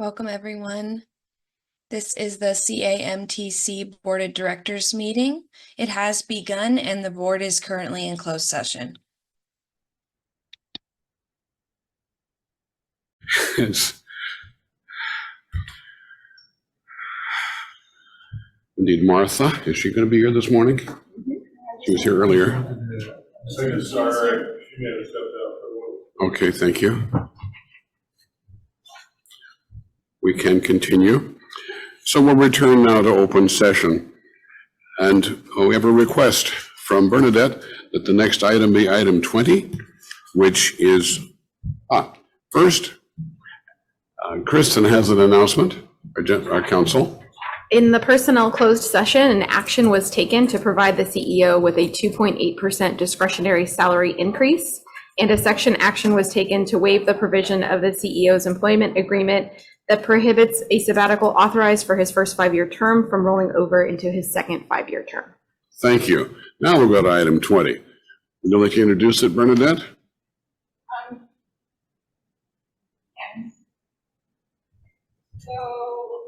Welcome, everyone. This is the CAMTC Board of Directors meeting. It has begun and the board is currently in closed session. Yes. Indeed, Martha, is she going to be here this morning? She was here earlier. Okay, thank you. We can continue. So we'll return now to open session. And we have a request from Bernadette that the next item be item 20, which is, first, Kristen has an announcement, our council. In the personnel closed session, an action was taken to provide the CEO with a 2.8% discretionary salary increase, and a section action was taken to waive the provision of the CEO's employment agreement that prohibits a sabbatical authorized for his first 5-year term from rolling over into his second 5-year term. Thank you. Now we'll go to item 20. Would you like to introduce it, Bernadette? So,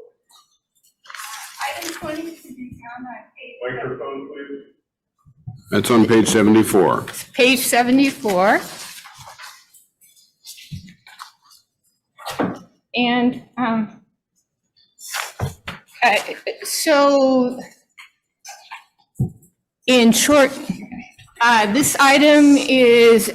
item 20 should be found on page. Microphone, please. That's on page 74. Page 74. And so, in short, this item is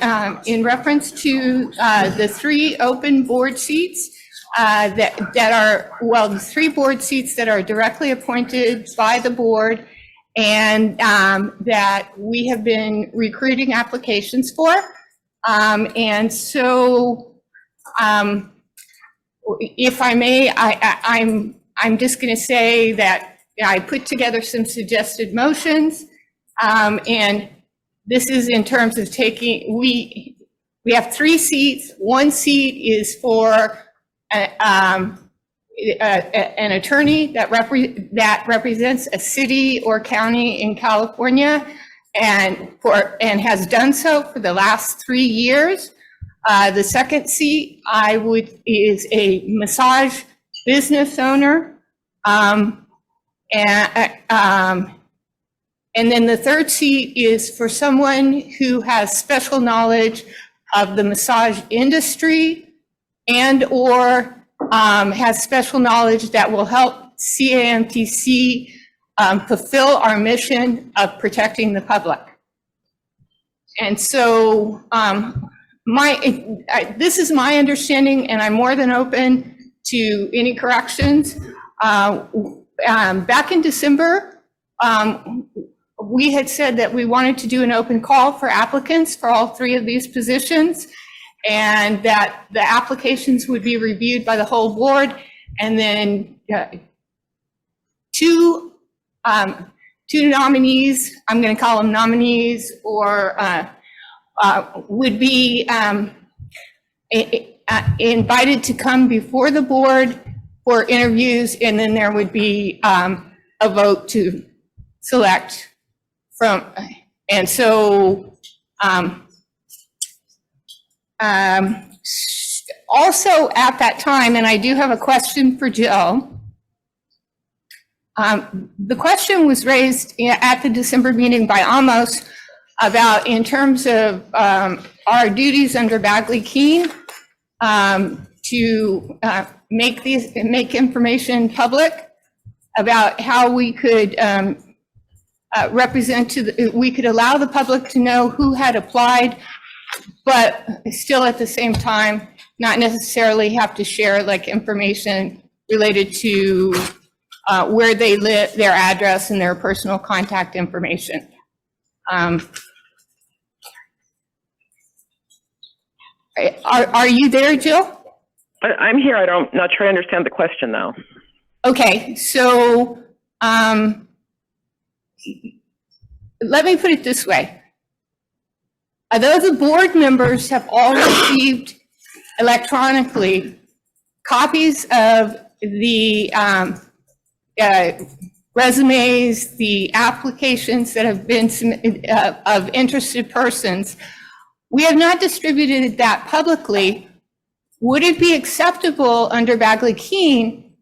in reference to the 3 open board seats that are, well, the 3 board seats that are directly appointed by the board and that we have been recruiting applications for. And so, if I may, I'm just going to say that I put together some suggested motions, and this is in terms of taking. We have 3 seats. 1 seat is for an attorney that represents a city or county in California, and has done so for the last 3 years. The second seat is a massage business owner, and then the third seat is for someone who has special knowledge of the massage industry and or has special knowledge that will help CAMTC fulfill our mission of protecting the public. And so this is my understanding, and I'm more than open to any corrections. Back in December, we had said that we wanted to do an open call for applicants for all 3 of these positions, and that the applications would be reviewed by the whole board, and then 2 nominees, I'm going to call them nominees, or would be invited to come before the board for interviews, and then there would be a vote to select from. And so also at that time, and I do have a question for Jill. The question was raised at the December meeting by Amos about, in terms of our duties under Bagley-Keene, to make information public about how we could we could allow the public to know who had applied, but still at the same time not necessarily have to share like information related to where they live, their address, and their personal contact information. Are you there, Jill? I'm here. Not sure I understand the question, though. Okay, so let me put it this way. Although the board members have all received electronically copies of the resumes, the applications that have been submitted of interested persons, we have not distributed that publicly would it be acceptable under Bagley-Keene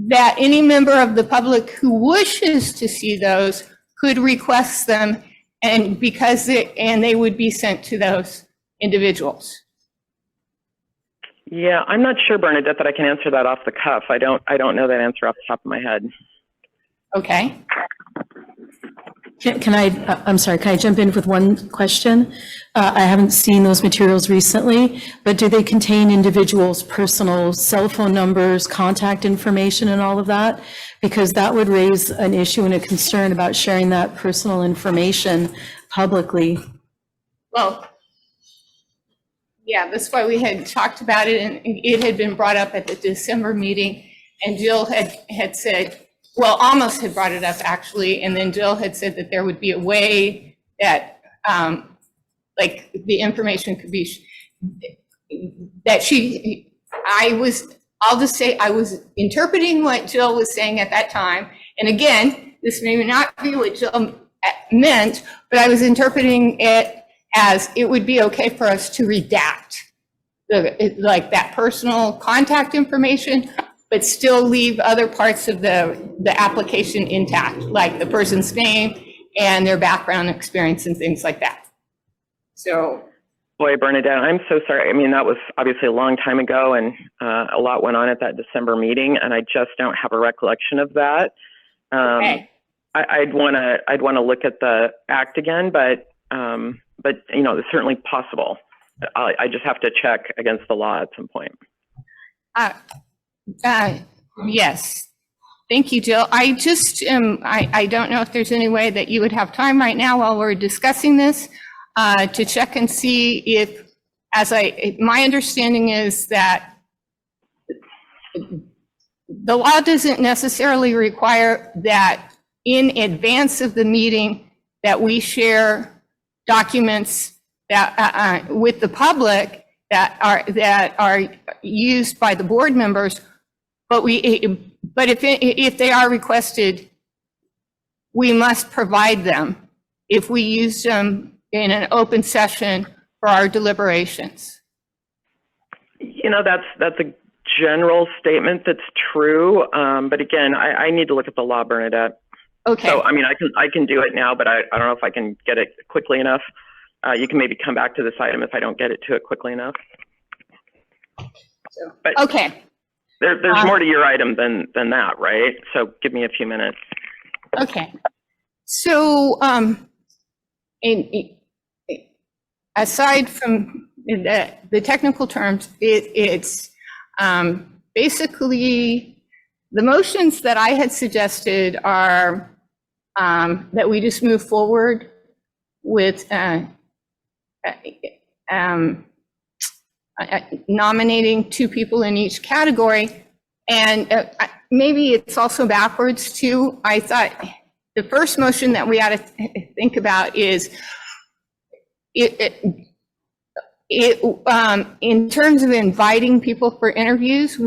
that any member of the public who wishes to see those could request them, and they would be sent to those individuals? Yeah, I'm not sure, Bernadette, that I can answer that off the cuff. I don't know that answer off the top of my head. Okay. I'm sorry, can I jump in with one question? I haven't seen those materials recently, but do they contain individuals' personal cell phone numbers, contact information, and all of that? Because that would raise an issue and a concern about sharing that personal information publicly. Well, yeah, that's why we had talked about it, and it had been brought up at the December meeting, and Jill had said, well, almost had brought it up actually, and then Jill had said that there would be a way that like the information could be, I'll just say I was interpreting what Jill was saying at that time. And again, this may not be what Jill meant, but I was interpreting it as it would be okay for us to redact like that personal contact information, but still leave other parts of the application intact, like the person's name and their background experience and things like that. So. Boy, Bernadette, I'm so sorry. I mean, that was obviously a long time ago, and a lot went on at that December meeting, and I just don't have a recollection of that. Okay. I'd want to look at the act again, but you know, it's certainly possible. I just have to check against the law at some point. Yes. Thank you, Jill. I just, I don't know if there's any way that you would have time right now while we're discussing this to check and see if, my understanding is that the law doesn't necessarily require that in advance of the meeting that we share documents that with the public that are used by the board members, but if they are requested, we must provide them if we use them in an open session for our deliberations. You know, that's a general statement that's true, but again, I need to look at the law, Bernadette. Okay. So I mean, I can do it now, but I don't know if I can get it quickly enough. You can maybe come back to this item if I don't get it to it quickly enough. But Okay. There's more to your item than that, right? So give me a few minutes. Okay. So, aside from the technical terms, it's basically the motions that I had suggested are that we just move forward with nominating 2 people in each category. And maybe it's also backwards too. I thought the first motion that we ought to think about is in terms of inviting people for interviews,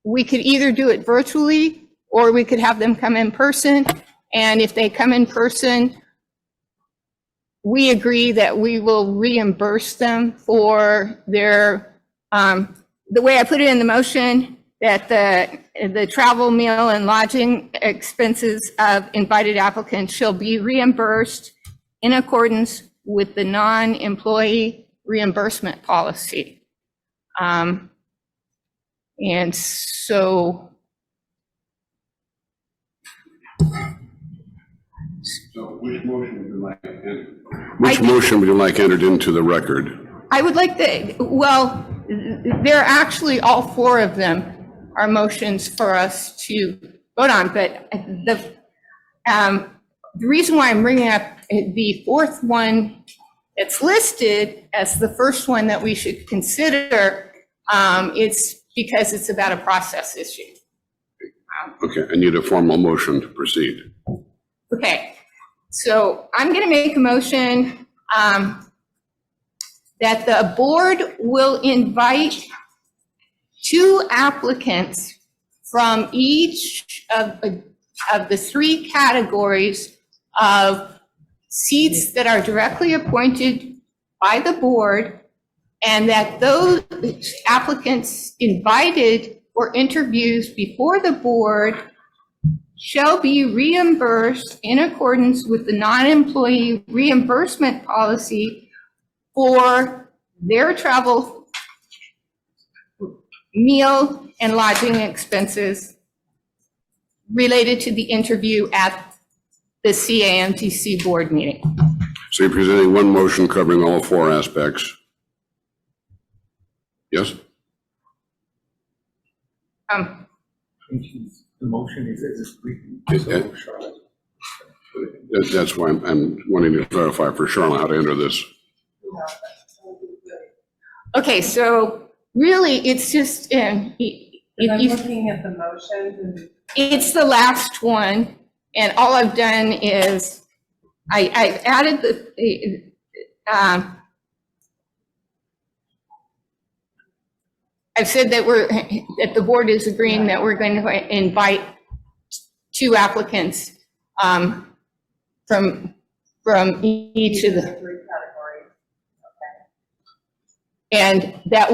we could either do it virtually or we could have them come in person. And if they come in person, we agree that we will reimburse them for their, the way I put it in the motion, that the travel, meal, and lodging expenses of invited applicants shall be reimbursed in accordance with the non-employee reimbursement policy. And so. So which motion would you like entered into the record? I would like well, they're actually all 4 of them are motions for us to vote on, but the reason why I'm bringing up the 4th one that's listed as the first one that we should consider, it's because it's about a process issue. Okay, I need a formal motion to proceed. Okay, so I'm going to make a motion that the board will invite 2 applicants from each of the 3 categories of seats that are directly appointed by the board and that those applicants invited for interviews before the board shall be reimbursed in accordance with the non-employee reimbursement policy for their travel, meal, and lodging expenses related to the interview at the CAMTC board meeting. So you're presenting one motion covering all four aspects? Yes? The motion is That's why I'm wanting to clarify for Charlotte how to enter this. Okay, so really, it's just, I'm looking at the motion. it's the last one, and all I've done is I've added I've said that that the board is agreeing that we're going to invite 2 applicants from each of the, 3 categories. and that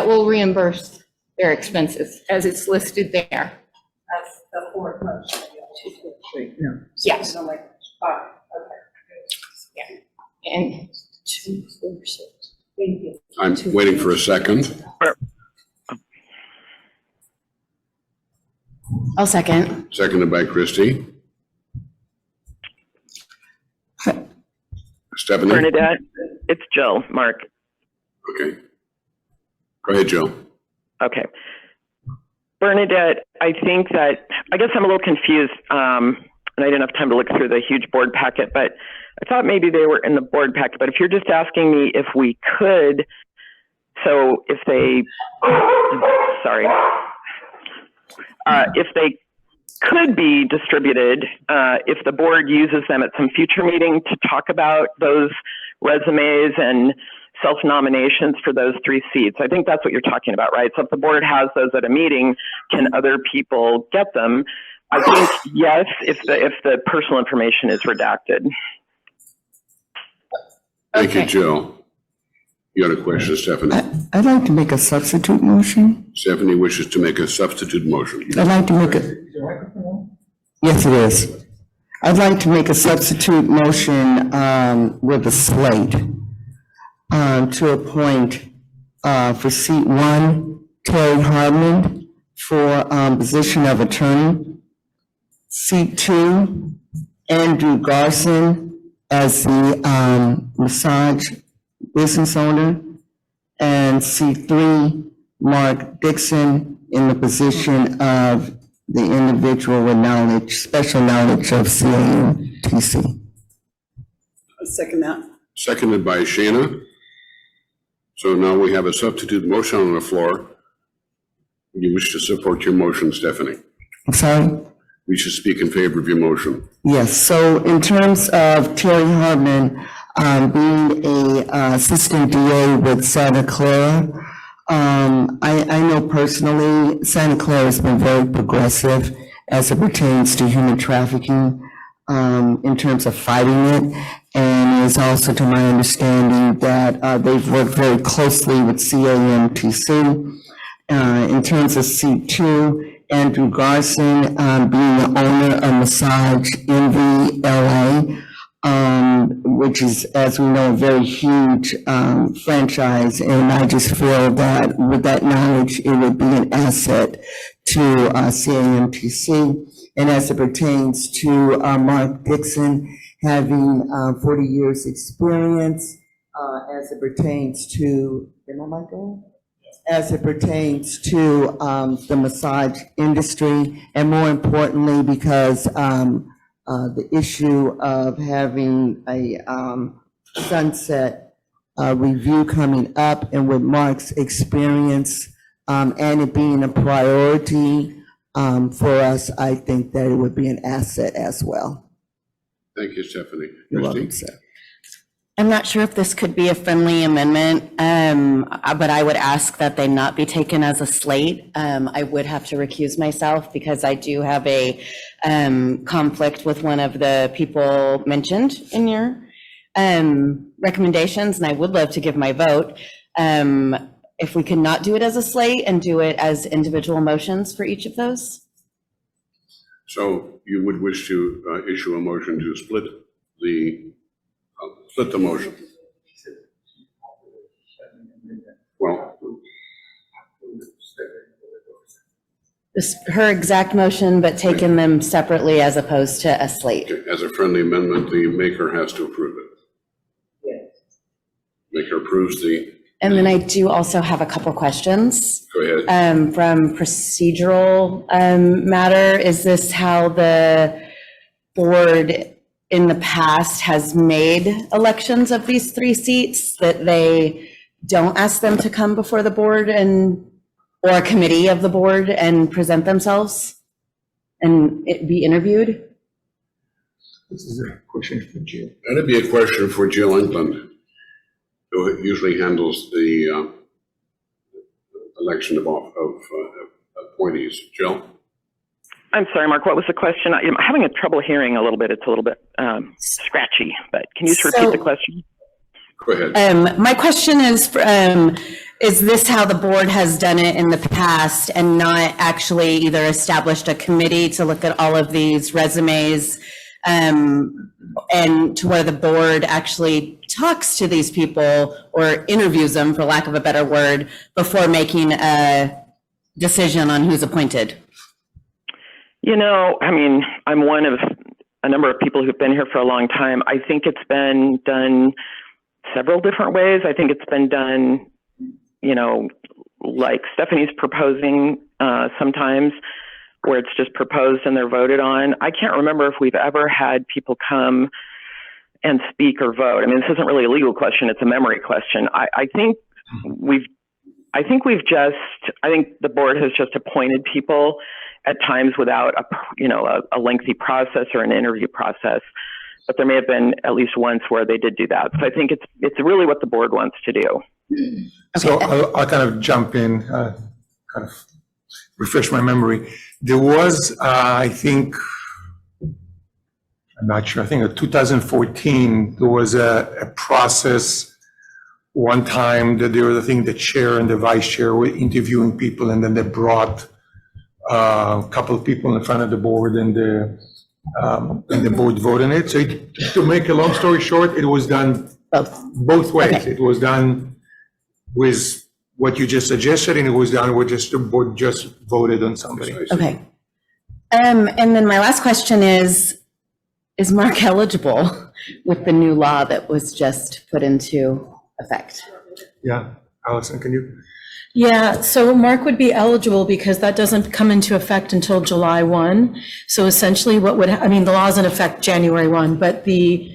will reimburse their expenses as it's listed there. That's the 4th motion. Yes. So like 5, okay. And 2, 4, 6. Thank you. I'm waiting for a second. I'll second. Seconded by Christie. Stephanie? Bernadette, it's Jill, Mark. Okay. Go ahead, Jill. Okay. Bernadette, I think that, I guess I'm a little confused, and I didn't have time to look through the huge board packet, but I thought maybe they were in the board packet. But if you're just asking me if we could, so if they, sorry, if they could be distributed, if the board uses them at some future meeting to talk about those resumes and self-nominations for those 3 seats. I think that's what you're talking about, right? So if the board has those at a meeting, can other people get them? I think yes, if the personal information is redacted. Thank you, Okay. Jill. You had a question, Stephanie? I'd like to make a substitute motion. Stephanie wishes to make a substitute motion. I'd like to make a, yes, it is. I'd like to make a substitute motion with a slate to appoint for seat 1, Terry Hardman for position of attorney. Seat 2, Andrew Garson as the massage business owner. And seat 3, Mark Dixon in the position of the individual with knowledge, special knowledge of CAMTC. Second that. Seconded by Shana. So now we have a substitute motion on the floor. You wish to support your motion, Stephanie? I'm sorry? We should speak in favor of your motion. Yes, so in terms of Terry Hardman being a assistant DA with Santa Clara, I know personally Santa Clara has been very progressive as it pertains to human trafficking in terms of fighting it. And it's also to my understanding that they've worked very closely with CAMTC. In terms of seat 2, Andrew Garson being the owner of Massage Envy LA, which is, as we know, a very huge franchise. And I just feel that with that knowledge, it would be an asset to CAMTC. And as it pertains to Mark Dixon having 40 years experience, as it pertains to, as it pertains to the massage industry, and more importantly, because the issue of having a sunset review coming up, and with Mark's experience and it being a priority for us, I think that it would be an asset as well. Thank you, Stephanie. You're welcome, Christie? sir. I'm not sure if this could be a friendly amendment, but I would ask that they not be taken as a slate. I would have to recuse myself because I do have a conflict with one of the people mentioned in your recommendations, and I would love to give my vote. If we could not do it as a slate and do it as individual motions for each of those? So you would wish to issue a motion to split the motion? Well, Her exact motion, but taking them separately as opposed to a slate. as a friendly amendment, the maker has to approve it. Yes. Maker approves the, And then I do also have a couple questions. go ahead. From procedural matter, is this how the board in the past has made elections of these 3 seats, that they don't ask them to come before the board or a committee of the board and present themselves and be interviewed? This is a question for Jill. That'd be a question for Jill England, who usually handles the election of appointees. Jill? I'm sorry, Mark, what was the question? I'm having a trouble hearing a little bit. It's a little bit scratchy, but can you just repeat the question? Go ahead. My question is this how the board has done it in the past and not actually either established a committee to look at all of these resumes and to where the board actually talks to these people or interviews them, for lack of a better word, before making a decision on who's appointed? You know, I mean, I'm one of a number of people who've been here for a long time. I think it's been done several different ways. I think it's been done, you know, like Stephanie's proposing sometimes, where it's just proposed and they're voted on. I can't remember if we've ever had people come and speak or vote. I mean, this isn't really a legal question, it's a memory question. I think the board has just appointed people at times without a lengthy process or an interview process. But there may have been at least once where they did do that. So I think it's really what the board wants to do. So I'll kind of jump in, kind of refresh my memory. There was, I think, I'm not sure, I think in 2014, there was a process one time that there was, I think, the chair and the vice chair were interviewing people, and then they brought a couple of people in front of the board, and the board voted on it. So to make a long story short, it was done both ways. Okay. It was done with what you just suggested, and it was done with just the board just voted on somebody. Okay. And then my last question is Mark eligible with the new law that was just put into effect? Yeah, Allison, can you? Yeah, so Mark would be eligible because that doesn't come into effect until July 1. So essentially the law is in effect January 1, but the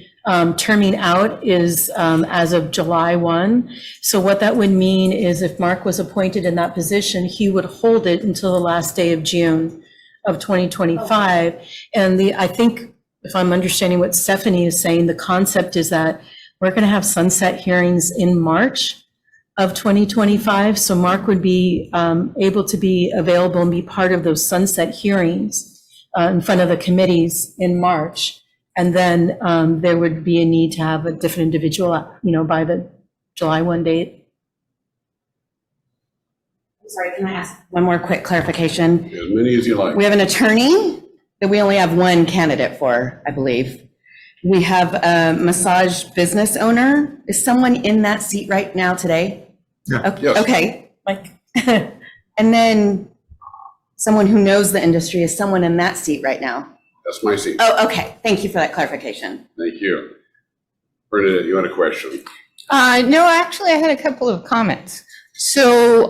terming out is as of July 1. So what that would mean is if Mark was appointed in that position, he would hold it until the last day of June of 2025. And I think, if I'm understanding what Stephanie is saying, the concept is that we're going to have sunset hearings in March of 2025. So Mark would be able to be available and be part of those sunset hearings in front of the committees in March. And then there would be a need to have a different individual, by the July 1 date. Sorry, can I ask one more quick clarification? As many as you like. We have an attorney that we only have one candidate for, I believe. We have a massage business owner. Is someone in that seat right now today? Yeah. Yes. Okay. And then someone who knows the industry, is someone in that seat right now? That's my seat. Oh, okay. Thank you for that clarification. Thank you. Bernadette, you had a question? No, actually, I had a couple of comments. So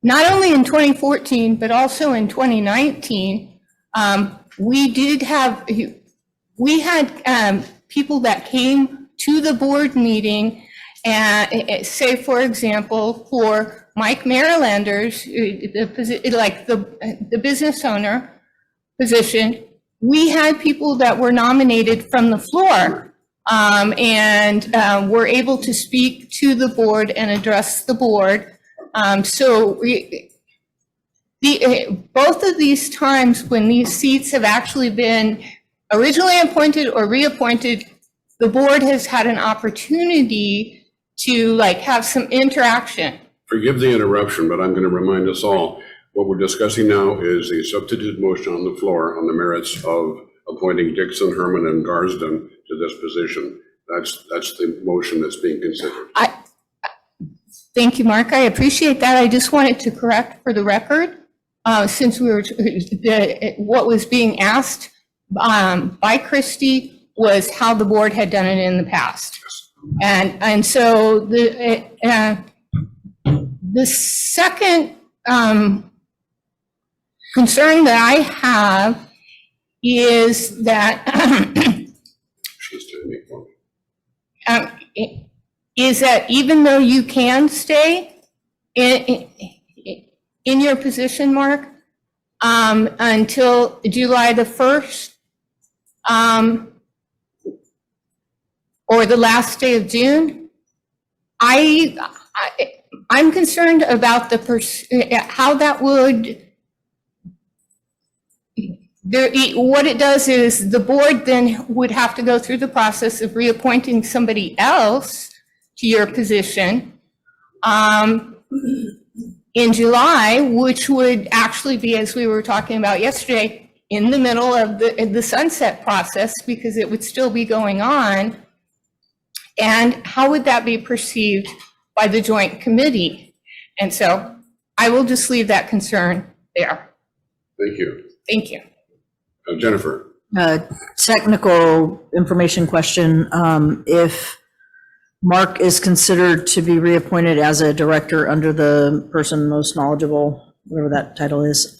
not only in 2014, but also in 2019, we had people that came to the board meeting, and say, for example, for Mike Marylander's, the business owner position, we had people that were nominated from the floor and were able to speak to the board and address the board. Both of these times when these seats have actually been originally appointed or reappointed, the board has had an opportunity to like have some interaction. Forgive the interruption, but I'm going to remind us all, what we're discussing now is a substitute motion on the floor on the merits of appointing Dixon, Herman, and Garsden to this position. That's the motion that's being considered. Thank you, Mark. I appreciate that. I just wanted to correct for the record, since we were, what was being asked by Christie was how the board had done it in the past. And so the second concern that I have is that She's doing it for me. is that even though you can stay in your position, Mark, until July the 1st, or the last day of June, I'm concerned about how that would, what it does is the board then would have to go through the process of reappointing somebody else to your position in July, which would actually be, as we were talking about yesterday, in the middle of the sunset process, because it would still be going on. And how would that be perceived by the joint committee? And so I will just leave that concern there. Thank you. Thank you. Jennifer. Technical information question. If Mark is considered to be reappointed as a director under the person most knowledgeable, whatever that title is,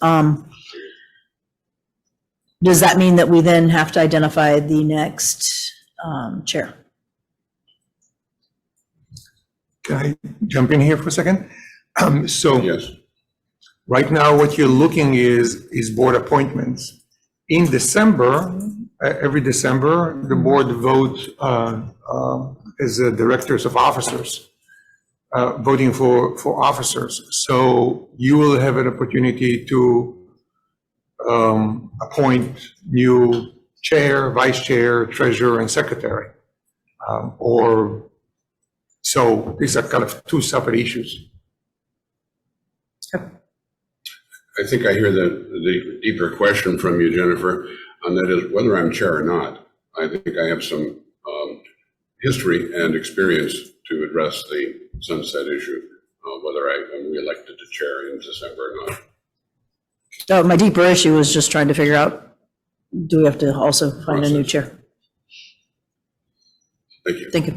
does that mean that we then have to identify the next chair? Can I jump in here for a second? So Yes. right now, what you're looking is board appointments. In December, every December, the board votes as directors of officers, voting for officers. So you will have an opportunity to appoint new chair, vice chair, treasurer, and secretary. So these are kind of two separate issues. I think I hear the deeper question from you, Jennifer, and that is whether I'm chair or not. I think I have some history and experience to address the sunset issue, whether I am reelected to chair in December or not. So my deeper issue was just trying to figure out, do we have to also find a new chair? Thank you. Thank you.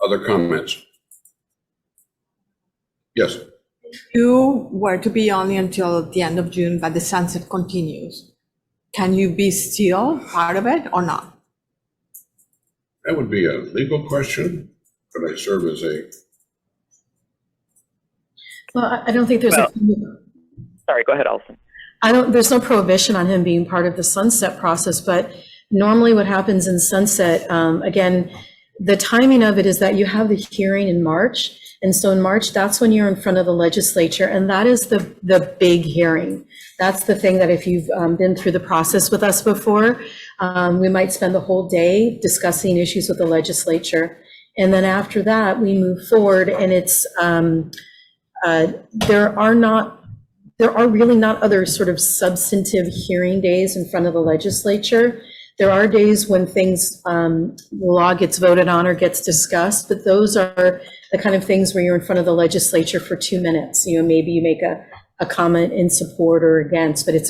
Other comments? Yes. You were to be only until the end of June, but the sunset continues. Can you be still part of it or not? That would be a legal question. Could I serve as a? Well, I don't think there's Sorry, go ahead, Alison. there's no prohibition on him being part of the sunset process, but normally what happens in sunset, again, the timing of it is that you have the hearing in March. And so in March, that's when you're in front of the legislature, and that is the big hearing. That's the thing that if you've been through the process with us before, we might spend the whole day discussing issues with the legislature. And then after that, we move forward, and it's, there are really not other sort of substantive hearing days in front of the legislature. There are days when things, the law gets voted on or gets discussed, but those are the kind of things where you're in front of the legislature for 2 minutes. You know, maybe you make a comment in support or against, but it's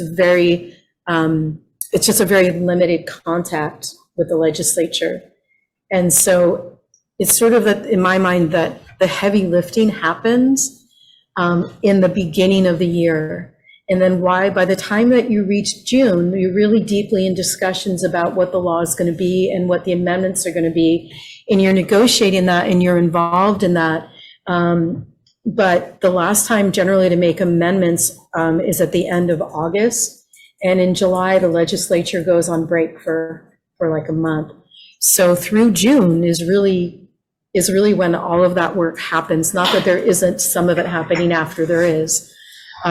it's just a very limited contact with the legislature. And so it's sort of, in my mind, that the heavy lifting happens in the beginning of the year. And then by the time that you reach June, you're really deeply in discussions about what the law is going to be and what the amendments are going to be. And you're negotiating that and you're involved in that. But the last time generally to make amendments is at the end of August. And in July, the legislature goes on break for like a month. So through June is really when all of that work happens. Not that there isn't some of it happening after, there is.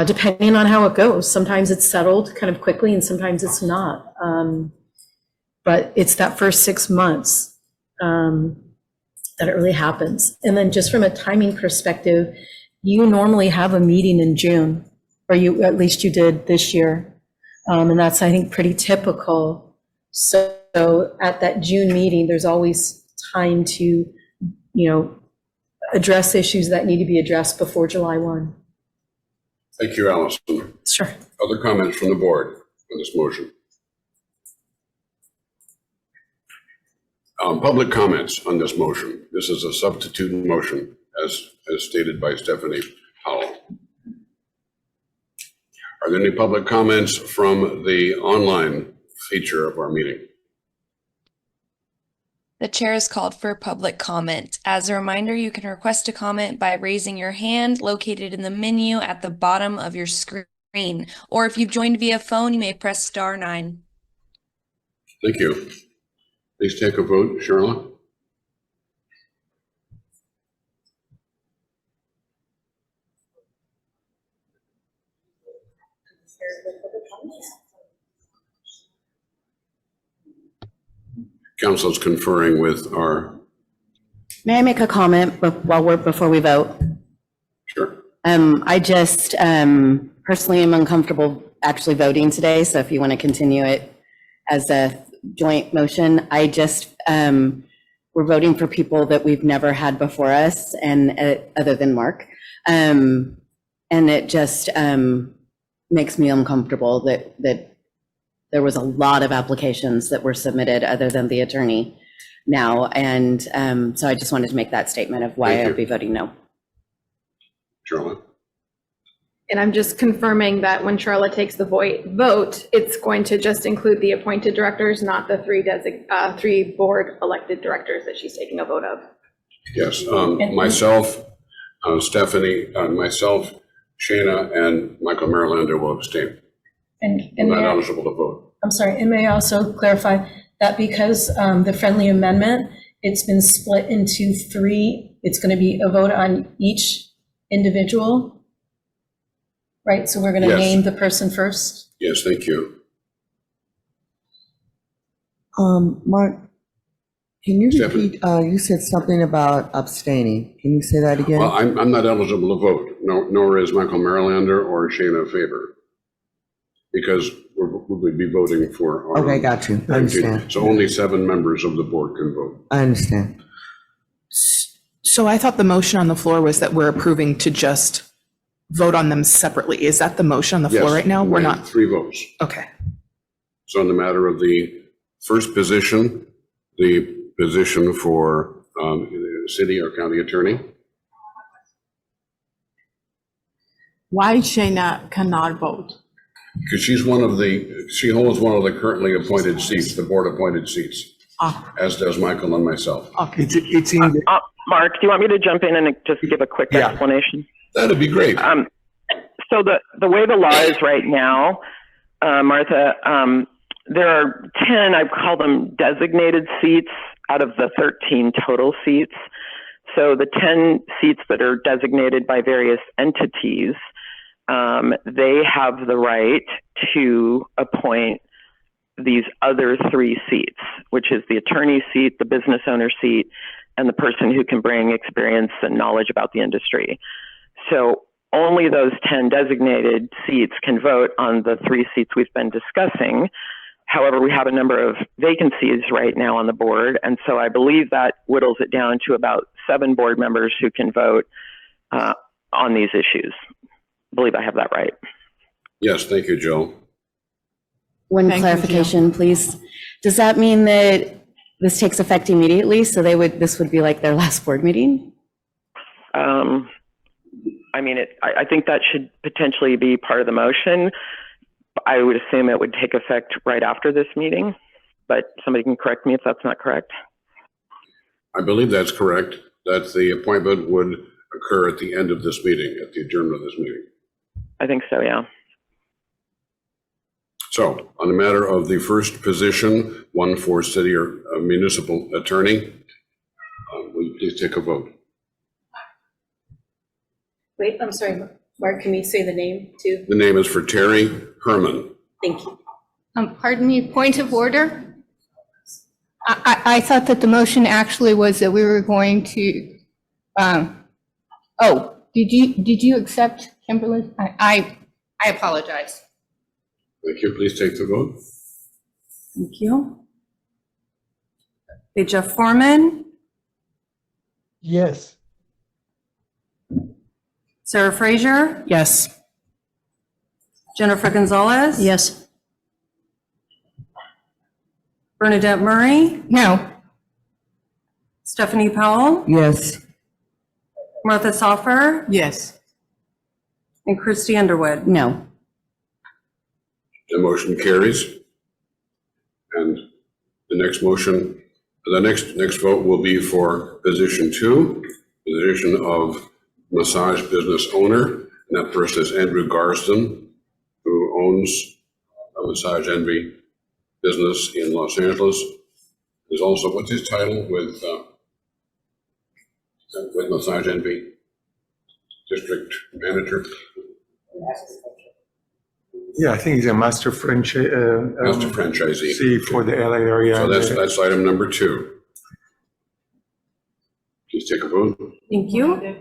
depending on how it goes. Sometimes it's settled kind of quickly and sometimes it's not. But it's that first 6 months that it really happens. And then just from a timing perspective, you normally have a meeting in June, or at least you did this year. And that's, I think, pretty typical. So at that June meeting, there's always time to, address issues that need to be addressed before July 1. Thank you, Allison. Sure. Other comments from the board on this motion? Public comments on this motion. This is a substitute motion as stated by Stephanie Howell. Are there any public comments from the online feature of our meeting? The chair is called for public comment. As a reminder, you can request a comment by raising your hand located in the menu at the bottom of your screen. Or if you've joined via phone, you may press *9. Thank you. Please take a vote, Charlotte. Council is conferring with our. May I make a comment before we vote? Sure. I just personally am uncomfortable actually voting today, so if you want to continue it as a joint motion, I just, we're voting for people that we've never had before us, and other than Mark. And it just makes me uncomfortable that there was a lot of applications that were submitted other than the attorney now. And so I just wanted to make that statement of why I'll be voting no. Charlotte. And I'm just confirming that when Charlotte takes the vote, it's going to just include the appointed directors, not the three board elected directors that she's taking a vote of. Yes, myself, Stephanie, myself, Shayna, and Michael Marylander will abstain. And Not eligible to vote. I'm sorry, and may I also clarify that because the friendly amendment, it's been split into 3, it's going to be a vote on each individual, right? So we're going to Yes. name the person first. Yes, thank you. Mark, can you Stephanie. repeat, you said something about abstaining. Can you say that again? Well, I'm not eligible to vote, nor is Michael Marylander or Shayna Faber, because we'll be voting for. Okay, got you. I understand. So only 7 members of the board can vote. I understand. So I thought the motion on the floor was that we're approving to just vote on them separately. Is that the motion on the floor Yes, right now? We're we not. have 3 votes. Okay. So in the matter of the first position, the position for city or county attorney, Why Shayna cannot vote? because she holds one of the currently appointed seats, the board appointed seats, as does Michael and myself. It's in the. Mark, do you want me to jump in and just give a quick Yeah. explanation? That'd be great. So the way the law is right now, Martha, there are 10, I call them designated seats out of the 13 total seats. So the 10 seats that are designated by various entities, they have the right to appoint these other 3 seats, which is the attorney seat, the business owner seat, and the person who can bring experience and knowledge about the industry. So only those 10 designated seats can vote on the 3 seats we've been discussing. However, we have a number of vacancies right now on the board, and so I believe that whittles it down to about 7 board members who can vote on these issues. I believe I have that right. Yes, thank you, Joe. One Thank you, clarification, please. Does that mean that this takes effect immediately? So this would be like their last board meeting? I mean, I think that should potentially be part of the motion. I would assume it would take effect right after this meeting, but somebody can correct me if that's not correct. I believe that's correct, that the appointment would occur at the end of this meeting, at the adjournment of this meeting. I think so, yeah. So on the matter of the first position, one for city or municipal attorney, will you please take a vote? Wait, I'm sorry. Mark, can we say the name too? The name is for Terry Herman. Thank you. Pardon me, point of order? I thought that the motion actually was that we were going to, did you accept Kimberly? I apologize. Thank you. Please take the vote. Thank you. Okay, Jeff Foreman, Yes. Sarah Fraser, Yes. Jennifer Gonzalez. Yes. Bernadette Murray, No. Stephanie Powell, Yes. Martha Soffer, Yes. and Christy Underwood. No. The motion carries. And the next vote will be for position 2, position of massage business owner. And that person is Andrew Garston, who owns a Massage Envy business in Los Angeles. There's also, what's his title with Massage Envy? District manager? Yeah, I think he's a master franchisee for the LA area. So that's item number 2. Please take a vote. Thank you.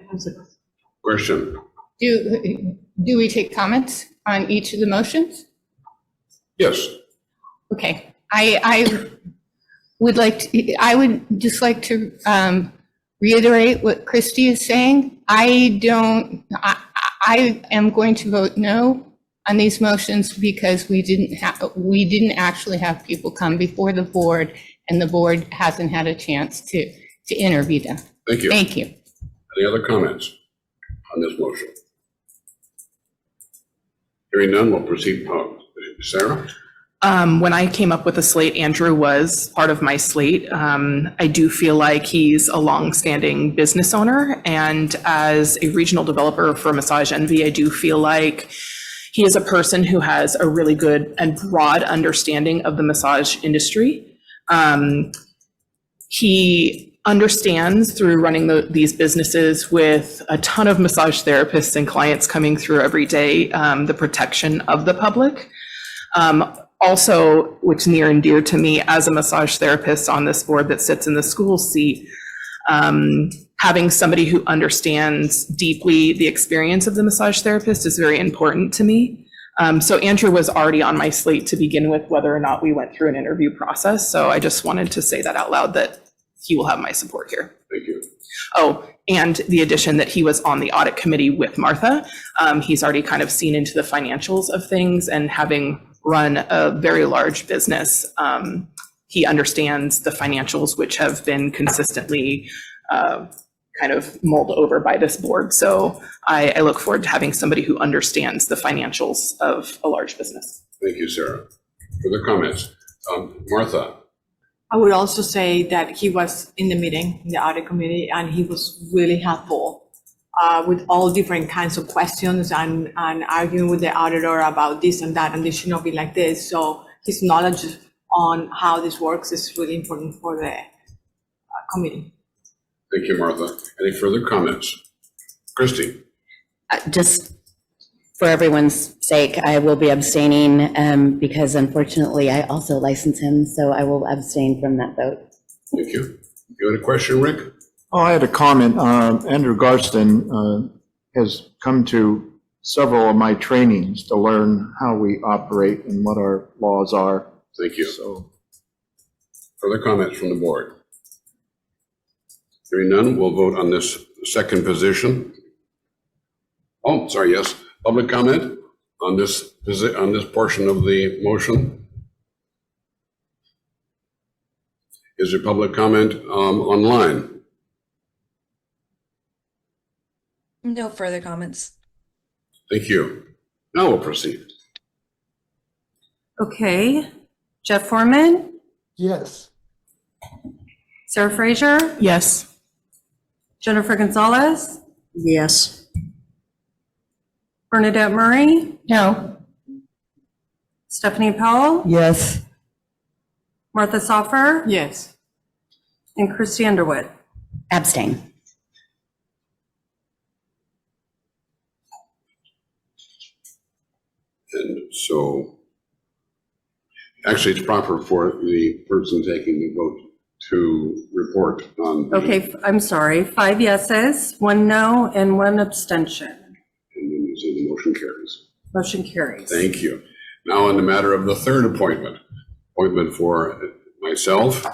Question? Do we take comments on each of the motions? Yes. Okay, I would just like to reiterate what Christy is saying. I am going to vote no on these motions because we didn't actually have people come before the board, and the board hasn't had a chance to interview them. Thank you. Thank you. Any other comments on this motion? Hearing none, we'll proceed. Sarah? When I came up with the slate, Andrew was part of my slate. I do feel like he's a longstanding business owner, and as a regional developer for Massage Envy, I do feel like he is a person who has a really good and broad understanding of the massage industry. He understands through running these businesses with a ton of massage therapists and clients coming through every day, the protection of the public. Also, which near and dear to me as a massage therapist on this board that sits in the school seat, having somebody who understands deeply the experience of the massage therapist is very important to me. So Andrew was already on my slate to begin with, whether or not we went through an interview process. So I just wanted to say that out loud, that he will have my support here. Thank you. Oh, and the addition that he was on the audit committee with Martha. He's already kind of seen into the financials of things, and having run a very large business, he understands the financials, which have been consistently kind of mulled over by this board. So I look forward to having somebody who understands the financials of a large business. Thank you, Sarah. Further comments? Martha? I would also say that he was in the meeting, in the audit committee, and he was really helpful with all different kinds of questions and arguing with the auditor about this and that, and this should not be like this. So his knowledge on how this works is really important for the committee. Thank you, Martha. Any further comments? Christy? Just for everyone's sake, I will be abstaining because unfortunately I also license him, so I will abstain from that vote. Thank you. You had a question, Rick? Oh, I had a comment. Andrew Garston has come to several of my trainings to learn how we operate and what our laws are. Thank you. So, further comments from the board? Hearing none, we'll vote on this second position. Oh, sorry, yes. Public comment on this portion of the motion? Is there public comment online? No further comments. Thank you. Now we'll proceed. Okay, Jeff Foreman, Yes. Sarah Fraser, Yes. Jennifer Gonzalez, Yes. Bernadette Murray, No. Stephanie Powell, Yes. Martha Soffer, Yes. and Christy Underwood. Abstain. So actually, it's proper for the person taking the vote to report on. Okay, I'm sorry, 5 yeses, 1 no, and 1 abstention. And then you say the motion carries. Motion carries. Thank you. Now on the matter of the third appointment for myself,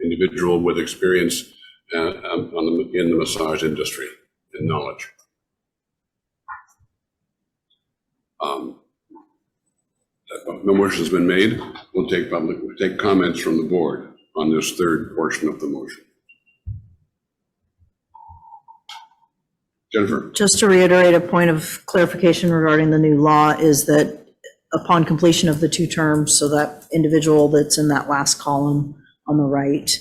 individual with experience in the massage industry and knowledge. No motion's been made. We'll take comments from the board on this third portion of the motion. Jennifer? Just to reiterate, a point of clarification regarding the new law is that upon completion of the 2 terms, so that individual that's in that last column on the right,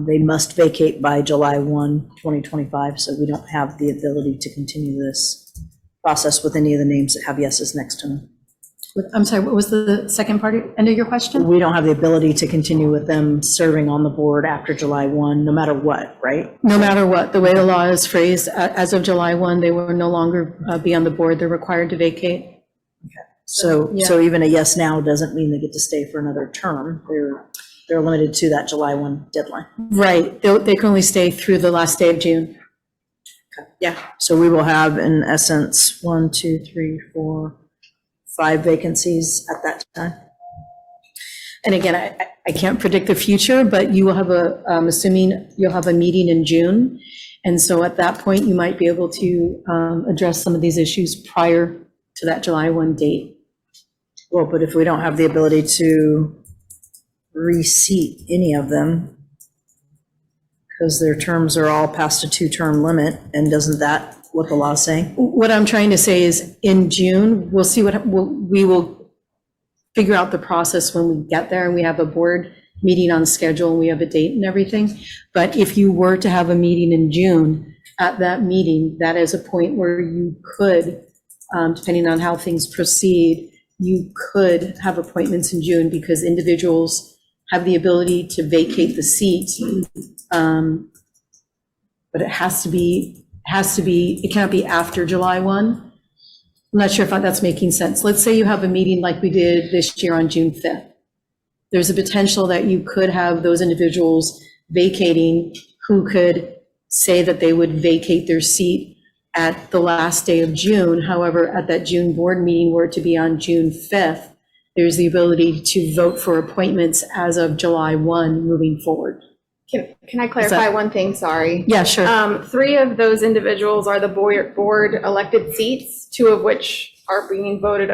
they must vacate by July 1, 2025, so we don't have the ability to continue this process with any of the names that have yeses next to them. I'm sorry, what was the second part of your question? We don't have the ability to continue with them serving on the board after July 1, no matter what, right? No matter what, the way the law is phrased, as of July 1, they will no longer be on the board. They're required to vacate. So even a yes now doesn't mean they get to stay for another term. They're limited to that July 1 deadline. Right, they can only stay through the last day of June. Yeah, so we will have, in essence, 1, 2, 3, 4, 5 vacancies at that time. And again, I can't predict the future, but you will have I'm assuming you'll have a meeting in June. And so at that point, you might be able to address some of these issues prior to that July 1 date. Well, but if we don't have the ability to reseat any of them, because their terms are all past a 2-term limit, and doesn't that what the law is saying? What I'm trying to say is in June, we'll see we will figure out the process when we get there and we have a board meeting on schedule and we have a date and everything. But if you were to have a meeting in June, at that meeting, that is a point where you could, depending on how things proceed, you could have appointments in June because individuals have the ability to vacate the seat. But it it cannot be after July 1. I'm not sure if that's making sense. Let's say you have a meeting like we did this year on June 5th. There's a potential that you could have those individuals vacating who could say that they would vacate their seat at the last day of June. However, at that June board meeting, were it to be on June 5th, there's the ability to vote for appointments as of July 1 moving forward. Can I clarify one thing? Sorry. Yeah, sure. 3 of those individuals are the board elected seats, 2 of which are being voted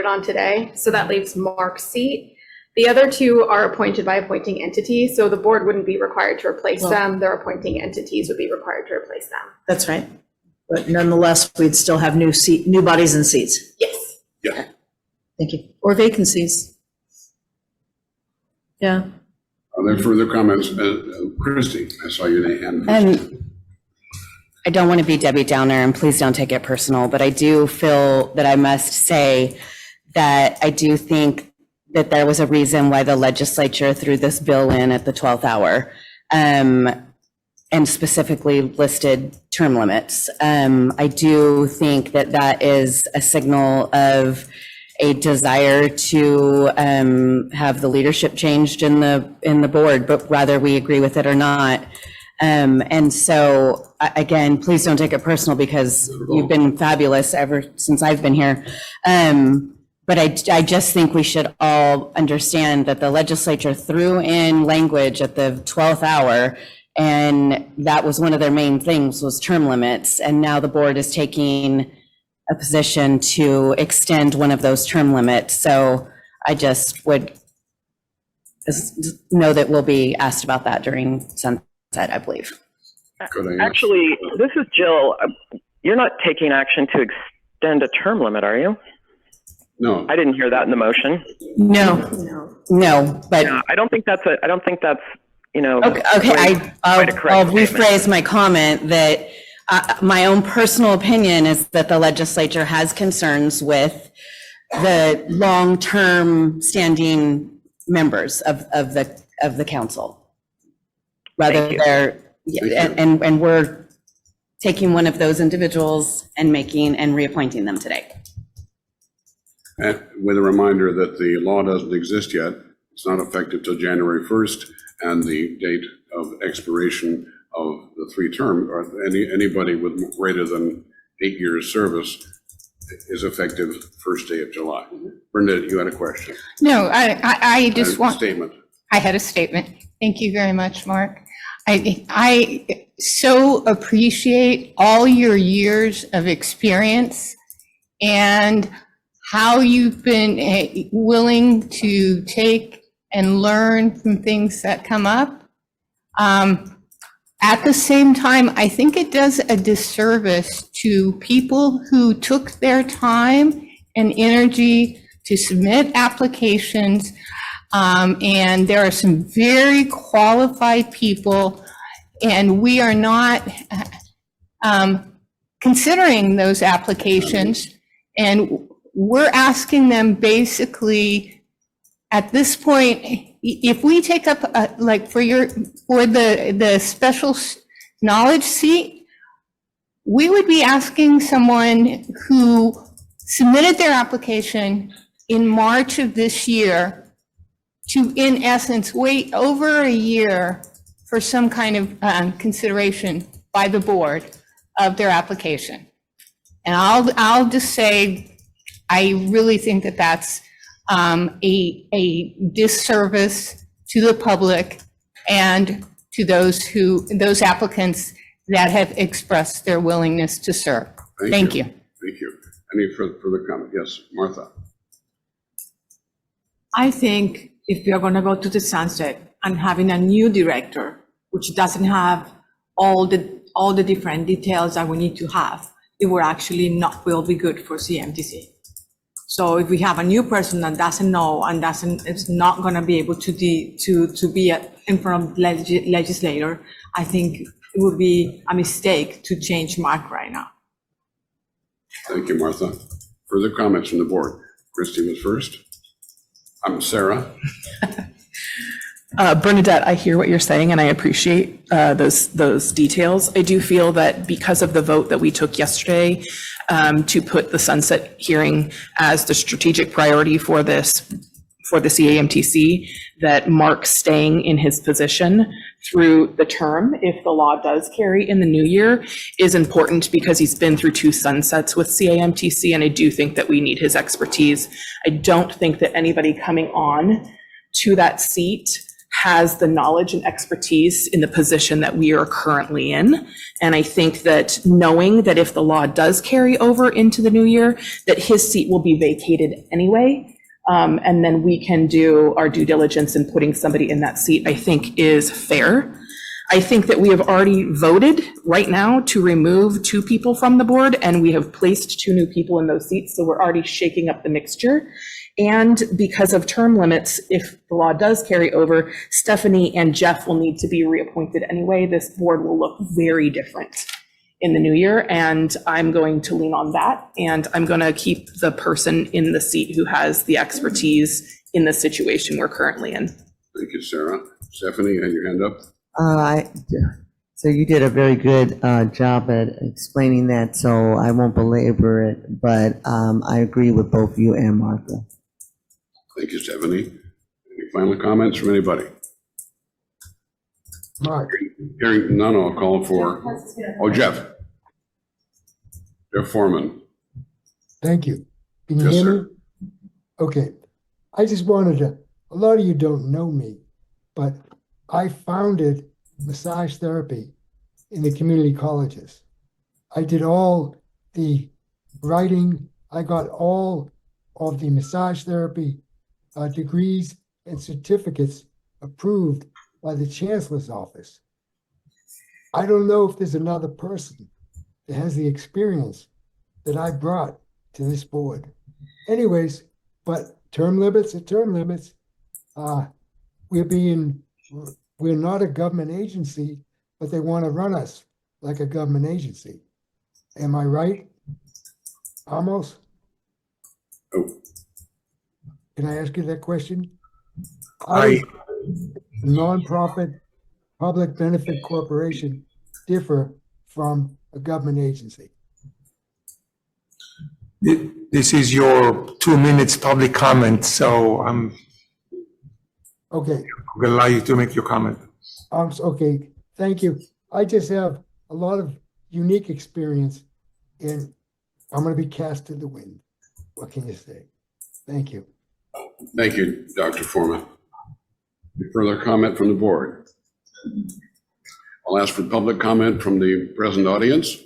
on today. So that leaves Mark's seat. The other 2 are appointed by appointing entities, so the board wouldn't be required to replace them. Their appointing entities would be required to replace them. That's right. But nonetheless, we'd still have new bodies and seats. Yes. Yeah. Thank you. Or vacancies. Yeah. Are there further comments? Christy, I saw your hand first. I don't want to be Debbie Downer, and please don't take it personal, but I do feel that I must say that I do think that there was a reason why the legislature threw this bill in at the 12th hour, and specifically listed term limits. I do think that that is a signal of a desire to have the leadership changed in the board, but whether we agree with it or not. And so, again, please don't take it personal because you've been fabulous ever since I've been here. But I just think we should all understand that the legislature threw in language at the 12th hour, and that was one of their main things was term limits. And now the board is taking a position to extend one of those term limits. So I just would know that we'll be asked about that during sunset, I believe. Actually, this is Jill. You're not taking action to extend a term limit, are you? No. I didn't hear that in the motion. No, but Yeah, I don't think that's, you know. okay. I'll rephrase my comment that my own personal opinion is that the legislature has concerns with the long-term standing members of the council. Rather they're, and we're taking one of those individuals and reappointing them today. And with a reminder that the law doesn't exist yet. It's not effective till January 1st, and the date of expiration of the 3-term, or anybody with greater than 8 years service is effective first day of July. Bernadette, you had a question? No, I just want. Statement. I had a statement. Thank you very much, Mark. I so appreciate all your years of experience and how you've been willing to take and learn from things that come up. At the same time, I think it does a disservice to people who took their time and energy to submit applications. And there are some very qualified people, and we are not considering those applications. And we're asking them basically, at this point, if we take up, like for the special knowledge seat, we would be asking someone who submitted their application in March of this year to, in essence, wait over a year for some kind of consideration by the board of their application. And I'll just say, I really think that that's a disservice to the public and to those applicants that have expressed their willingness to serve. Thank you. Thank you. Any further comment? Yes, Martha. I think if we are going to go to the sunset and having a new director, which doesn't have all the different details that we need to have, it will be good for CAMTC. So if we have a new person that doesn't know and is not going to be able to be in front of legislator, I think it would be a mistake to change Mark right now. Thank you, Martha. Further comments from the board? Christy was first. I'm Sarah. Bernadette, I hear what you're saying, and I appreciate those details. I do feel that because of the vote that we took yesterday to put the sunset hearing as the strategic priority for the CAMTC, that Mark staying in his position through the term, if the law does carry in the new year, is important because he's been through 2 sunsets with CAMTC, and I do think that we need his expertise. I don't think that anybody coming on to that seat has the knowledge and expertise in the position that we are currently in. And I think that knowing that if the law does carry over into the new year, that his seat will be vacated anyway. And then we can do our due diligence in putting somebody in that seat, I think is fair. I think that we have already voted right now to remove 2 people from the board, and we have placed 2 new people in those seats. So we're already shaking up the mixture. And because of term limits, if the law does carry over, Stephanie and Jeff will need to be reappointed anyway. This board will look very different in the new year, and I'm going to lean on that. And I'm going to keep the person in the seat who has the expertise in the situation we're currently in. Thank you, Sarah. Stephanie, you had your hand up. So you did a very good job at explaining that, so I won't belabor it, but I agree with both you and Martha. Thank you, Stephanie. Any final comments from anybody? Mark. Hearing none, I'll call for, Jeff. Jeff Foreman. Thank you. Can you Yes, hear sir. me? Okay. I just wanted to, a lot of you don't know me, but I founded massage therapy in the community colleges. I did all the writing. I got all of the massage therapy degrees and certificates approved by the chancellor's office. I don't know if there's another person that has the experience that I brought to this board. Anyways, but term limits are term limits. We're not a government agency, but they want to run us like a government agency. Am I right? Almost? Oh. Can I ask you that question? I- Nonprofit public benefit corporation differ from a government agency? This is your 2 minutes public comment, so I'm Okay, going to allow you to make your comment. okay, thank you. I just have a lot of unique experience and I'm gonna be cast to the wind. What can you say? Thank you. Thank you, Dr. Foreman. Any further comment from the board? I'll ask for public comment from the present audience.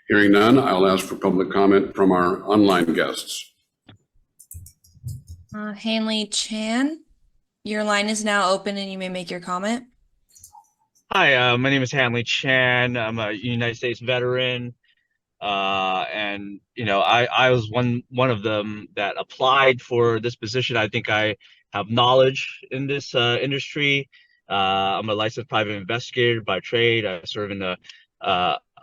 Hearing none, I'll ask for public comment from our online guests. Hanley Chan, your line is now open and you may make your comment. Hi, my name is Hanley Chan. I'm a United States veteran. And I was one of them that applied for this position. I think I have knowledge in this industry. I'm a licensed private investigator by trade. I serve in the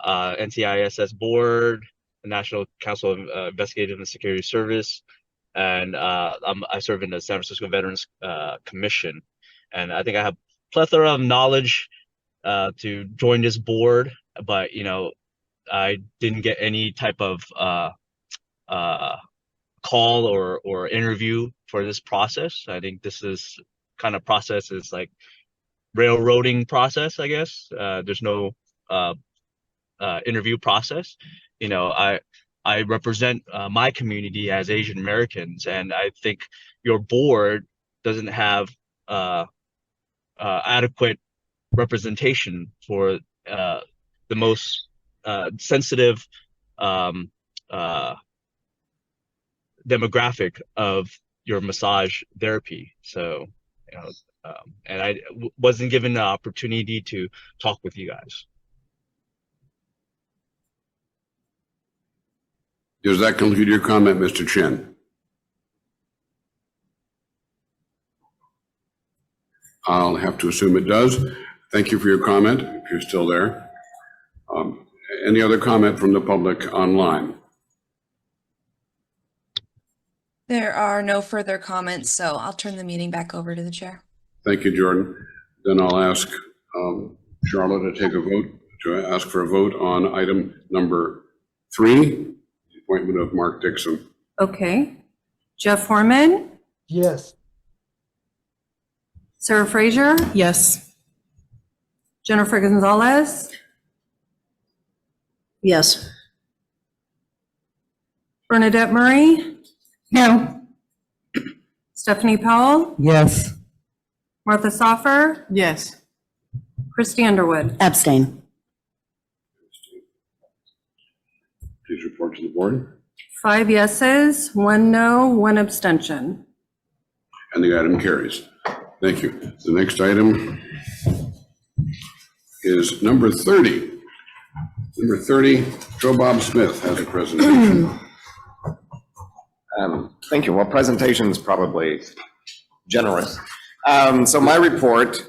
NCISS board, the National Council of Investigative and Security Service, and I serve in the San Francisco Veterans Commission. And I think I have plethora of knowledge to join this board, but I didn't get any type of call or interview for this process. I think this is kind of process is like railroading process, I guess. There's no interview process. I represent my community as Asian Americans, and I think your board doesn't have adequate representation for the most sensitive demographic of your massage therapy. So, and I wasn't given the opportunity to talk with you guys. Does that conclude your comment, Mr. Chen? I'll have to assume it does. Thank you for your comment, if you're still there. Any other comment from the public online? There are no further comments, so I'll turn the meeting back over to the chair. Thank you, Jordan. Then I'll ask Charlotte to take a vote, to ask for a vote on item number 3, the appointment of Mark Dixon. Okay. Jeff Foreman, Yes. Sarah Fraser, Yes. Jennifer Gonzalez, Yes. Bernadette Murray, No. Stephanie Powell, Yes. Martha Soffer, Yes. Christy Underwood. Abstain. Please report to the board. 5 yeses, 1 no, 1 abstention. And the item carries. Thank you. The next item is number 30. Number 30, Joe Bob Smith has a presentation. Thank you. Well, presentation is probably generous. So my report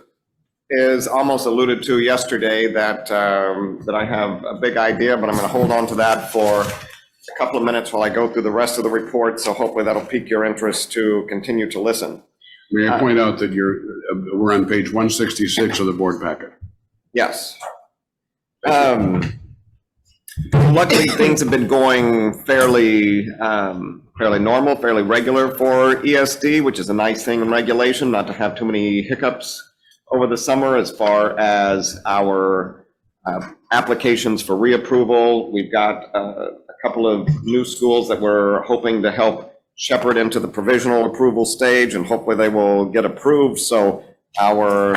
is almost alluded to yesterday that I have a big idea, but I'm going to hold on to that for a couple of minutes while I go through the rest of the report. So hopefully that'll pique your interest to continue to listen. May I point out that we're on page 166 of the board packet. Yes. Luckily, things have been going fairly normal, fairly regular for ESD, which is a nice thing in regulation, not to have too many hiccups over the summer as far as our applications for reapproval. We've got a couple of new schools that we're hoping to help shepherd into the provisional approval stage, and hopefully they will get approved. So our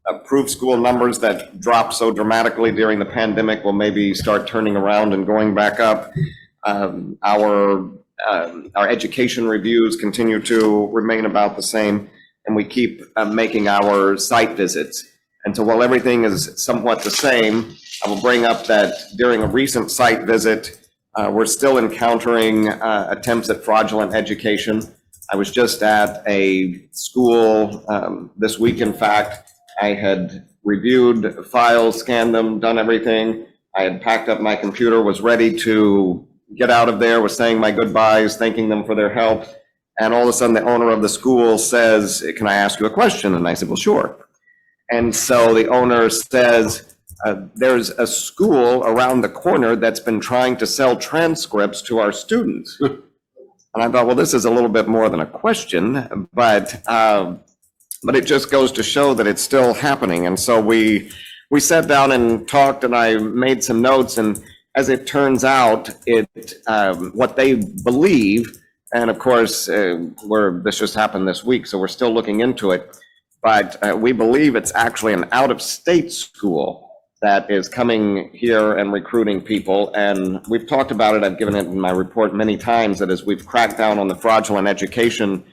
approved school numbers that dropped so dramatically during the pandemic will maybe start turning around and going back up. Our education reviews continue to remain about the same, and we keep making our site visits. And so while everything is somewhat the same, I will bring up that during a recent site visit, we're still encountering attempts at fraudulent education. I was just at a school this week, in fact. I had reviewed files, scanned them, done everything. I had packed up my computer, was ready to get out of there, was saying my goodbyes, thanking them for their help. And all of a sudden the owner of the school says, "Can I ask you a question?" And I said, "Well, sure." And so the owner says, there's a school around the corner that's been trying to sell transcripts to our students. And I thought, well, this is a little bit more than a question, but it just goes to show that it's still happening. And so we sat down and talked, and I made some notes, and as it turns out, what they believe, and of course, this just happened this week, so we're still looking into it, but we believe it's actually an out-of-state school that is coming here and recruiting people. And we've talked about it, I've given it in my report many times, that as we've cracked down on the fraudulent education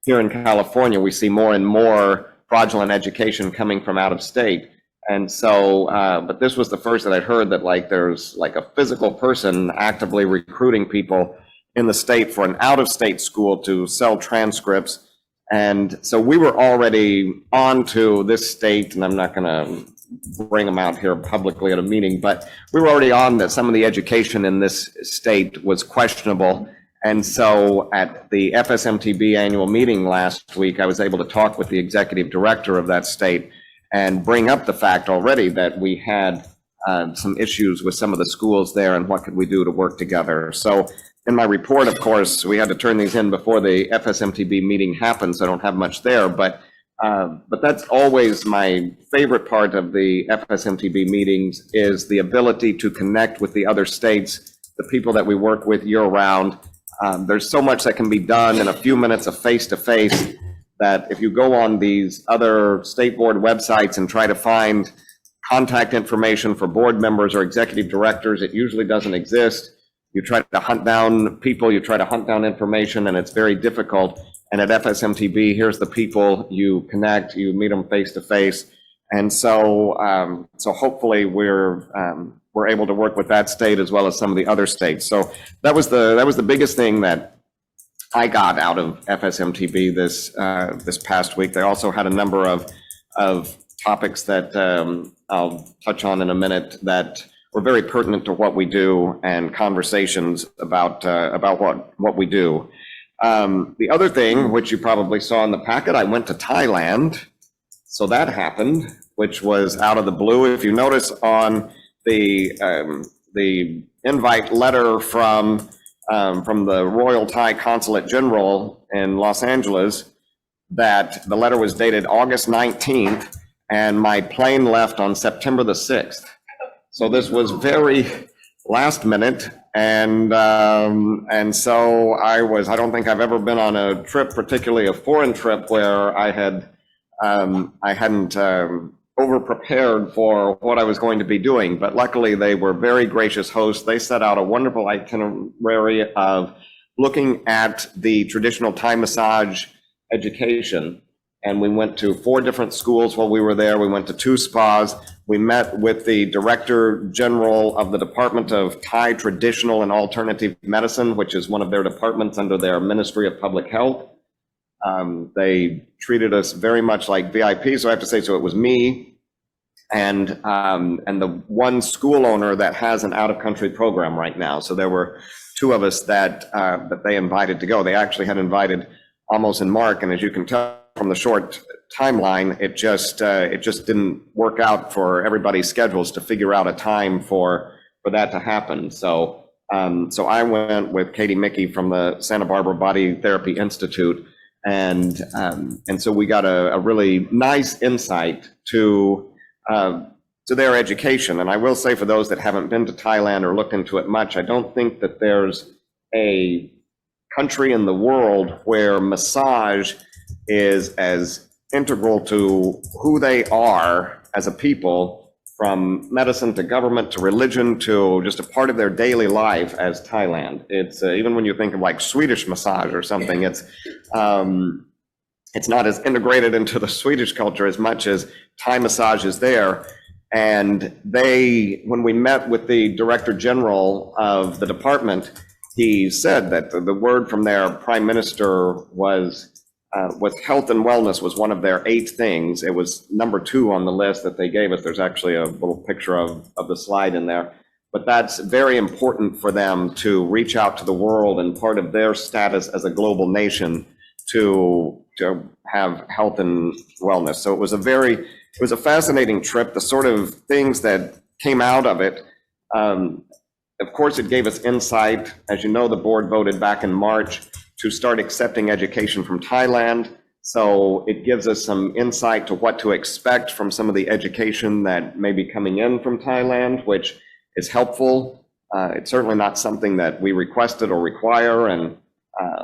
here in California, we see more and more fraudulent education coming from out of state. And so, but this was the first that I'd heard that like there's like a physical person actively recruiting people in the state for an out-of-state school to sell transcripts. And so we were already on to this state, and I'm not gonna bring them out here publicly at a meeting, but we were already on that some of the education in this state was questionable. And so at the FSMTB annual meeting last week, I was able to talk with the executive director of that state and bring up the fact already that we had some issues with some of the schools there, and what could we do to work together. So in my report, of course, we had to turn these in before the FSMTB meeting happened, so I don't have much there, but that's always my favorite part of the FSMTB meetings, is the ability to connect with the other states, the people that we work with year-round. There's so much that can be done in a few minutes of face-to-face that if you go on these other state board websites and try to find contact information for board members or executive directors, it usually doesn't exist. You try to hunt down people, you try to hunt down information, and it's very difficult. And at FSMTB, here's the people, you connect, you meet them face to face. And so, so hopefully we're able to work with that state as well as some of the other states. So that was the biggest thing that I got out of FSMTB this past week. They also had a number of topics that I'll touch on in a minute that were very pertinent to what we do, and conversations about what we do. The other thing, which you probably saw in the packet, I went to Thailand. So that happened, which was out of the blue. If you notice on the invite letter from the Royal Thai Consulate General in Los Angeles, that the letter was dated August 19th, and my plane left on September the 6th. So this was very last minute. And so I don't think I've ever been on a trip, particularly a foreign trip, where I hadn't over prepared for what I was going to be doing. But luckily they were very gracious hosts. They set out a wonderful itinerary of looking at the traditional Thai massage education. And we went to 4 different schools while we were there. We went to 2 spas. We met with the Director General of the Department of Thai Traditional and Alternative Medicine, which is one of their departments under their Ministry of Public Health. They treated us very much like VIP, so I have to say, so it was me and the one school owner that has an out-of-country program right now. So there were 2 of us that they invited to go. They actually had invited Amos and Mark, and as you can tell from the short timeline, it just didn't work out for everybody's schedules to figure out a time for that to happen. So so I went with Katie Mickey from the Santa Barbara Body Therapy Institute, and so we got a really nice insight to their education. And I will say, for those that haven't been to Thailand or looked into it much, I don't think that there's a country in the world where massage is as integral to who they are as a people, from medicine to government to religion to just a part of their daily life, as Thailand. It's even when you think of like Swedish massage or something, it's not as integrated into the Swedish culture as much as Thai massage is there. And when we met with the Director General of the department, he said that the word from their Prime Minister was health and wellness was one of their 8 things. It was number 2 on the list that they gave us. There's actually a little picture of the slide in there. But that's very important for them to reach out to the world, and part of their status as a global nation to have health and wellness. So it was a very it was a fascinating trip, the sort of things that came out of it. Of course, it gave us insight. As you know, the board voted back in March to start accepting education from Thailand. So it gives us some insight to what to expect from some of the education that may be coming in from Thailand, which is helpful. It's certainly not something that we requested or require. And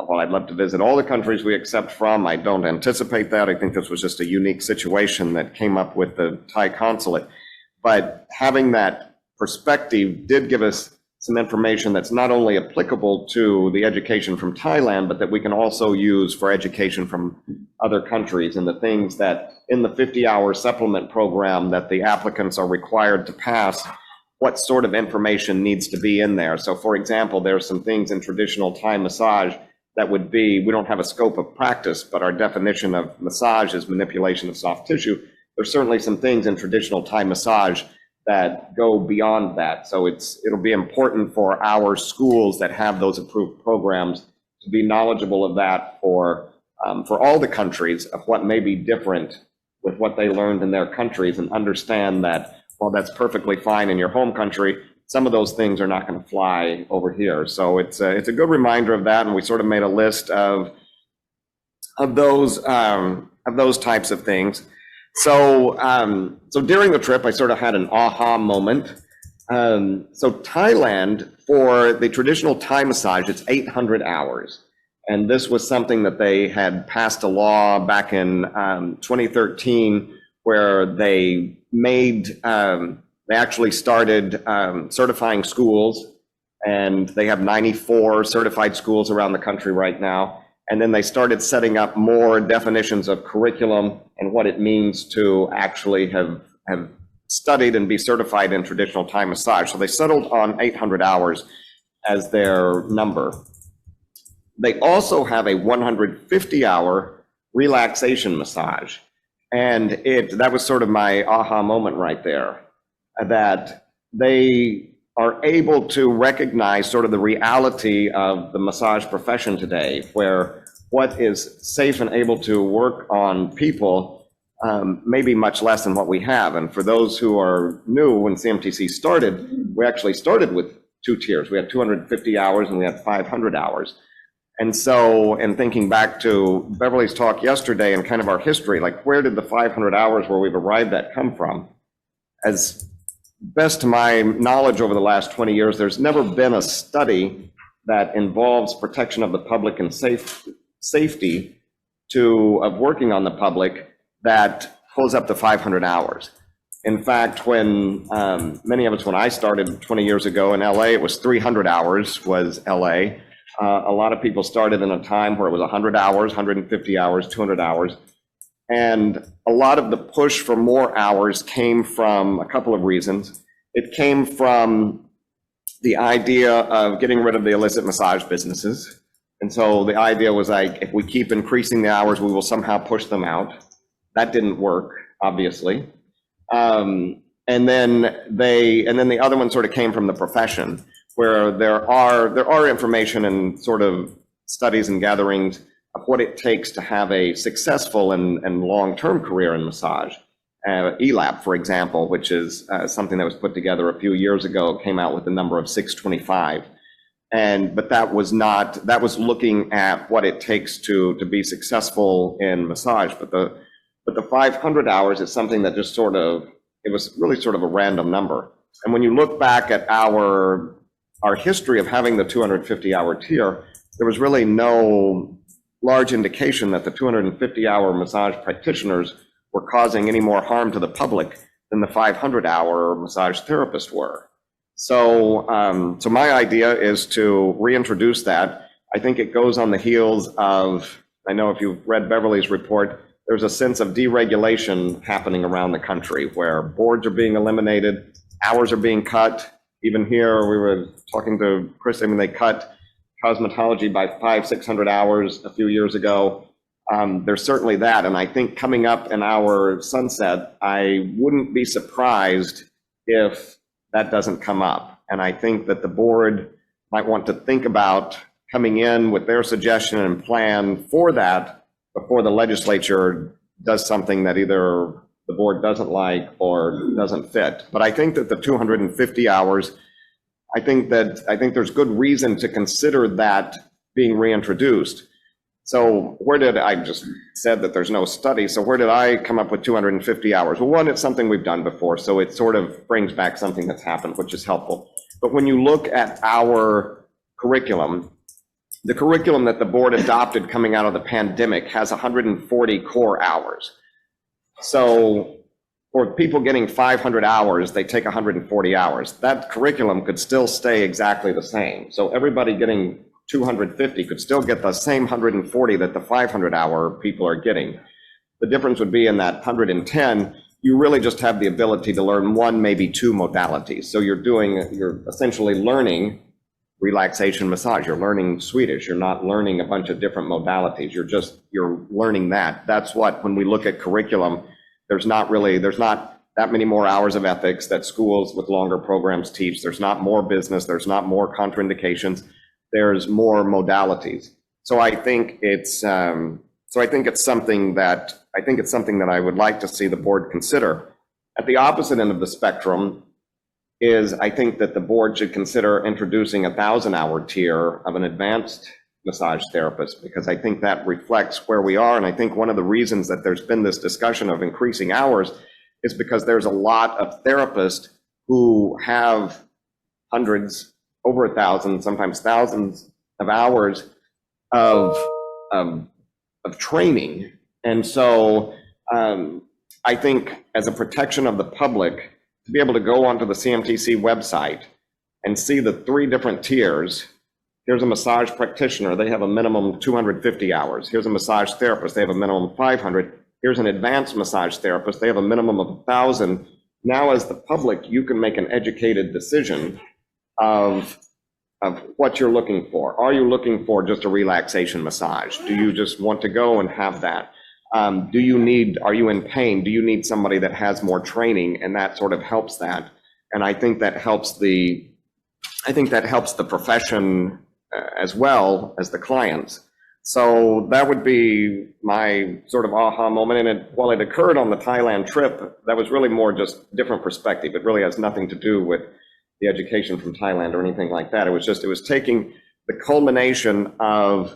while I'd love to visit all the countries we accept from, I don't anticipate that. I think this was just a unique situation that came up with the Thai consulate. But having that perspective did give us some information that's not only applicable to the education from Thailand, but that we can also use for education from other countries, and the things that in the 50-hour supplement program that the applicants are required to pass, what sort of information needs to be in there. So for example, there's some things in traditional Thai massage that would be, we don't have a scope of practice, but our definition of massage is manipulation of soft tissue. There's certainly some things in traditional Thai massage that go beyond that. So it'll be important for our schools that have those approved programs to be knowledgeable of that for all the countries, of what may be different with what they learned in their countries, and understand that while that's perfectly fine in your home country, some of those things are not going to fly over here. So it's a good reminder of that, and we sort of made a list of those types of things. So during the trip, I sort of had an aha moment. So Thailand, for the traditional Thai massage, it's 800 hours. And this was something that they had passed a law back in 2013, where they actually started certifying schools, and they have 94 certified schools around the country right now. And then they started setting up more definitions of curriculum and what it means to actually have studied and be certified in traditional Thai massage. So they settled on 800 hours as their number. They also have a 150-hour relaxation massage. And that was sort of my aha moment right there, that they are able to recognize sort of the reality of the massage profession today, where what is safe and able to work on people may be much less than what we have. And for those who are new, when CAMTC started, we actually started with 2 tiers. We had 250 hours and we had 500 hours. And so, and thinking back to Beverly's talk yesterday and kind of our history, like where did the 500 hours where we've arrived at come from? As best to my knowledge over the last 20 years, there's never been a study that involves protection of the public and safety of working on the public that pulls up to 500 hours. In fact, when many of us, when I started 20 years ago in LA, it was 300 hours was LA. A lot of people started in a time where it was 100 hours, 150 hours, 200 hours. And a lot of the push for more hours came from a couple of reasons. It came from the idea of getting rid of the illicit massage businesses. And so the idea was like, if we keep increasing the hours, we will somehow push them out. That didn't work, obviously. And then the other one sort of came from the profession, where there are information and sort of studies and gatherings of what it takes to have a successful and long-term career in massage. ELAP, for example, which is something that was put together a few years ago, came out with the number of 625. But that was looking at what it takes to be successful in massage. But the 500 hours is something that just it was really sort of a random number. And when you look back at our history of having the 250-hour tier, there was really no large indication that the 250-hour massage practitioners were causing any more harm to the public than the 500-hour massage therapists were. So my idea is to reintroduce that. I think it goes on the heels of, I know if you've read Beverly's report, there's a sense of deregulation happening around the country where boards are being eliminated, hours are being cut. Even here, we were talking to Chris, they cut cosmetology by 500-600 hours a few years ago. There's certainly that. And I think coming up in our sunset, I wouldn't be surprised if that doesn't come up. And I think that the board might want to think about coming in with their suggestion and plan for that before the legislature does something that either the board doesn't like or doesn't fit. But I think that the 250 hours, I think there's good reason to consider that being reintroduced. So I just said that there's no study, so where did I come up with 250 hours? Well, one, it's something we've done before, so it sort of brings back something that's happened, which is helpful. But when you look at our curriculum, the curriculum that the board adopted coming out of the pandemic has 140 core hours. So for people getting 500 hours, they take 140 hours. That curriculum could still stay exactly the same. So everybody getting 250 could still get the same 140 that the 500-hour people are getting. The difference would be in that 110, you really just have the ability to learn one, maybe two modalities. So you're essentially learning relaxation massage. You're learning Swedish. You're not learning a bunch of different modalities. You're learning that. That's what, when we look at curriculum, there's not that many more hours of ethics that schools with longer programs teach. There's not more business. There's not more contraindications. There's more modalities. So I think it's something that I would like to see the board consider. At the opposite end of the spectrum is I think that the board should consider introducing a 1,000-hour tier of an advanced massage therapist, because I think that reflects where we are. And I think one of the reasons that there's been this discussion of increasing hours is because there's a lot of therapists who have hundreds, over 1,000, sometimes thousands of hours of training. And so I think as a protection of the public, to be able to go onto the CAMTC website and see the 3 different tiers. Here's a massage practitioner, they have a minimum of 250 hours. Here's a massage therapist, they have a minimum of 500. Here's an advanced massage therapist, they have a minimum of 1,000. Now, as the public, you can make an educated decision of what you're looking for. Are you looking for just a relaxation massage? Do you just want to go and have that? Are you in pain? Do you need somebody that has more training? And that sort of helps that. And I think that helps the profession as well as the clients. So that would be my sort of aha moment. And while it occurred on the Thailand trip, that was really more just different perspective. It really has nothing to do with the education from Thailand or anything like that. It was taking the culmination of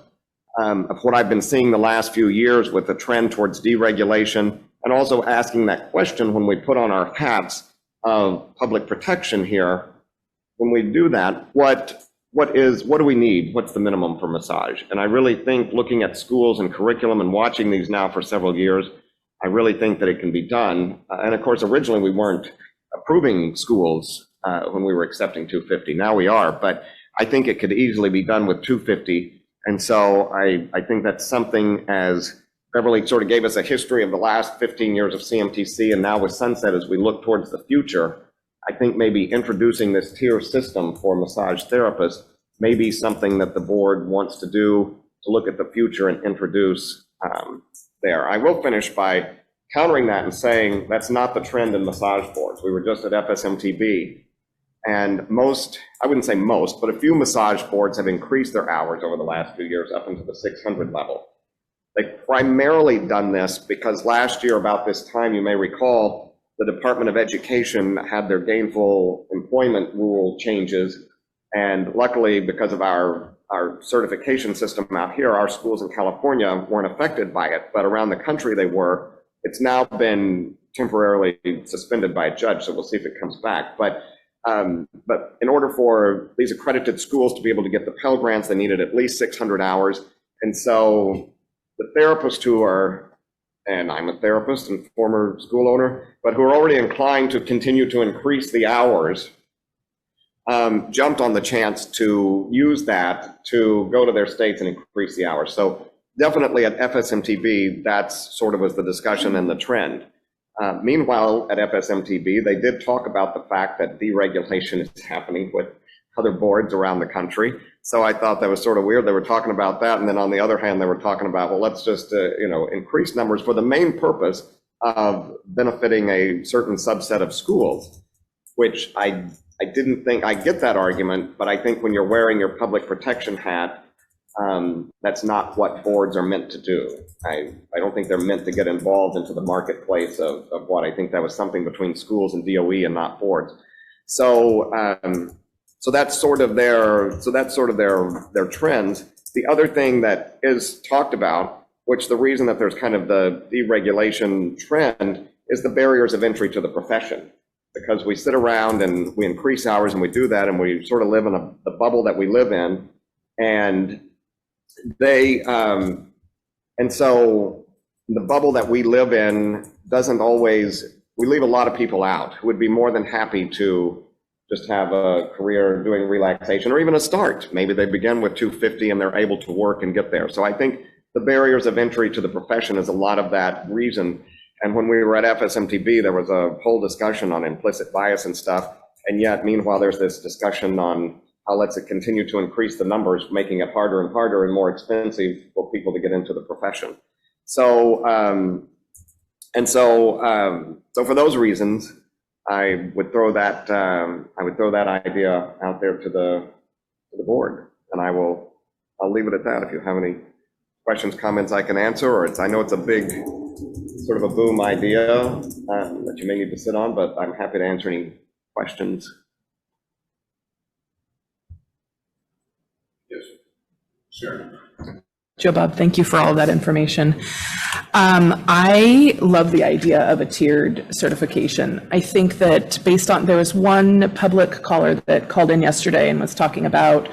what I've been seeing the last few years with the trend towards deregulation, and also asking that question when we put on our hats of public protection here. When we do that, what do we need? What's the minimum for massage? And I really think, looking at schools and curriculum and watching these now for several years, I really think that it can be done. And of course, originally we weren't approving schools when we were accepting 250. Now we are, but I think it could easily be done with 250. And so I think that's something, as Beverly sort of gave us a history of the last 15 years of CMTC, and now with Sunset, as we look towards the future, I think maybe introducing this tier system for massage therapists may be something that the board wants to do, to look at the future and introduce there. I will finish by countering that and saying that's not the trend in massage boards. We were just at FSMTB, and I wouldn't say most, but a few massage boards have increased their hours over the last few years up into the 600 level. They've primarily done this because last year about this time, you may recall, the Department of Education had their gainful employment rule changes. And luckily, because of our certification system out here, our schools in California weren't affected by it, but around the country they were. It's now been temporarily suspended by a judge, so we'll see if it comes back. But in order for these accredited schools to be able to get the Pell Grants, they needed at least 600 hours. And so the therapists who are, and I'm a therapist and former school owner, but who are already inclined to continue to increase the hours, jumped on the chance to use that to go to their states and increase the hours. So definitely at FSMTB, that's sort of was the discussion and the trend. Meanwhile, at FSMTB, they did talk about the fact that deregulation is happening with other boards around the country. So I thought that was sort of weird. They were talking about that. And then on the other hand, they were talking about, well, let's just, increase numbers for the main purpose of benefiting a certain subset of schools, which I didn't think, I get that argument, but I think when you're wearing your public protection hat, That's not what boards are meant to do. I don't think they're meant to get involved into the marketplace of what. I think that was something between schools and DOE and not boards. So that's sort of their trends. The other thing that is talked about, which the reason that there's kind of the deregulation trend, is the barriers of entry to the profession. Because we sit around and we increase hours and we do that, and we sort of live in the bubble that we live in, and so the bubble that we live in doesn't always, we leave a lot of people out who would be more than happy to just have a career doing relaxation, or even a start. Maybe they begin with 250 and they're able to work and get there. So I think the barriers of entry to the profession is a lot of that reason. And when we were at FSMTB, there was a whole discussion on implicit bias and stuff. And yet, meanwhile, there's this discussion on how let's continue to increase the numbers, making it harder and harder and more expensive for people to get into the profession. So, so for those reasons, I would throw that idea out there to the board, and I'll leave it at that. If you have any questions, comments I can answer, or I know it's a big sort of a boom idea that you may need to sit on, but I'm happy to answer any questions. Yes, sure. Joe Bob, thank you for all of that information. I love the idea of a tiered certification. I think that there was one public caller that called in yesterday and was talking about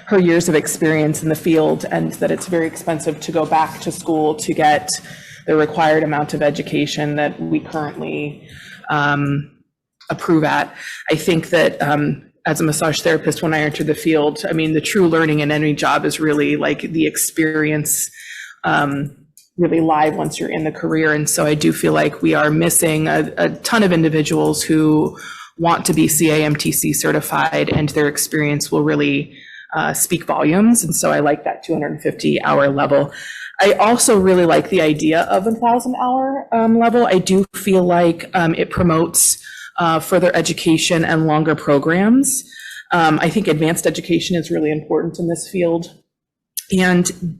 her years of experience in the field, and that it's very expensive to go back to school to get the required amount of education that we currently approve at. I think that as a massage therapist, when I entered the field, I mean, the true learning in any job is really like the experience really live once you're in the career. And so I do feel like we are missing a ton of individuals who want to be CAMTC certified, and their experience will really speak volumes. And so I like that 250-hour level. I also really like the idea of a 1,000-hour level. I do feel like it promotes further education and longer programs. I think advanced education is really important in this field. And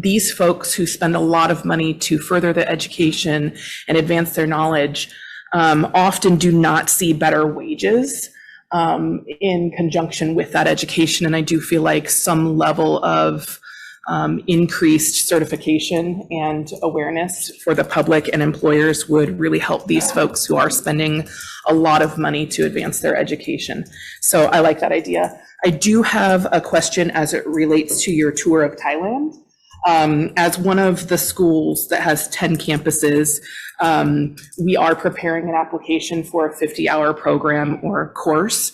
these folks who spend a lot of money to further their education and advance their knowledge often do not see better wages in conjunction with that education. And I do feel like some level of increased certification and awareness for the public and employers would really help these folks who are spending a lot of money to advance their education. So I like that idea. I do have a question as it relates to your tour of Thailand. As one of the schools that has 10 campuses, we are preparing an application for a 50-hour program or course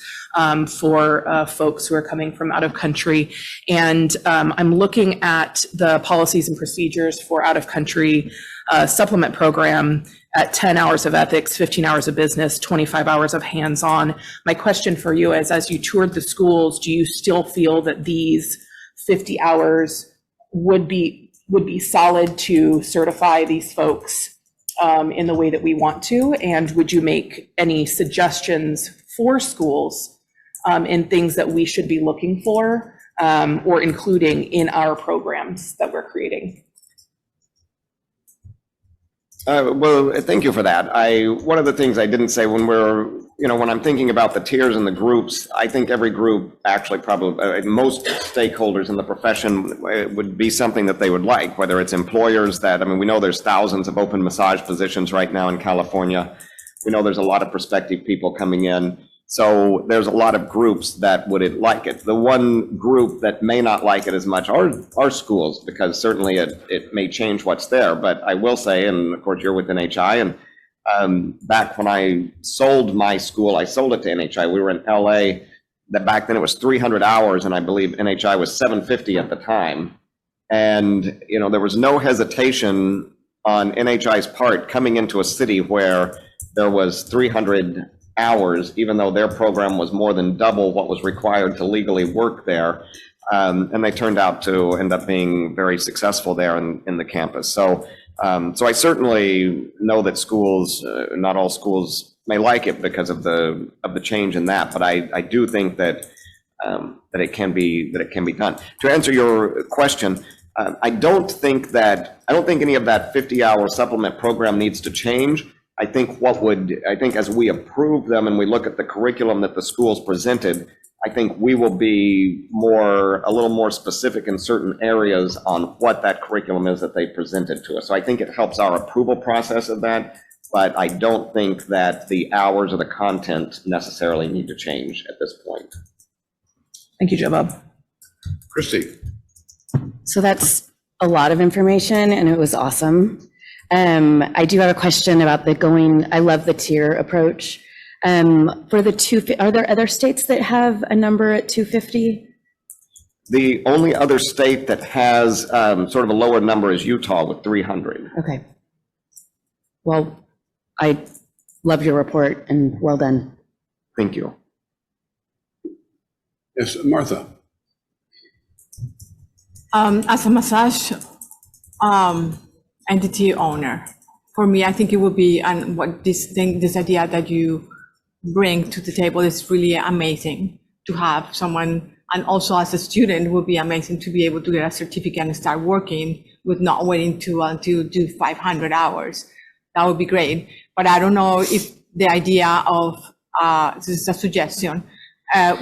for folks who are coming from out of country. And I'm looking at the policies and procedures for out of country supplement program at 10 hours of ethics, 15 hours of business, 25 hours of hands-on. My question for you is, as you toured the schools, do you still feel that these 50 hours would be solid to certify these folks in the way that we want to? And would you make any suggestions for schools in things that we should be looking for or including in our programs that we're creating? Well, thank you for that. One of the things I didn't say when when I'm thinking about the tiers and the groups, I think every group actually probably, most stakeholders in the profession would be something that they would like, whether it's employers that, we know there's thousands of open massage positions right now in California. We know there's a lot of prospective people coming in. So there's a lot of groups that would like it. The one group that may not like it as much are schools, because certainly it may change what's there. But I will say, and of course you're with NHI, and back when I sold my school, I sold it to NHI. We were in LA. That back then it was 300 hours, and I believe NHI was 750 at the time. And there was no hesitation on NHI's part coming into a city where there was 300 hours, even though their program was more than double what was required to legally work there. And they turned out to end up being very successful there in the campus. So I certainly know that schools, not all schools may like it because of the change in that. But I do think that that it can be done. To answer your question, I don't think any of that 50-hour supplement program needs to change. I think as we approve them and we look at the curriculum that the schools presented, I think we will be a little more specific in certain areas on what that curriculum is that they presented to us. So I think it helps our approval process of that, but I don't think that the hours or the content necessarily need to change at this point. Thank you, Joe Bob. Christy. So that's a lot of information and it was awesome. I do have a question about I love the tier approach. For the are there other states that have a number at 250? The only other state that has sort of a lower number is Utah with 300. Okay. Well, I love your report and well done. Thank you. Yes, Martha. As a massage entity owner, for me, I think it would be, and what this idea that you bring to the table is really amazing to have someone, and also as a student, it would be amazing to be able to get a certificate and start working with not waiting to do 500 hours. That would be great. But I don't know if the idea of, this is a suggestion,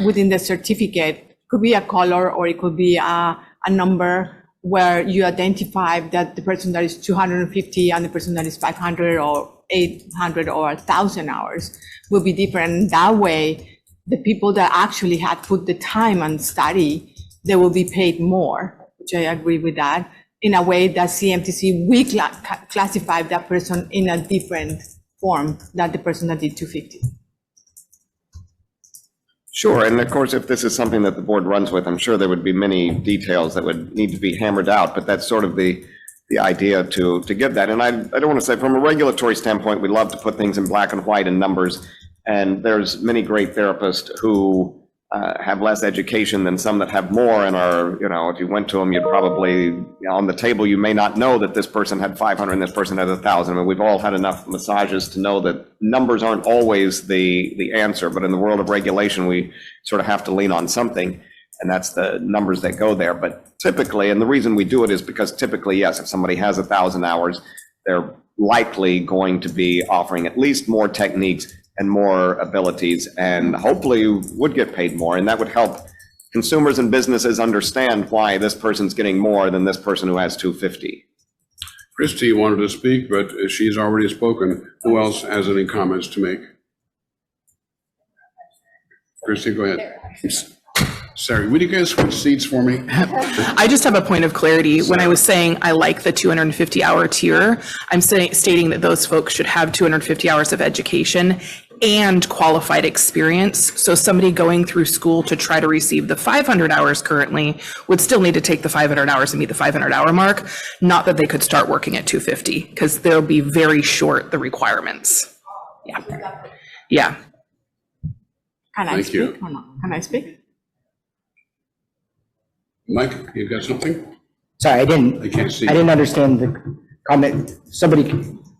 within the certificate could be a color or it could be a number where you identify that the person that is 250 and the person that is 500 or 800 or 1,000 hours will be different. That way, the people that actually had put the time and study, they will be paid more, which I agree with that, in a way that CMTC, we classify that person in a different form than the person that did 250. Sure, and of course, if this is something that the board runs with, I'm sure there would be many details that would need to be hammered out, but that's sort of the idea to give that. And I don't want to say, from a regulatory standpoint, we love to put things in black and white and numbers, and there's many great therapists who have less education than some that have more and are, if you went to them, you'd probably, on the table, you may not know that this person had 500 and this person had 1,000. I mean, we've all had enough massages to know that numbers aren't always the answer, but in the world of regulation, we sort of have to lean on something, and that's the numbers that go there. But typically, and the reason we do it is because typically, yes, if somebody has 1,000 hours, they're likely going to be offering at least more techniques and more abilities, and hopefully would get paid more. And that would help consumers and businesses understand why this person's getting more than this person who has 250. Christy wanted to speak, but she's already spoken. Who else has any comments to make? Christy, go ahead. Sorry, would you guys switch seats for me? I just have a point of clarity. When I was saying I like the 250-hour tier, I'm stating that those folks should have 250 hours of education and qualified experience. So somebody going through school to try to receive the 500 hours currently would still need to take the 500 hours and meet the 500-hour mark. Not that they could start working at 250, because they'll be very short, the requirements. Yeah. Yeah. Can I speak or not? Can I speak? Mike, you got something? Sorry, I can't see. I didn't understand the comment.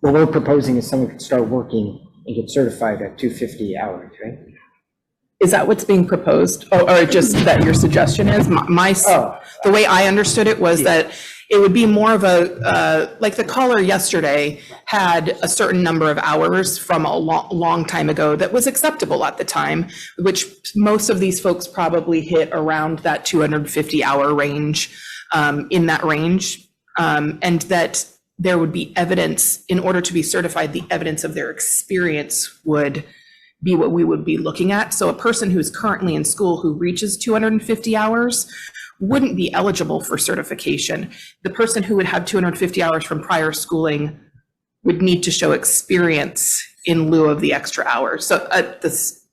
What we're proposing is someone could start working and get certified at 250 hours, right? Is that what's being proposed? Or just that your suggestion is? The way I understood it was that it would be more of a, like the caller yesterday had a certain number of hours from a long time ago that was acceptable at the time, which most of these folks probably hit around that 250 hour range, in that range. And that there would be evidence, in order to be certified, the evidence of their experience would be what we would be looking at. So a person who's currently in school who reaches 250 hours wouldn't be eligible for certification. The person who would have 250 hours from prior schooling would need to show experience in lieu of the extra hours. So that's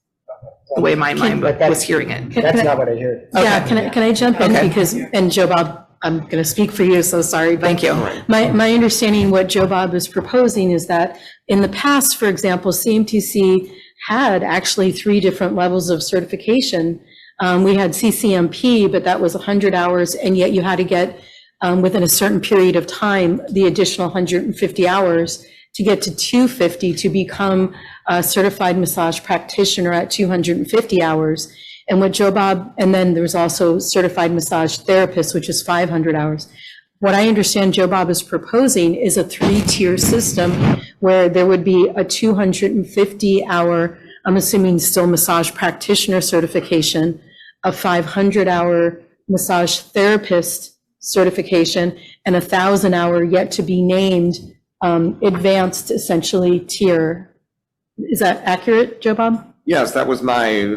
the way my mind was hearing it. That's not what I heard. Yeah, can I jump in? Because, and Joe Bob, I'm going to speak for you, so sorry. But thank you. My understanding, what Joe Bob is proposing is that in the past, for example, CMTC had actually 3 different levels of certification. We had CCMP, but that was 100 hours, and yet you had to get, within a certain period of time, the additional 150 hours to get to 250 to become a certified massage practitioner at 250 hours. And what Joe Bob, and then there's also certified massage therapist, which is 500 hours. What I understand Joe Bob is proposing is a 3-tier system where there would be a 250-hour, I'm assuming still massage practitioner certification, a 500-hour massage therapist certification, and a 1,000-hour yet to be named advanced, essentially, tier. Is that accurate, Joe Bob? Yes, that was my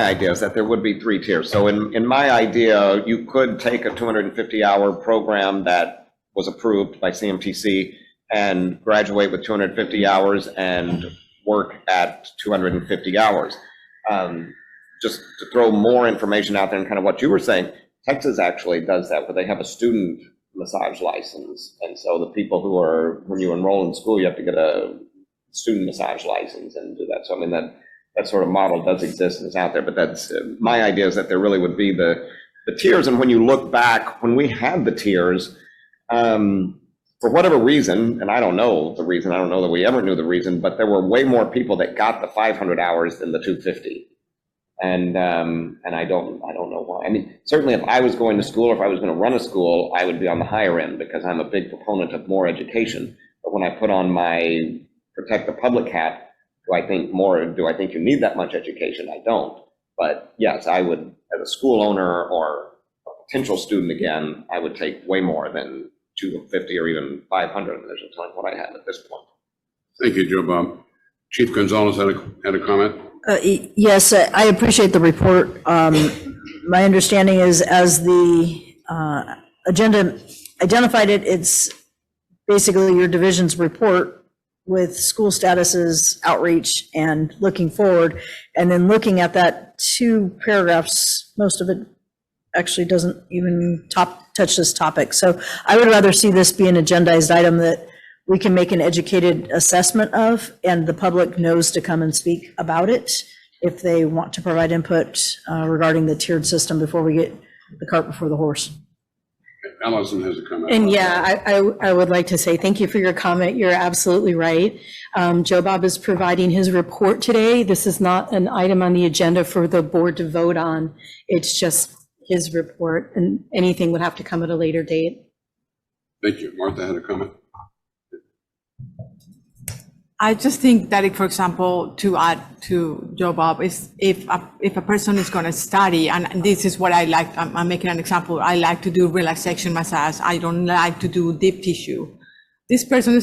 idea, is that there would be 3 tiers. So in my idea, you could take a 250-hour program that was approved by CMTC and graduate with 250 hours and work at 250 hours. Just to throw more information out there and kind of what you were saying, Texas actually does that, where they have a student massage license. And so the people who are, when you enroll in school, you have to get a student massage license and do that. So I mean, that sort of model does exist and is out there, but that's my idea, is that there really would be the tiers. And when you look back, when we had the tiers, for whatever reason, and I don't know the reason, I don't know that we ever knew the reason, but there were way more people that got the 500 hours than the 250. And I don't know why. I mean, certainly if I was going to school, or if I was going to run a school, I would be on the higher end because I'm a big proponent of more education. But when I put on my protect the public hat, do I think you need that much education? I don't. But yes, I would, as a school owner or a potential student again, I would take way more than 250 or even 500 in addition to what I had at this point. Thank you, Joe Bob. Chief Gonzalez had a comment. Yes, I appreciate the report. My understanding is, as the agenda identified it, it's basically your division's report with school statuses, outreach, and looking forward. And then looking at that 2 paragraphs, most of it actually doesn't even touch this topic. So I would rather see this be an agendized item that we can make an educated assessment of, and the public knows to come and speak about it if they want to provide input regarding the tiered system before we get the cart before the horse. Allison has a comment. And yeah, I would like to say thank you for your comment. You're absolutely right. Joe Bob is providing his report today. This is not an item on the agenda for the board to vote on. It's just his report, and anything would have to come at a later date. Thank you. Martha had a comment. I just think that, for example, to add to Joe Bob, is if a person is going to study, and this is what I like, I'm making an example, I like to do relaxation massage, I don't like to do deep tissue. This person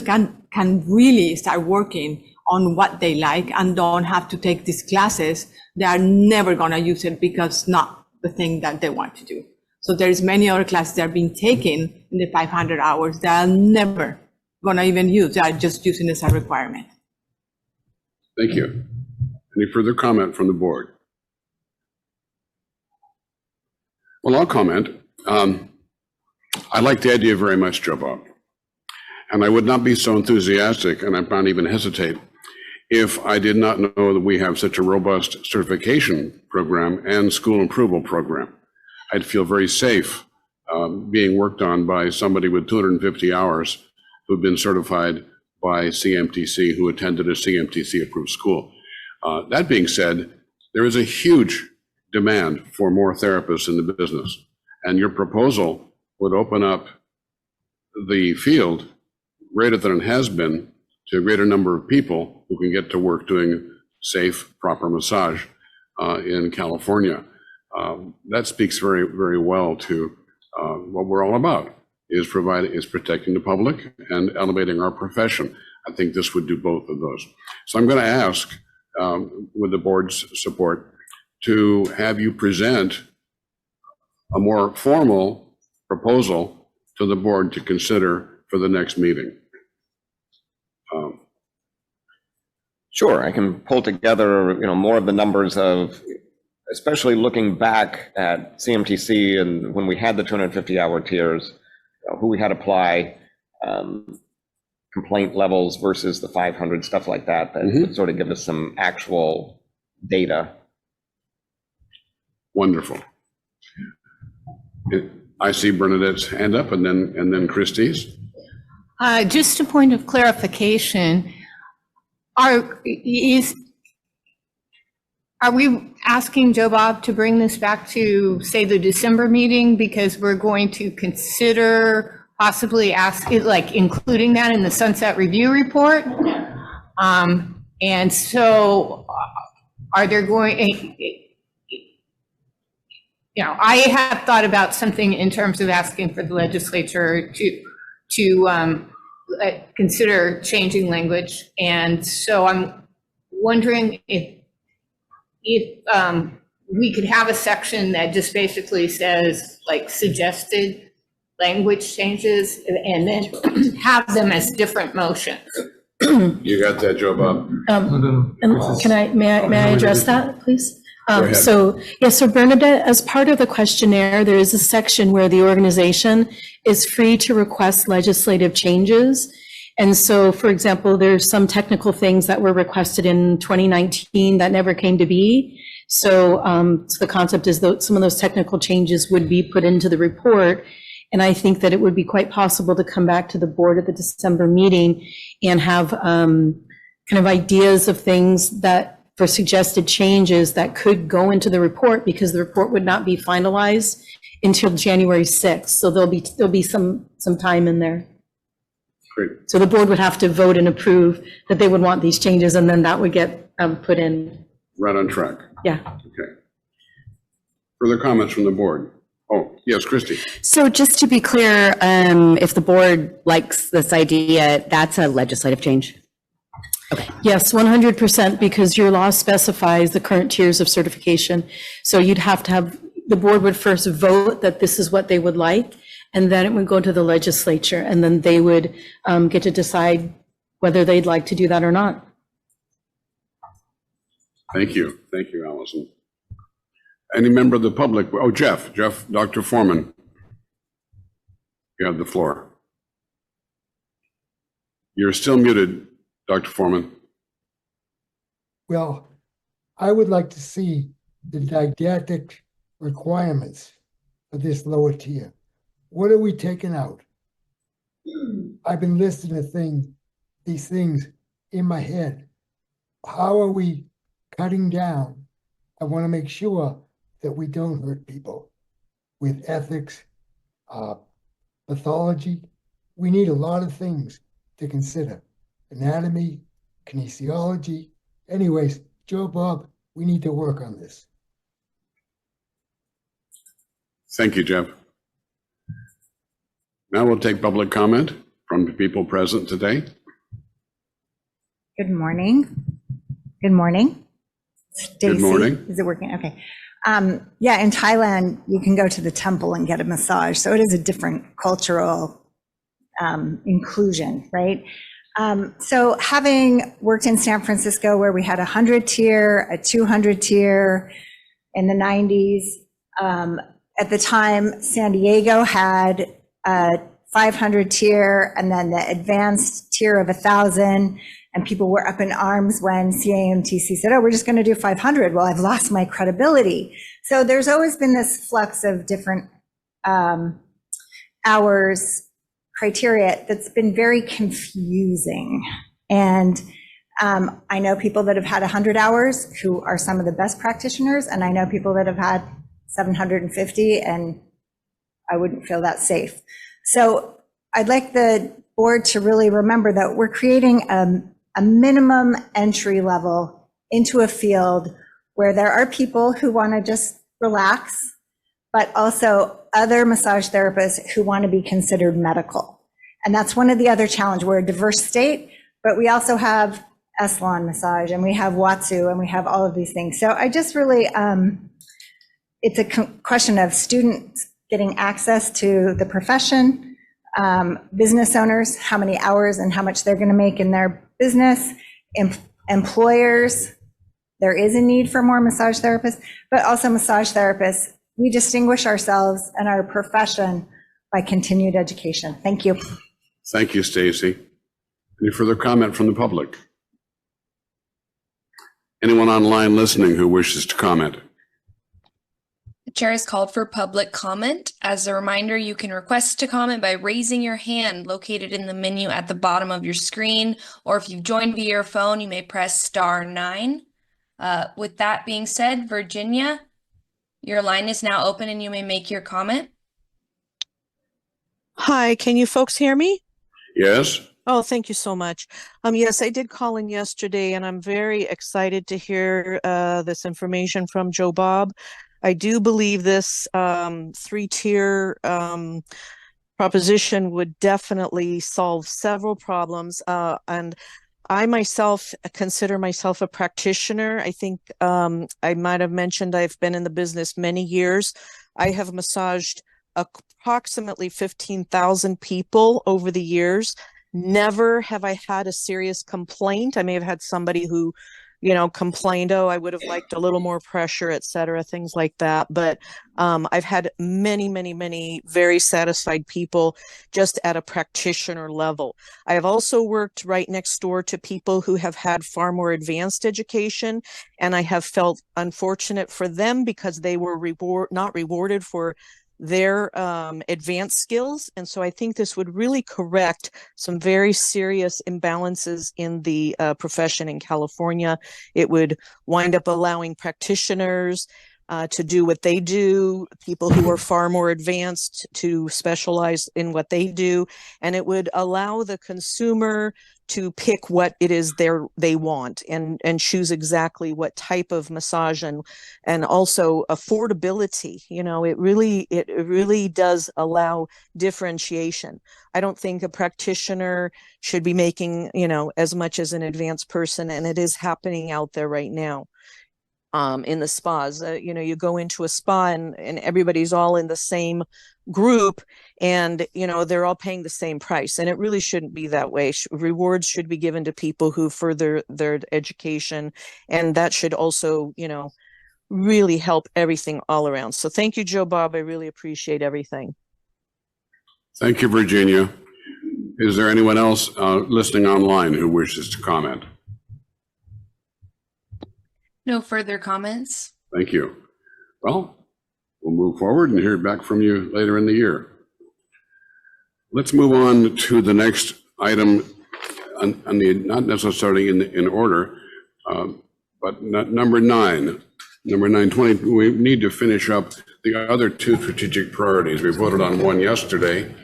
can really start working on what they like and don't have to take these classes. They are never going to use it because it's not the thing that they want to do. So there's many other classes that are being taken in the 500 hours that are never going to even use. They are just using it as a requirement. Thank you. Any further comment from the board? Well, I'll comment. I like the idea very much, Joe Bob. And I would not be so enthusiastic, and I'm not even hesitate, if I did not know that we have such a robust certification program and school approval program. I'd feel very safe being worked on by somebody with 250 hours who've been certified by CMTC, who attended a CMTC approved school. That being said, there is a huge demand for more therapists in the business, and your proposal would open up the field greater than it has been to a greater number of people who can get to work doing safe, proper massage in California. That speaks very, very well to what we're all about, is protecting the public and elevating our profession. I think this would do both of those. So I'm going to ask, with the board's support, to have you present a more formal proposal to the board to consider for the next meeting. Sure, I can pull together, more of the numbers of, especially looking back at CMTC and when we had the 250-hour tiers, who we had apply, complaint levels versus the 500, stuff like that, that would sort of give us some actual data. Wonderful. I see Bernadette's hand up, and then Christie's. Just a point of clarification, are Are we asking Joe Bob to bring this back to, say, the December meeting? Because we're going to consider possibly including that in the sunset review report. And so are there going, I have thought about something in terms of asking for the legislature to consider changing language. And so I'm wondering if we could have a section that just basically says like suggested language changes and then have them as different motions. You got that, Joe Bob? And may I address that, please? Go ahead. So Bernadette, as part of the questionnaire, there is a section where the organization is free to request legislative changes. And so, for example, there's some technical things that were requested in 2019 that never came to be. So, the concept is that some of those technical changes would be put into the report. And I think that it would be quite possible to come back to the board at the December meeting and have kind of ideas of things that for suggested changes that could go into the report, because the report would not be finalized until January 6th. So there'll be some time in there. Great. So the board would have to vote and approve that they would want these changes, and then that would get put in. Right on track. Yeah. Okay. Further comments from the board? Oh, yes, Christy. So just to be clear, if the board likes this idea, that's a legislative change. Okay. Yes, 100%, because your law specifies the current tiers of certification. So you'd have to have, the board would first vote that this is what they would like, and then it would go to the legislature, and then they would get to decide whether they'd like to do that or not. Thank you. Thank you, Allison. Any member of the public? Oh, Jeff, Dr. Foreman. You have the floor. You're still muted, Dr. Foreman. Well, I would like to see the didactic requirements for this lower tier. What are we taking out? I've been listening to these things in my head. How are we cutting down? I want to make sure that we don't hurt people with ethics, pathology. We need a lot of things to consider. Anatomy, kinesiology. Anyways, Joe Bob, we need to work on this. Thank you, Jeff. Now we'll take public comment from the people present today. Good morning. Good morning. Stacey. Good morning. Is it working? Okay. Yeah, in Thailand, you can go to the temple and get a massage. So it is a different cultural inclusion, right? So having worked in San Francisco where we had a 100 tier, a 200 tier in the 90s, at the time, San Diego had a 500 tier and then the advanced tier of 1,000. And people were up in arms when CAMTC said, oh, we're just going to do 500. Well, I've lost my credibility. So there's always been this flux of different hours criteria that's been very confusing. And I know people that have had 100 hours who are some of the best practitioners, and I know people that have had 750, and I wouldn't feel that safe. So I'd like the board to really remember that we're creating a minimum entry level into a field where there are people who want to just relax, but also other massage therapists who want to be considered medical. And that's one of the other challenges. We're a diverse state, but we also have Esalen massage, and we have Watsu, and we have all of these things. So I just really, it's a question of students getting access to the profession, business owners, how many hours and how much they're going to make in their business, employers, there is a need for more massage therapists, but also massage therapists. We distinguish ourselves and our profession by continued education. Thank you. Thank you, Stacy. Any further comment from the public? Anyone online listening who wishes to comment? The chair has called for public comment. As a reminder, you can request to comment by raising your hand located in the menu at the bottom of your screen, or if you've joined via your phone, you may press *9. With that being said, Virginia, your line is now open and you may make your comment. Hi, can you folks hear me? Yes? Oh, thank you so much. Yes, I did call in yesterday and I'm very excited to hear this information from Joe Bob. I do believe this three-tier proposition would definitely solve several problems. And I myself consider myself a practitioner. I think I might have mentioned I've been in the business many years. I have massaged approximately 15,000 people over the years. Never have I had a serious complaint. I may have had somebody who, complained, oh, I would have liked a little more pressure, et cetera, things like that. But I've had many, many, many very satisfied people just at a practitioner level. I have also worked right next door to people who have had far more advanced education, and I have felt unfortunate for them because they were not rewarded for their advanced skills. And so I think this would really correct some very serious imbalances in the profession in California. It would wind up allowing practitioners to do what they do, people who are far more advanced to specialize in what they do, and it would allow the consumer to pick what it is they want and choose exactly what type of massage and also affordability. It really does allow differentiation. I don't think a practitioner should be making, as much as an advanced person, and it is happening out there right now. In the spas, you go into a spa and everybody's all in the same group and, they're all paying the same price. And it really shouldn't be that way. Rewards should be given to people who further their education. And that should also, really help everything all around. So thank you, Joe Bob. I really appreciate everything. Thank you, Virginia. Is there anyone else listening online who wishes to comment? No further comments. Thank you. Well, we'll move forward and hear back from you later in the year. Let's move on to the next item on the, not necessarily in order, but number 9. Number 920, we need to finish up the other 2 strategic priorities. We voted on one yesterday,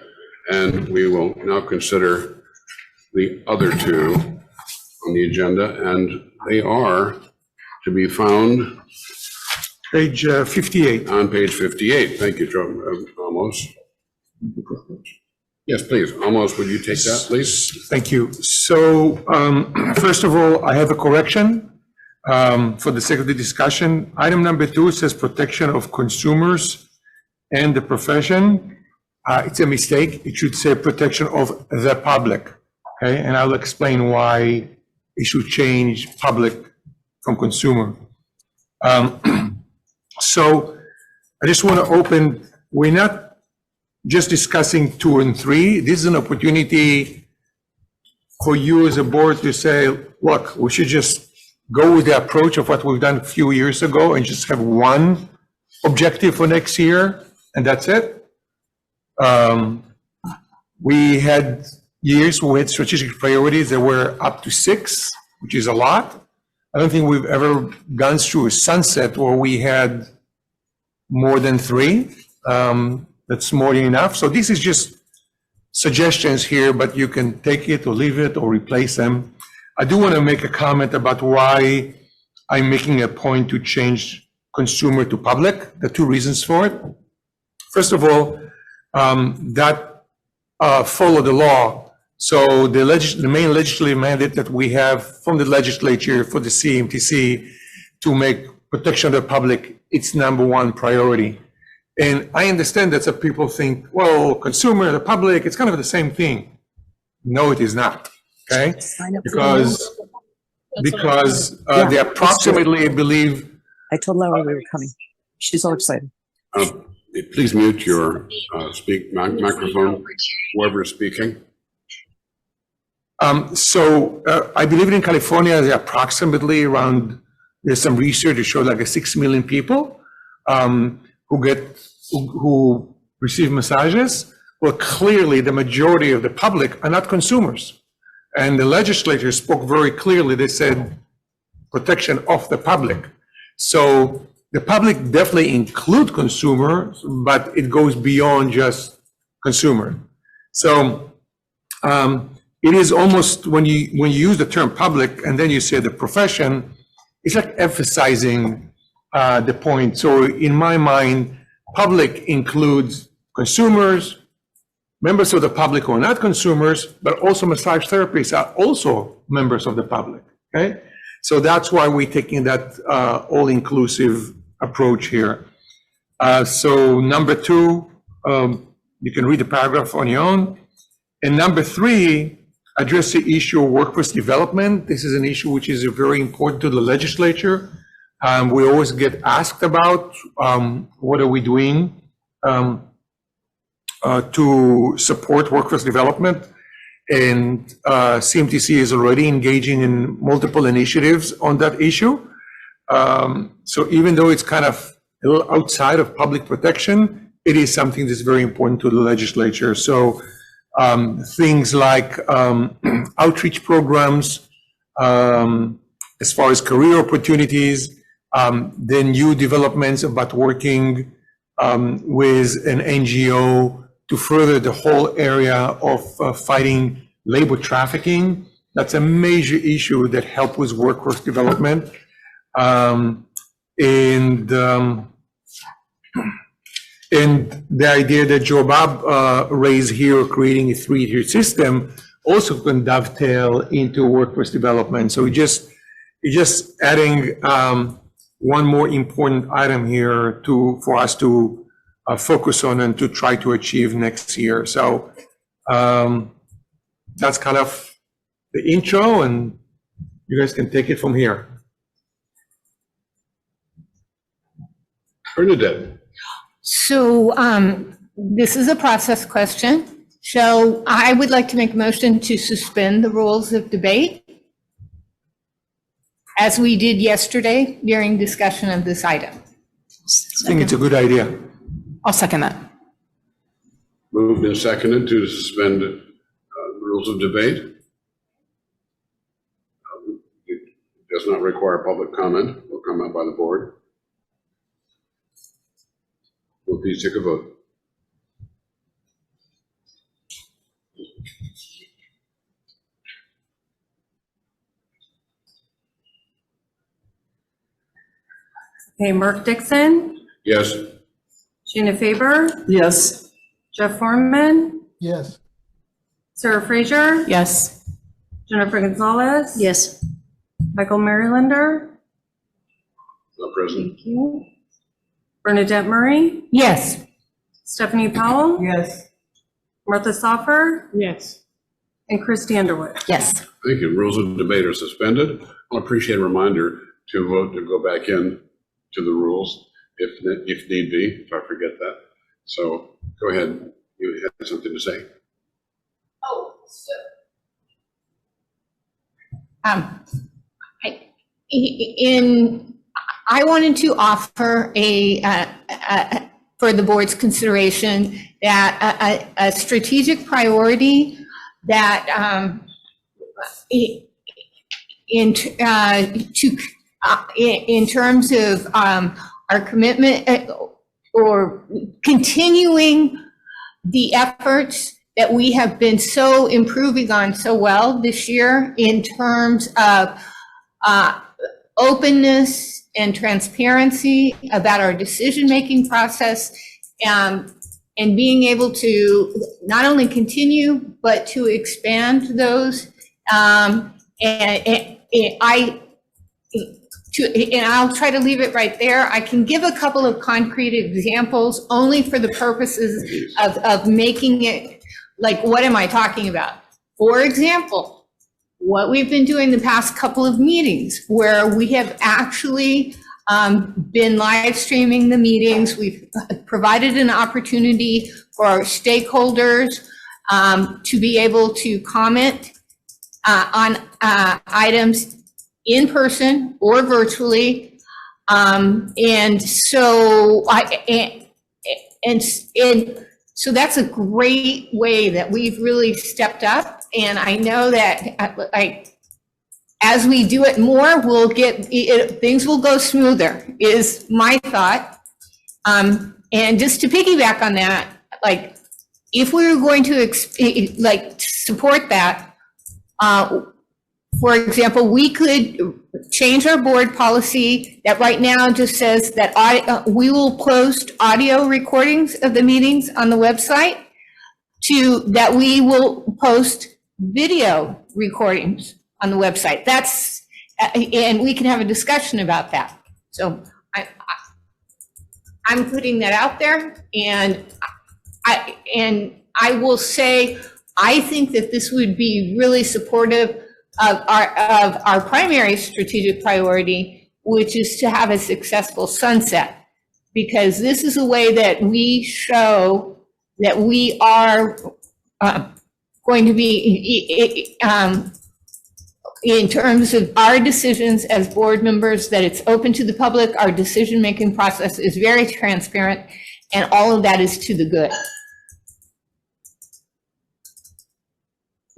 and we will now consider the other 2 on the agenda, and they are to be found Page 58. On page 58. Thank you, Joe. Amos. Yes, please. Amos, would you take that, please? Thank you. So first of all, I have a correction for the sake of the discussion. Item number 2 says protection of consumers and the profession. It's a mistake. It should say protection of the public. Okay, and I'll explain why it should change public from consumer. So I just want to open, we're not just discussing 2 and 3. This is an opportunity for you as a board to say, look, we should just go with the approach of what we've done a few years ago and just have one objective for next year, and that's it. We had years where we had strategic priorities that were up to 6, which is a lot. I don't think we've ever gone through a sunset where we had more than 3. That's more than enough. So this is just suggestions here, but you can take it or leave it or replace them. I do want to make a comment about why I'm making a point to change consumer to public. The 2 reasons for it. First of all, that follow the law. So the main legislative mandate that we have from the legislature for the CAMTC to make protection of the public its number 1 priority. And I understand that some people think, well, consumer, the public, it's kind of the same thing. No, it is not, okay? Because they approximately, I believe. I told Laura we were coming. She's all excited. Please mute your microphone, whoever's speaking. So I believe in California, there are approximately around, there's some research to show like 6 million people who receive massages. Well, clearly the majority of the public are not consumers. And the legislature spoke very clearly. They said, protection of the public. So the public definitely include consumers, but it goes beyond just consumer. So it is almost, when you use the term public and then you say the profession, it's like emphasizing the point. So in my mind, public includes consumers, members of the public who are not consumers, but also massage therapists are also members of the public, okay? So that's why we're taking that all-inclusive approach here. So number 2, you can read the paragraph on your own. And number 3, address the issue of workforce development. This is an issue which is very important to the legislature. We always get asked about what are we doing to support workforce development. And CMTC is already engaging in multiple initiatives on that issue. So even though it's kind of a little outside of public protection, it is something that's very important to the legislature. So things like outreach programs, as far as career opportunities, then new developments about working with an NGO to further the whole area of fighting labor trafficking. That's a major issue that helps with workforce development. And the idea that Joe Bob raised here, creating a 3-tier system, also can dovetail into workforce development. So you're just adding one more important item here for us to focus on and to try to achieve next year. So that's kind of the intro, and you guys can take it from here. Bernadette. So this is a process question. So I would like to make a motion to suspend the rules of debate, as we did yesterday during discussion of this item. I think it's a good idea. I'll second that. Moved and seconded to suspend rules of debate. It does not require public comment. Will come out by the board. Will please take a vote. Okay, Mark Dixon, Yes. Gina Faber, Yes. Jeff Foreman, Yes. Sarah Fraser, Yes. Jennifer Gonzalez. Yes. Michael Marylander. Not present. Thank you. Bernadette Murray, Yes. Stephanie Powell, Yes. Martha Soffer, Yes. and Christy Underwood. Yes. Thank you. Rules of debate are suspended. I'll appreciate a reminder to vote to go back in to the rules if need be, if I forget that. So go ahead. You had something to say. Oh, so. I wanted to offer for the board's consideration that a strategic priority that in terms of our commitment or continuing the efforts that we have been so improving on so well this year in terms of openness and transparency about our decision-making process, and being able to not only continue, but to expand those. And I'll try to leave it right there. I can give a couple of concrete examples only for the purposes of making it, like, what am I talking about? For example, what we've been doing the past couple of meetings where we have actually been live streaming the meetings. We've provided an opportunity for our stakeholders to be able to comment on items in person or virtually. And so so that's a great way that we've really stepped up. And I know that as we do it more, we'll get, things will go smoother, is my thought. And just to piggyback on that, like, if we were going to support that, for example, we could change our board policy that right now just says that we will post audio recordings of the meetings on the website, to that we will post video recordings on the website. That's, and we can have a discussion about that. So I'm putting that out there, and I will say, I think that this would be really supportive of our primary strategic priority, which is to have a successful sunset, because this is a way that we show that we are going to be, in terms of our decisions as board members, that it's open to the public, our decision-making process is very transparent, and all of that is to the good.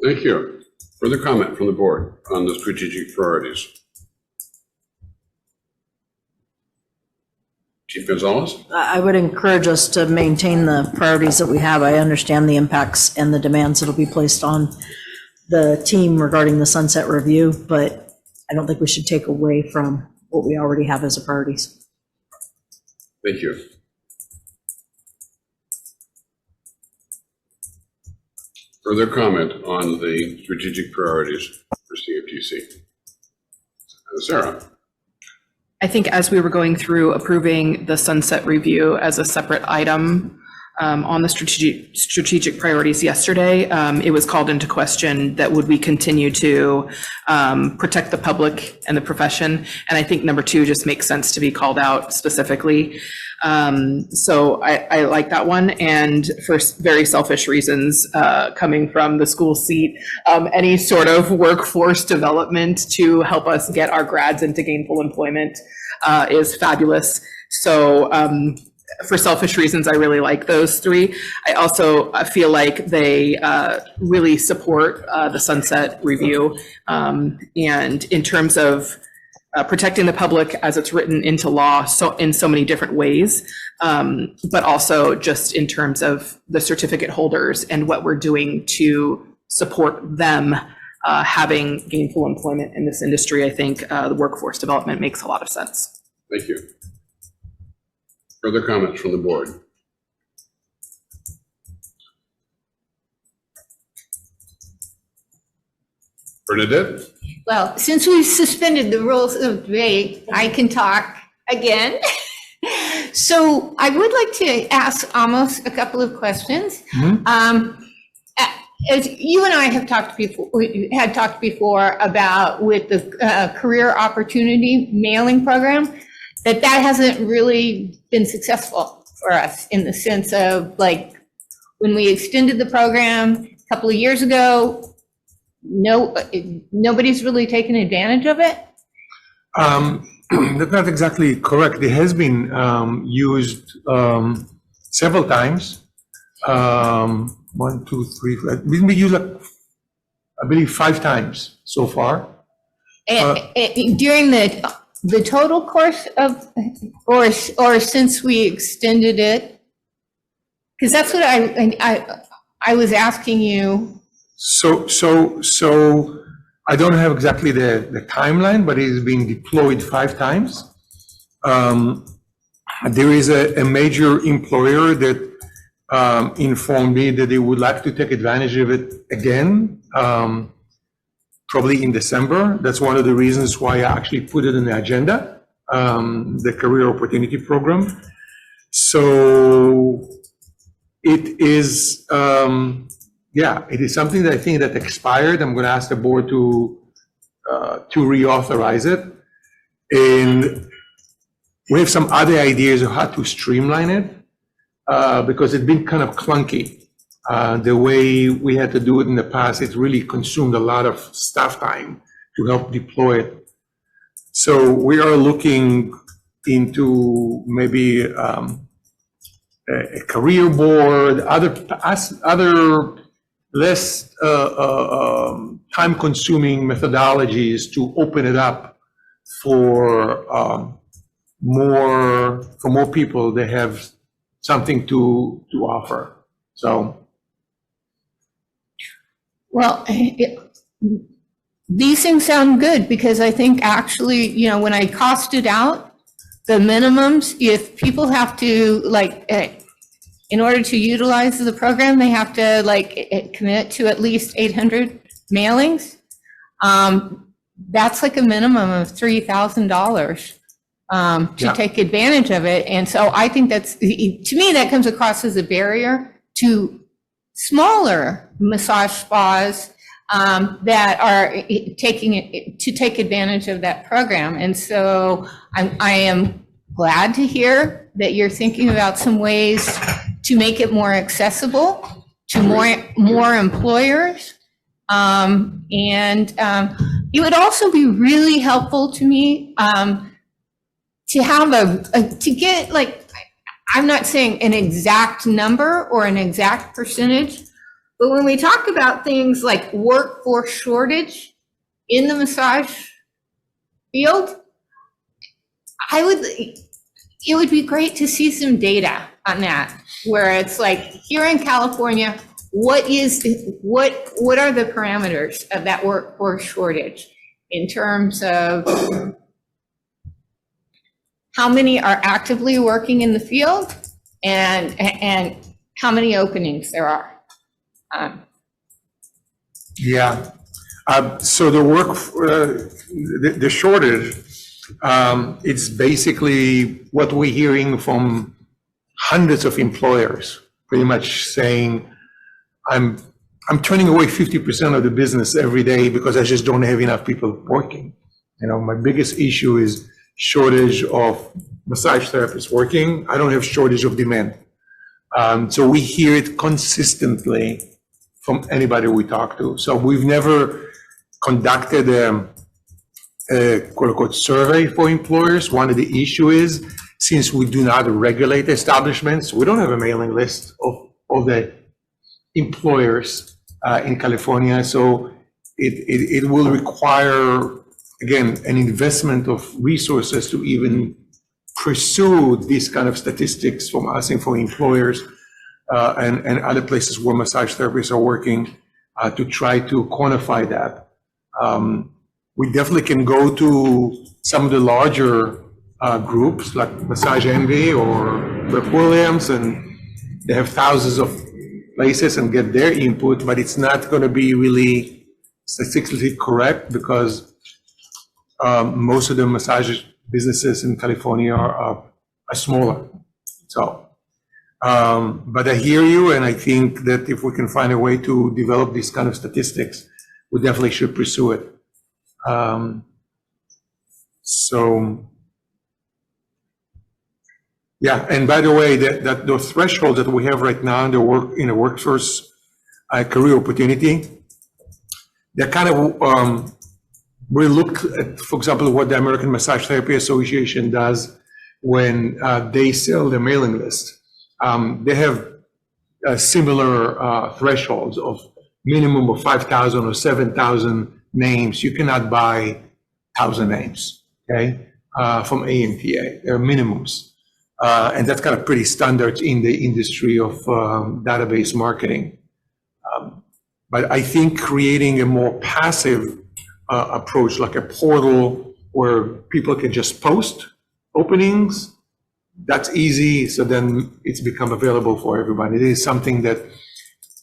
Thank you. Further comment from the board on the strategic priorities? Chief Gonzalez? I would encourage us to maintain the priorities that we have. I understand the impacts and the demands that will be placed on the team regarding the sunset review, but I don't think we should take away from what we already have as a priorities. Thank you. Further comment on the strategic priorities for CAMTC? Sarah? I think as we were going through approving the sunset review as a separate item on the strategic priorities yesterday, it was called into question that would we continue to protect the public and the profession. And I think number 2 just makes sense to be called out specifically. So I like that one. And for very selfish reasons, coming from the school seat, any sort of workforce development to help us get our grads into gainful employment is fabulous. So for selfish reasons, I really like those 3. I also feel like they really support the sunset review. And in terms of protecting the public as it's written into law, so in so many different ways, but also just in terms of the certificate holders and what we're doing to support them having gainful employment in this industry. I think the workforce development makes a lot of sense. Thank you. Further comments from the board? Bernadette? Well, since we suspended the rules of debate, I can talk again. So I would like to ask Amos a couple of questions. As you and I have talked before, we had talked before about with the career opportunity mailing program, that hasn't really been successful for us in the sense of, like, when we extended the program a couple of years ago, nobody's really taken advantage of it. That's not exactly correct. It has been used several times. 1, 2, 3, 4. It's been used, like, I believe, 5 times so far. And during the total course of, or since we extended it, because that's what I was asking you. So I don't have exactly the timeline, but it is being deployed 5 times. There is a major employer that informed me that they would like to take advantage of it again, probably in December. That's one of the reasons why I actually put it in the agenda, the Career Opportunity Program. So it is, it is something that I think that expired. I'm going to ask the board to reauthorize it. And we have some other ideas of how to streamline it, because it's been kind of clunky. The way we had to do it in the past, it really consumed a lot of staff time to help deploy it. So we are looking into maybe a career board, other less time-consuming methodologies to open it up for more people that have something to offer. So. Well, these things sound good because I think actually, you know, when I costed out the minimums, if people have to like, in order to utilize the program, they have to like commit to at least 800 mailings. That's like a minimum of $3,000 to take advantage of it. And so I think that's, to me, that comes across as a barrier to smaller massage spas that are taking it to take advantage of that program. And so I am glad to hear that you're thinking about some ways to make it more accessible to more employers. It would also be really helpful to me to have to get like, I'm not saying an exact number or an exact percentage, but when we talk about things like workforce shortage in the massage field, it would be great to see some data on that, where it's like here in California, what are the parameters of that workforce shortage in terms of how many are actively working in the field and how many openings there are. So the shortage, it's basically what we're hearing from hundreds of employers, pretty much saying, I'm turning away 50% of the business every day because I just don't have enough people working. You know, my biggest issue is shortage of massage therapists working. I don't have shortage of demand. So we hear it consistently from anybody we talk to. So we've never conducted a quote unquote survey for employers. One of the issue is, since we do not regulate establishments, we don't have a mailing list of the employers in California. So it will require, again, an investment of resources to even pursue these kind of statistics from us and for employers and other places where massage therapists are working to try to quantify that. We definitely can go to some of the larger groups like Massage Envy or Rep Williams, and they have thousands of places and get their input, but it's not going to be really statistically correct because most of the massage businesses in California are smaller. So, but I hear you, and I think that if we can find a way to develop these kind of statistics, we definitely should pursue it. So, yeah, and by the way, that the threshold that we have right now in the workforce career opportunity, they're kind of we looked at, for example, what the American Massage Therapy Association does when they sell the mailing list. They have similar thresholds of minimum of 5,000 or 7,000 names. You cannot buy 1,000 names, okay, from AMTA. There are minimums. And that's kind of pretty standard in the industry of database marketing. But I think creating a more passive approach, like a portal where people can just post openings, that's easy. So then it's become available for everybody. It is something that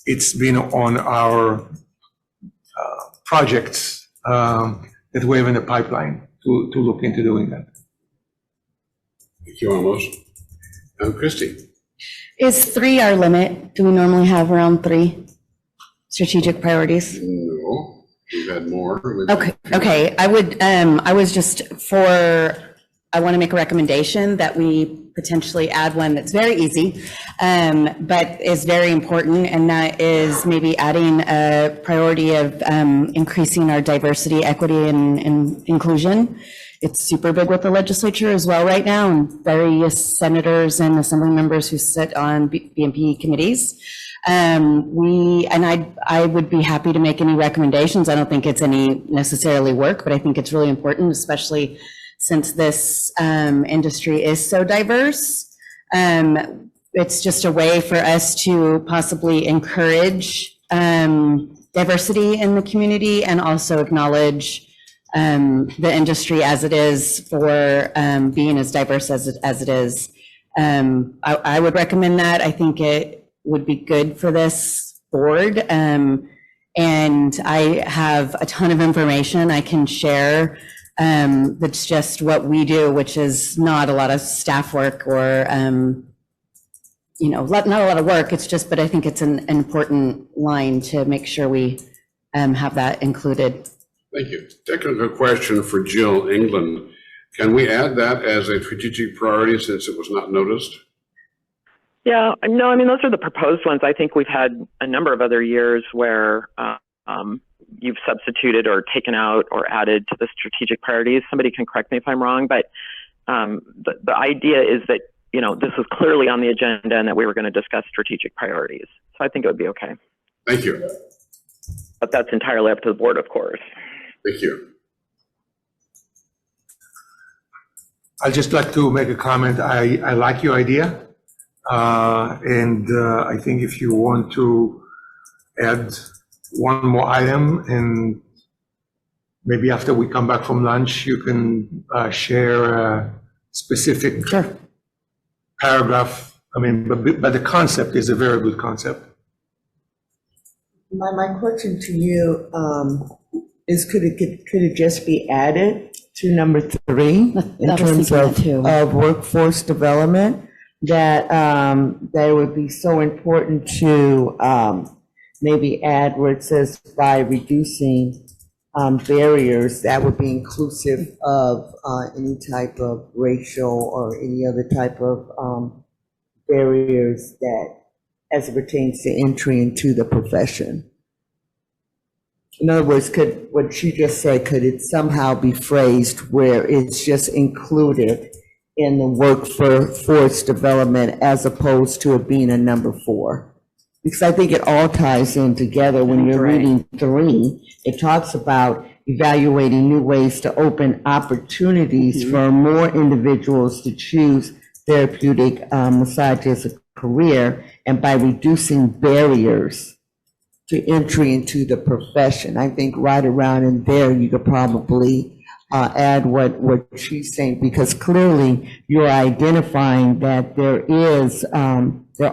it's been on our projects that we have in the pipeline to look into doing that. Thank you, Amos. Christy. Is 3 our limit? Do we normally have around 3 strategic priorities? No, we've had more. Okay. I want to make a recommendation that we potentially add one that's very easy, but is very important, and that is maybe adding a priority of increasing our diversity, equity, and inclusion it's super big with the legislature as well right now, and various senators and assembly members who sit on BMP committees. I would be happy to make any recommendations. I don't think it's any necessarily work, but I think it's really important, especially since this industry is so diverse. It's just a way for us to possibly encourage diversity in the community and also acknowledge the industry as it is for being as diverse as it is. I would recommend that. I think it would be good for this board. And I have a ton of information I can share that's just what we do, which is not a lot of staff work or, not a lot of work. It's just, but I think it's an important line to make sure we have that included. Thank you. Technical question for Jill England. Can we add that as a strategic priority since it was not noticed? Yeah, no, I mean, those are the proposed ones. I think we've had a number of other years where you've substituted or taken out or added to the strategic priorities. Somebody can correct me if I'm wrong, but the idea is that, this was clearly on the agenda and that we were going to discuss strategic priorities. So I think it would be okay. Thank you. But that's entirely up to the board, of course. Thank you. I'd just like to make a comment. I like your idea. I think if you want to add one more item, and maybe after we come back from lunch, you can share a specific paragraph. I mean, but the concept is a very good concept. My question to you is, could it just be added to number 3 in terms of workforce development? That it would be so important to maybe add where it says by reducing barriers, that would be inclusive of any type of racial or any other type of barriers that as it pertains to entry into the profession. In other words, could what she just said, could it somehow be phrased where it's just included in the workforce development as opposed to it being a number 4? Because I think it all ties in together. When you're reading 3, it talks about evaluating new ways to open opportunities for more individuals to choose therapeutic massage as a career, and by reducing barriers to entry into the profession. I think right around in there, you could probably add what she's saying, because clearly you're identifying that there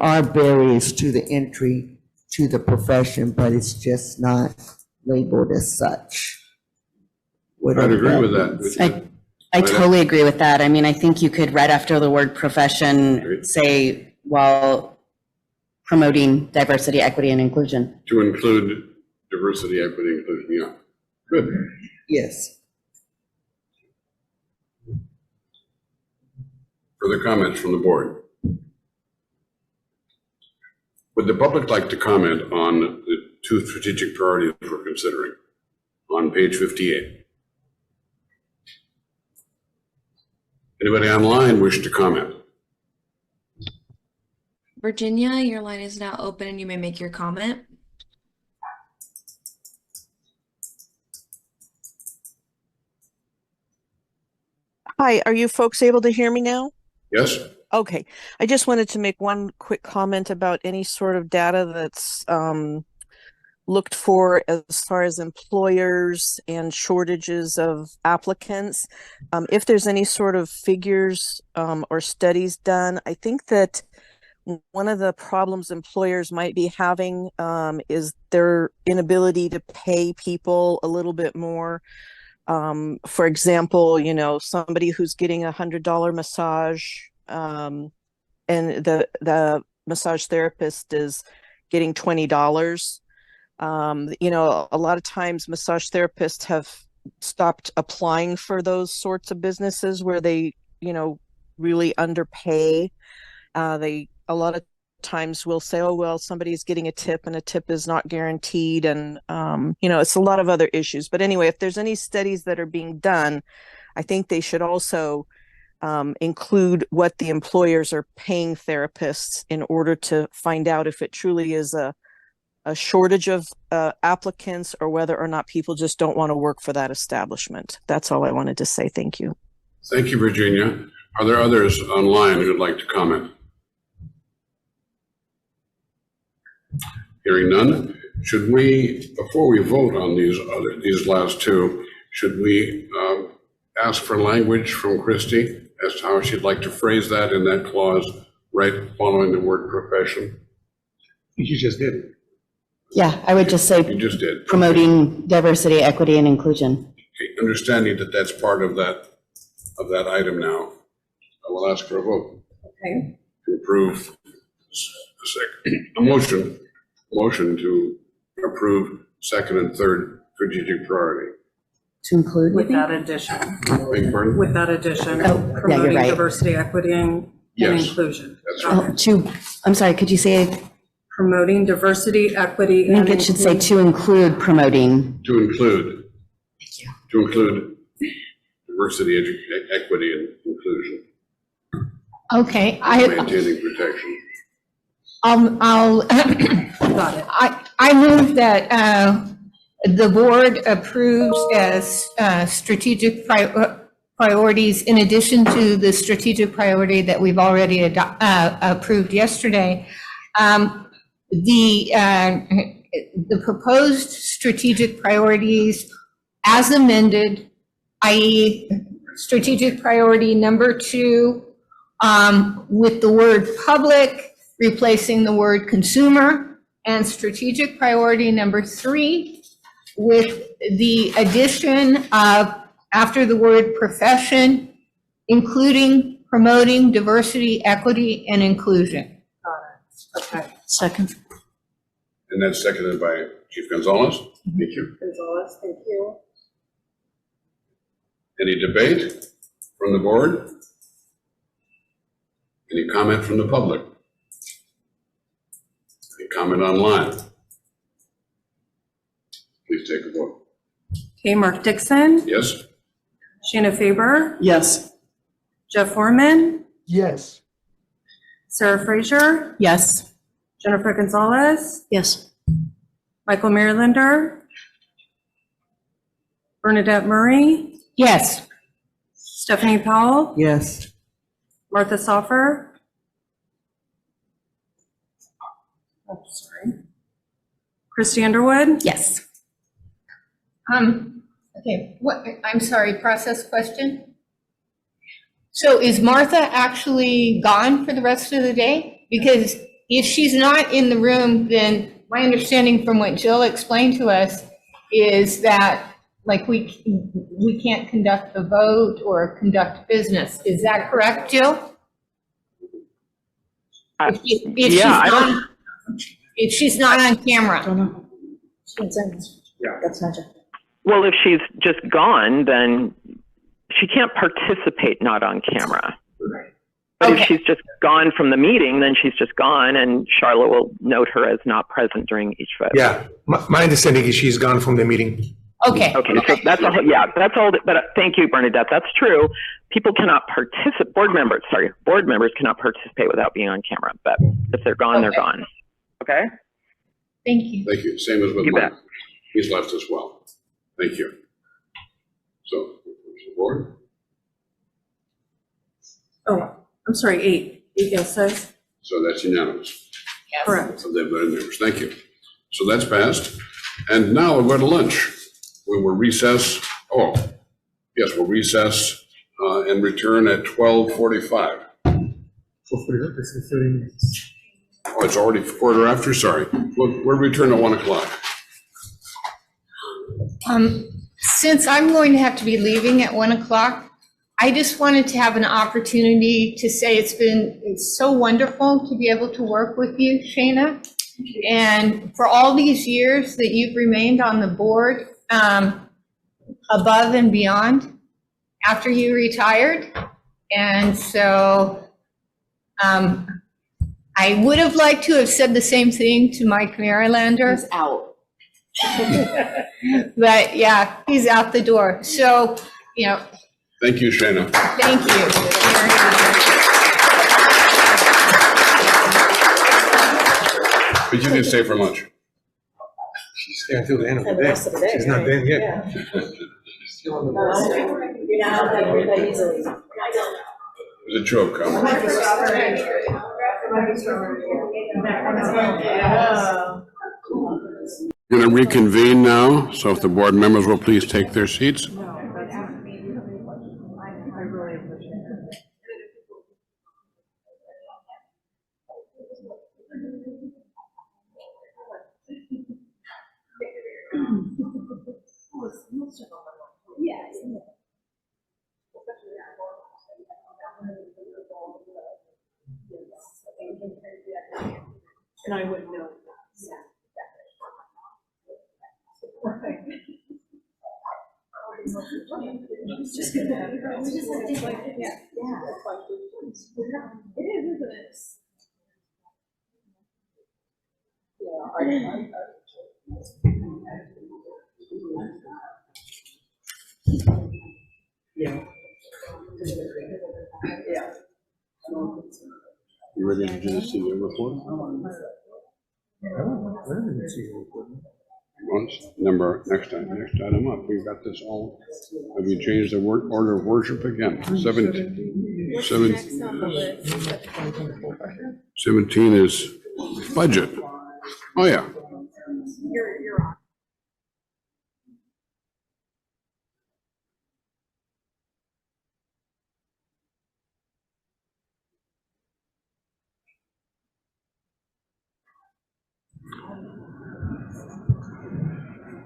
are barriers to the entry to the profession, but it's just not labeled as such. I'd agree with that. I totally agree with that. I mean, I think you could, right after the word profession, say, while promoting diversity, equity, and inclusion. To include diversity, equity, inclusion, yeah. Good. Yes. Further comments from the board? Would the public like to comment on the 2 strategic priorities we're considering on page 58? Anybody online wish to comment? Virginia, your line is now open and you may make your comment. Hi, are you folks able to hear me now? Yes. Okay, I just wanted to make one quick comment about any sort of data that's looked for as far as employers and shortages of applicants. If there's any sort of figures or studies done, I think that one of the problems employers might be having is their inability to pay people a little bit more. For example, somebody who's getting $100 massage and the massage therapist is getting $20. A lot of times massage therapists have stopped applying for those sorts of businesses where they, really underpay. A lot of times will say, oh, well, somebody's getting a tip and a tip is not guaranteed. And, it's a lot of other issues. But anyway, if there's any studies that are being done I think they should also include what the employers are paying therapists in order to find out if it truly is a shortage of applicants or whether or not people just don't want to work for that establishment. That's all I wanted to say. Thank you. Thank you, Virginia. Are there others online who'd like to comment? Hearing none, should we, before we vote on these last two, should we ask for language from Christie as to how she'd like to phrase that in that clause right following the word profession? You just did. Yeah, I would just say You just did. promoting diversity, equity, and inclusion. Okay, understanding that that's part of that item now, I will ask for a vote. Okay. To approve a motion to approve second and third strategic priority. To include? With that addition. Beg your pardon? With that addition. Oh, yeah, you're Promoting right. diversity, equity, and Yes. inclusion. That's Okay. I'm sorry, could you say, I Promoting diversity, equity, think and it should say inclusion. to include promoting. To include. Thank you. To include diversity, equity, and inclusion. Okay, Maintaining protection. I'll, Got it. I move that the board approves as strategic priorities, in addition to the strategic priority that we've already approved yesterday, the proposed strategic priorities as amended, i.e. strategic priority number 2, with the word public replacing the word consumer, and strategic priority number 3 with the addition of, after the word profession, including promoting diversity, equity, and inclusion. Okay. Second. And that's seconded by Chief Gonzalez. Thank you. Gonzalez, thank you. Any debate from the board? Any comment from the public? Any comment online? Please take a vote. Okay, Mark Dixon, Yes? Shayna Faber, Yes. Jeff Foreman, Yes. Sarah Fraser, Yes. Jennifer Gonzalez, Yes. Michael Marylander, Bernadette Murray, Yes. Stephanie Powell, Yes. Martha Soffer. Oh, sorry. Christy Underwood. Yes. Okay, I'm sorry, process question? So is Martha actually gone for the rest of the day? Because if she's not in the room, then my understanding from what Jill explained to us is that, like, we can't conduct the vote or conduct business. Is that correct, Jill? If she's not on camera. Yeah. That's not it. Well, if she's just gone, then she can't participate not on camera. But if she's just gone from the meeting, then she's just gone, and Charlotte will note her as not present during each vote. Yeah, my understanding is she's gone from the meeting. Okay. Okay, so that's all, yeah, that's all, but thank you, Bernadette, that's true. People cannot participate, board members cannot participate without being on camera, but if they're gone, they're gone. Okay? Thank you. Thank you. Same as with You Mike. bet. He's left as well. Thank you. So, the board? Oh, I'm sorry, 8 yeses. So that's unanimous. Correct. So they've voted members. Thank you. So that's passed. And now we'll go to lunch. We will recess. Oh, yes, we'll recess and return at 12:45. Oh, it's already quarter after, sorry. We'll return at 1 o'clock. Since I'm going to have to be leaving at 1 o'clock, I just wanted to have an opportunity to say it's so wonderful to be able to work with you, Shayna. And for all these years that you've remained on the board, above and beyond after you retired. And so I would have liked to have said the same thing to Mike Marylander. He's out. But yeah, he's out the door. So, Thank you, Shana. Thank you. But you can stay for lunch. She's staying until the end of the And the day. rest of the day, She's not right? done yet. Yeah. Still on the You're not that easily. It was a joke. We're going to reconvene now, so if the board members will please take their seats. And I wouldn't know. You ready to do the CEO report? Next item up. We've got this all. Have you changed the order of worship again? 17 is budget. Oh, yeah. You're on.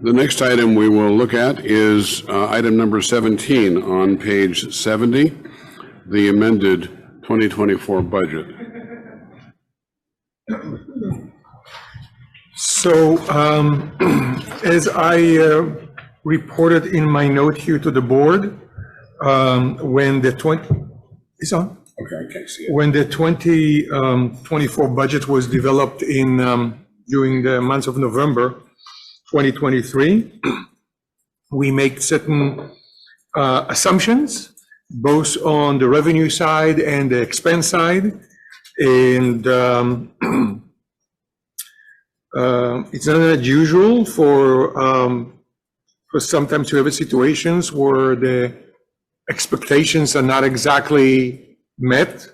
The next item we will look at is item number 17 on page 70, the amended 2024 budget. So, as I reported in my note here to the board, when the 2024 budget was developed during the month of November 2023, we make certain assumptions, both on the revenue side and the expense side, and it's not unusual for sometimes to have situations where the expectations are not exactly met.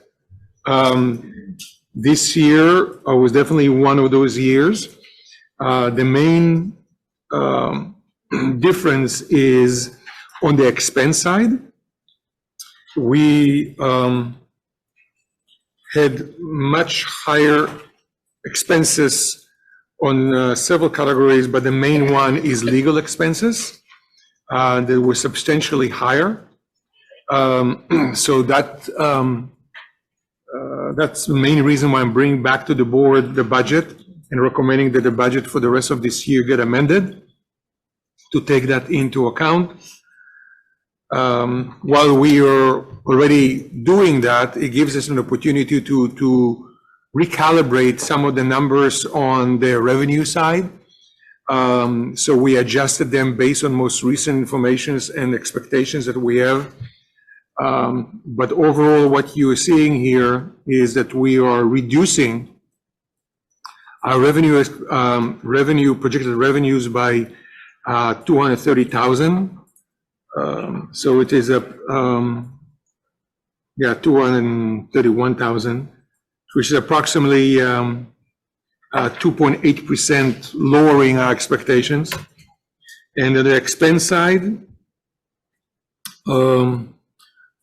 This year was definitely one of those years. The main difference is on the expense side. We had much higher expenses on several categories, but the main one is legal expenses. They were substantially higher. So that's the main reason why I'm bringing back to the board the budget and recommending that the budget for the rest of this year get amended to take that into account. While we are already doing that, it gives us an opportunity to recalibrate some of the numbers on the revenue side. So we adjusted them based on most recent information and expectations that we have. But overall, what you are seeing here is that we are reducing our projected revenues by 230,000. So it is 231,000, which is approximately 2.8% lowering our expectations. And on the expense side,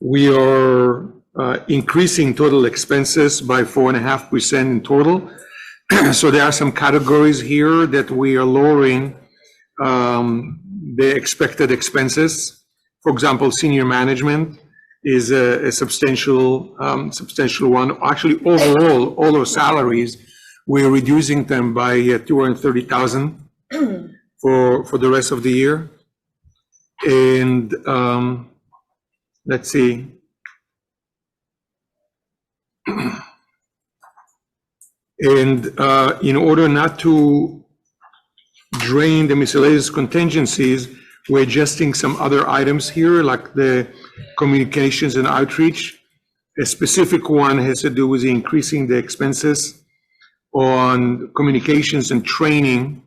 we are increasing total expenses by 4.5% in total. So there are some categories here that we are lowering the expected expenses. For example, senior management is a substantial one. Actually, overall, all our salaries, we're reducing them by 230,000 for the rest of the year. And let's see. And in order not to drain the miscellaneous contingencies, we're adjusting some other items here, like the communications and outreach. A specific one has to do with increasing the expenses on communications and training.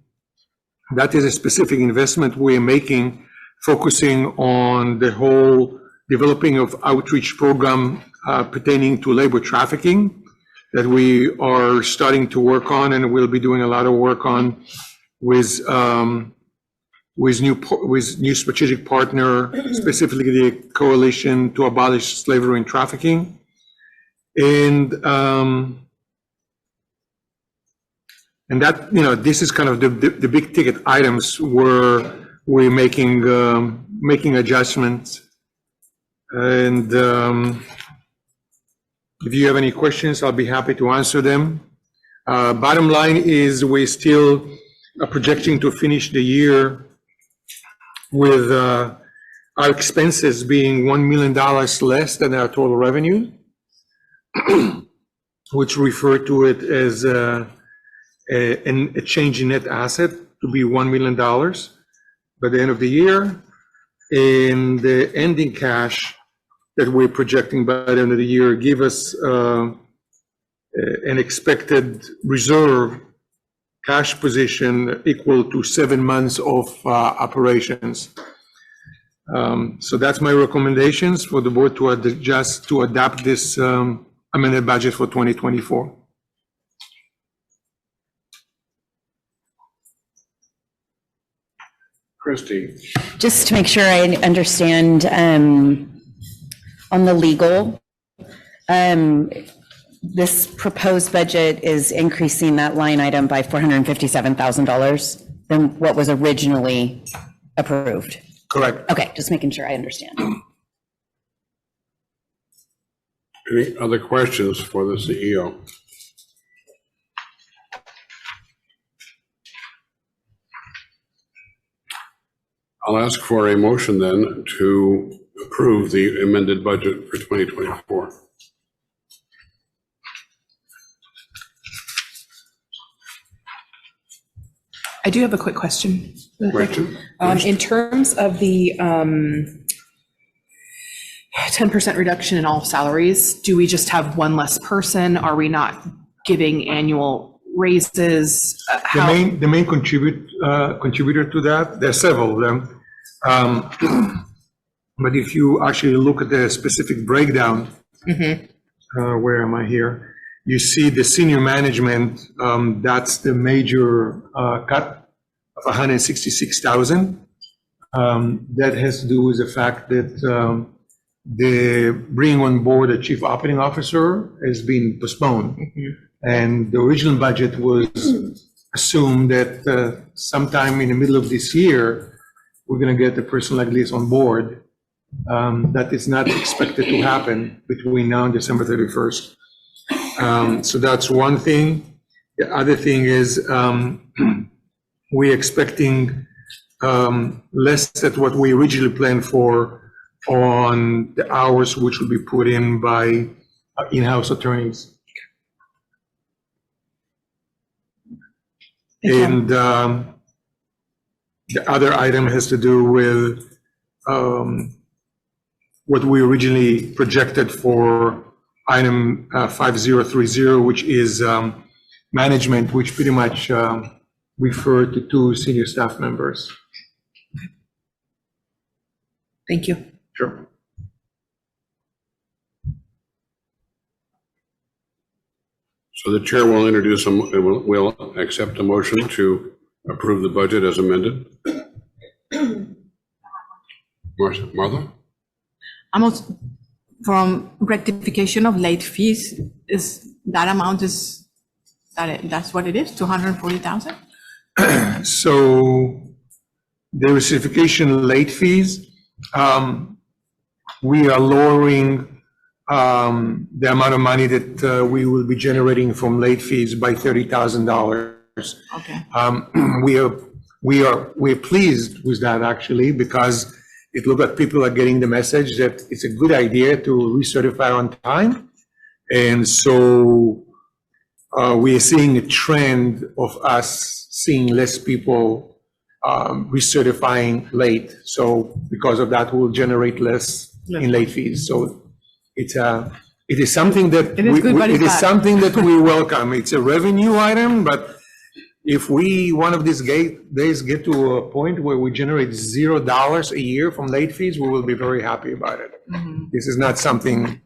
That is a specific investment we're making, focusing on the whole developing of outreach program pertaining to labor trafficking that we are starting to work on, and we'll be doing a lot of work on with new strategic partner, specifically the Coalition to Abolish Slavery and Trafficking. And that, this is kind of the big ticket items where we're making adjustments. And if you have any questions, I'll be happy to answer them. Bottom line is we still are projecting to finish the year with our expenses being $1 million less than our total revenue, which refer to it as a change in net asset to be $1 million by the end of the year. And the ending cash that we're projecting by the end of the year give us an expected reserve cash position equal to 7 months of operations. So that's my recommendations for the board to adjust, to adopt this amended budget for 2024. Christie. Just to make sure I understand, on the legal, this proposed budget is increasing that line item by $457,000 than what was originally approved. Correct. Okay, just making sure I understand. Any other questions for the CEO? I'll ask for a motion then to approve the amended budget for 2024. I do have a quick question. Question? In terms of the 10% reduction in all salaries, do we just have one less person? Are we not giving annual raises? The main contributor to that, there are several of them. But if you actually look at the specific breakdown, where am I here? You see the senior management, that's the major cut of $166,000. That has to do with the fact that the bringing on board a chief operating officer has been postponed. And the original budget was assumed that sometime in the middle of this year, we're going to get a person like this on board. That is not expected to happen between now and December 31st. So that's one thing. The other thing is we're expecting less than what we originally planned for on the hours which will be put in by in-house attorneys. And the other item has to do with what we originally projected for item 5030, which is management, which pretty much refer to 2 senior staff members. Thank you. Sure. So the chair will introduce, will accept a motion to approve the budget as amended. Martha? Almost from rectification of late fees, is that amount that's what it is, 240,000? So the rectification late fees, we are lowering the amount of money that we will be generating from late fees by $30,000. Okay. We're pleased with that actually, because it looks like people are getting the message that it's a good idea to recertify on time. And so we are seeing a trend of us seeing less people recertifying late. So because of that, we'll generate less in late fees. So it is something that It is good, but it it's is bad. something that we welcome. It's a revenue item, but if we, one of these days, get to a point where we generate $0 a year from late fees, we will be very happy about it. This is not something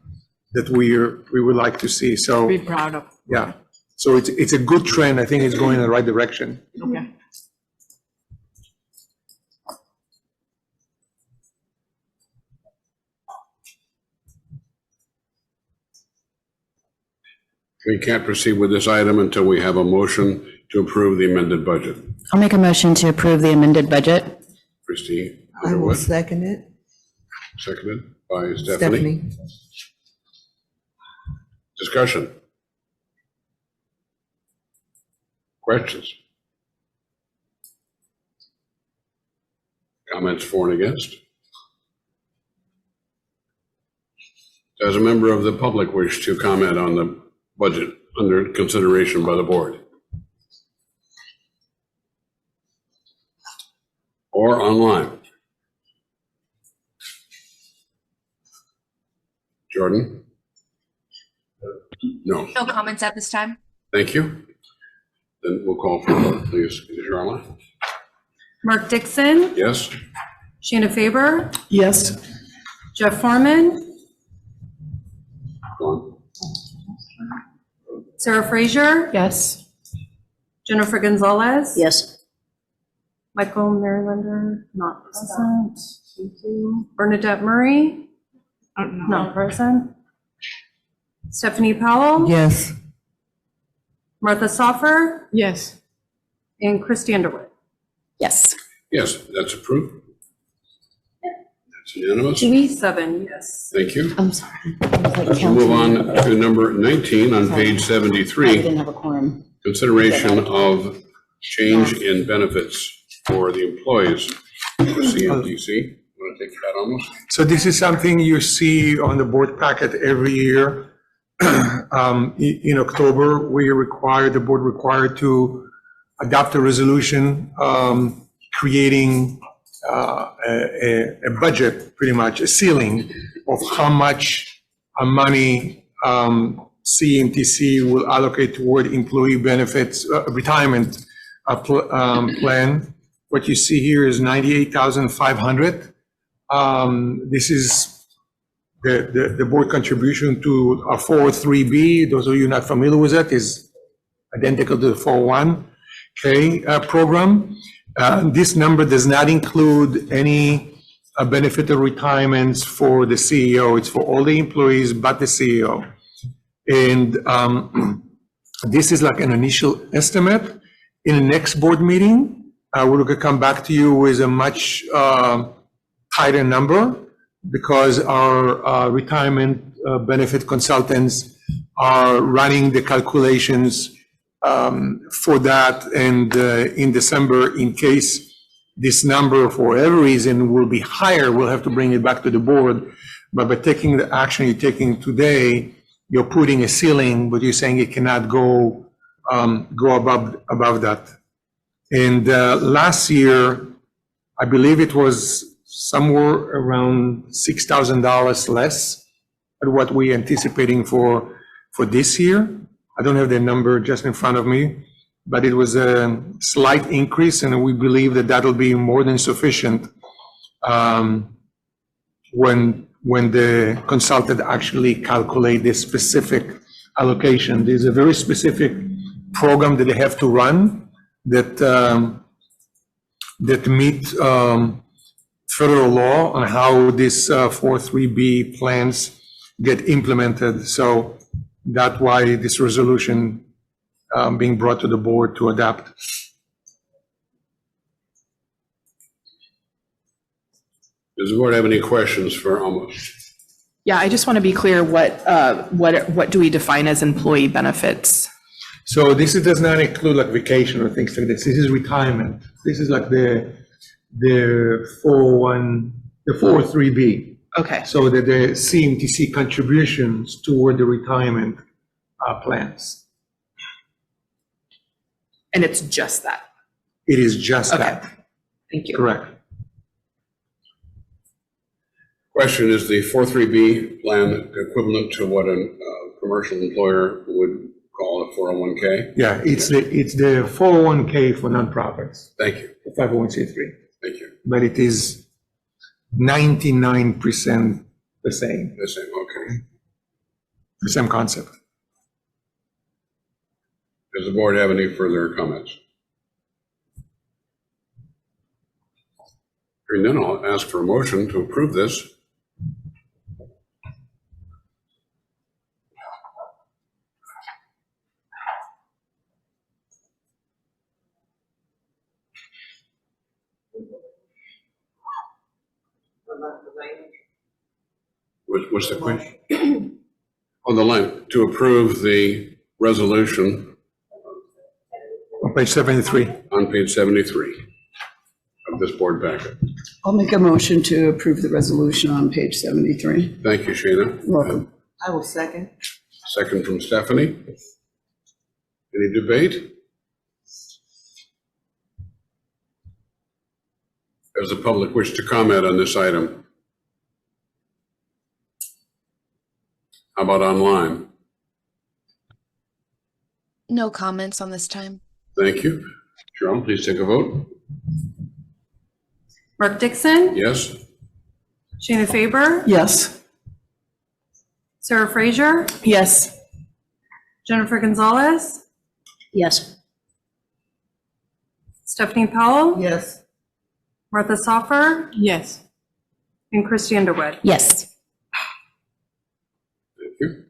that we would like to see, so. Be proud of. Yeah, so it's a good trend. I think it's going in the right direction. Okay. We can't proceed with this item until we have a motion to approve the amended budget. I'll make a motion to approve the amended budget. Christine I will Underwood, second it. seconded by Stephanie. Stephanie. Discussion. Questions? Comments for and against? Does a member of the public wish to comment on the budget under consideration by the board? Or online? Jordan? No. No comments at this time. Thank you. Then we'll call for a vote, please. Charlotte? Mark Dixon, Yes? Shanna Faber, Yes. Jeff Foreman, Go on. Sarah Frazier, Yes. Jennifer Gonzalez. Yes. Michael Marylander, not present. Thank you. Bernadette Murray, not present. Stephanie Powell. Yes. Martha Soffer Yes. and Christy Underwood. Yes. Yes, that's approved. That's unanimous. 7, yes. Thank you. I'm sorry. Let's move on to number 19 on page I 73. didn't have a quorum. Consideration of change in benefits for the employees for CAMTC. Want to take that almost? So this is something you see on the board packet every year. In October, the board required to adopt a resolution creating a budget, pretty much a ceiling of how much money CAMTC will allocate toward employee benefits, retirement plan. What you see here is $98,500. This is the board contribution to a 403B. Those of you not familiar with that, is identical to the 401K program. This number does not include any benefit of retirements for the CEO. It's for all the employees but the CEO. And this is like an initial estimate. In the next board meeting, we're going to come back to you with a much tighter number, because our retirement benefit consultants are running the calculations for that. And in December, in case this number for whatever reason will be higher, we'll have to bring it back to the board. But by taking the action you're taking today, you're putting a ceiling, but you're saying it cannot go above that. And last year, I believe it was somewhere around $6,000 less than what we're anticipating for this year. I don't have the number just in front of me, but it was a slight increase, and we believe that that'll be more than sufficient when the consultant actually calculate this specific allocation. There's a very specific program that they have to run that meet federal law on how this 403B plans get implemented. So that's why this resolution being brought to the board to adopt. Does the board have any questions for Amos? Yeah, I just want to be clear, what do we define as employee benefits? So this does not include like vacation or things like this. This is retirement. This is like the 403B. Okay. So that the CAMTC contributions toward the retirement plans. And it's just that? It is just Okay. that. Thank you. Correct. Question, is the 403B plan equivalent to what a commercial employer would call a 401K? Yeah, it's the 401K for nonprofits. Thank you. The 501c3. Thank you. But it is 99% the same. The same, okay. The same concept. Does the board have any further comments? Hearing none, I'll ask for a motion to approve this. What's the question? On the line, to approve the resolution. On page 73. On page 73 of this board packet. I'll make a motion to approve the resolution on page 73. Thank you, Shana. Welcome. I will second. Second from Stephanie. Any debate? Does the public wish to comment on this item? How about online? No comments on this time. Thank you. Jerome, please take a vote. Mark Dixon, Yes? Shayna Faber, Yes. Sarah Fraser, Yes. Jennifer Gonzalez, Yes. Stephanie Powell, Yes. Martha Soffer, Yes. and Christy Underwood. Yes. Thank you.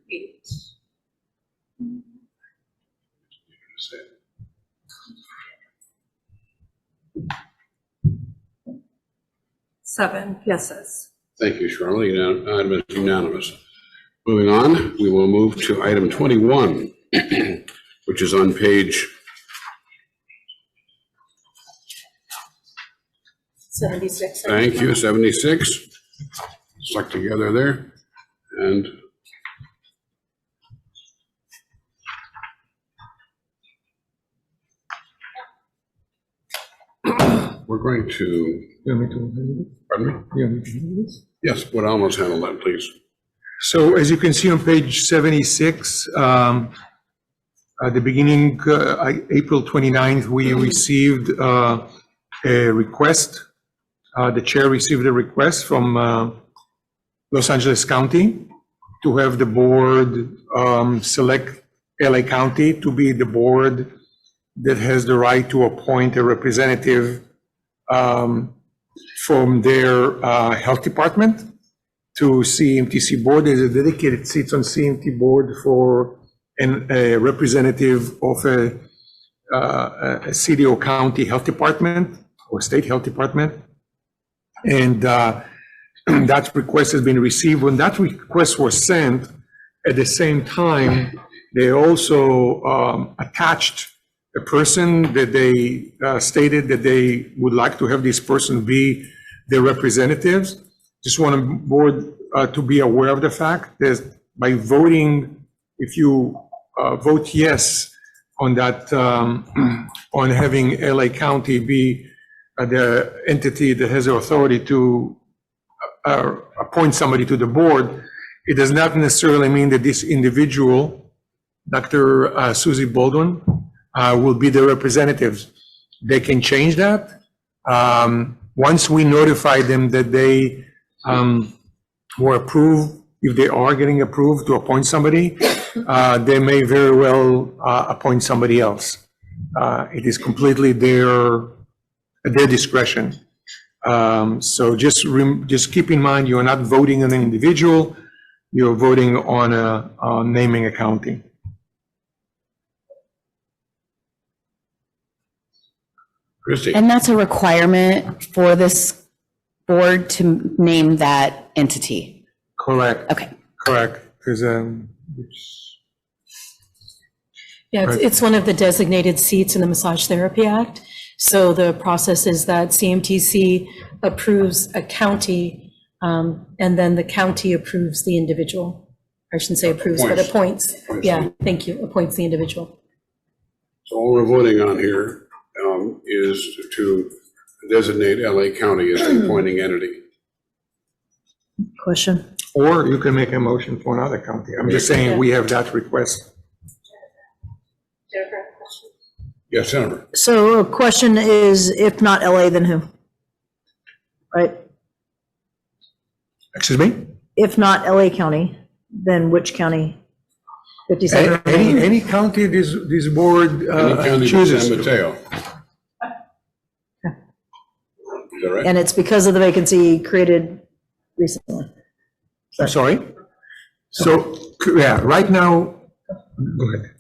7 yeses. Thank you, Charlotte. Item is unanimous. Moving on, we will move to item 21, which is on page 76. Thank you, 76. Stuck together there. And we're going to, pardon me? Yes, would almost handle that, please. So as you can see on page 76, at the beginning, April 29th, we received a request. The chair received a request from Los Angeles County to have the board select LA County to be the board that has the right to appoint a representative from their health department to CAMTC board. There's a dedicated seat on CAMT board for a representative of a city or county health department or state health department. And that request has been received. When that request was sent, at the same time, they also attached a person that they stated that they would like to have this person be their representatives. Just want the board to be aware of the fact that by voting, if you vote yes on that, on having LA County be the entity that has the authority to appoint somebody to the board, it does not necessarily mean that this individual, Dr. Susie Baldwin, will be the representatives. They can change that. Once we notify them that they were approved, if they are getting approved to appoint somebody, they may very well appoint somebody else. It is completely their discretion. So just keep in mind, you are not voting on an individual, you're voting on naming a county. Christy. And that's a requirement for this board to name that entity. Correct. Okay. Correct. Because Yeah, it's one of the designated seats in the Massage Therapy Act. So the process is that CMTC approves a county, and then the county approves the individual. I shouldn't say approves, but appoints. Yeah, thank you, appoints the individual. So all we're voting on here is to designate LA County as the appointing entity. Question? Or you can make a motion for another county. I'm just saying, we have that request. Yes, Senator. So a question is, if not LA, then who? Right? Excuse me? If not LA County, then which county? 57? Any county this board Any county but chooses. San Mateo. Is that right? And it's because of the vacancy created recently. I'm sorry? So, yeah, right now, go ahead.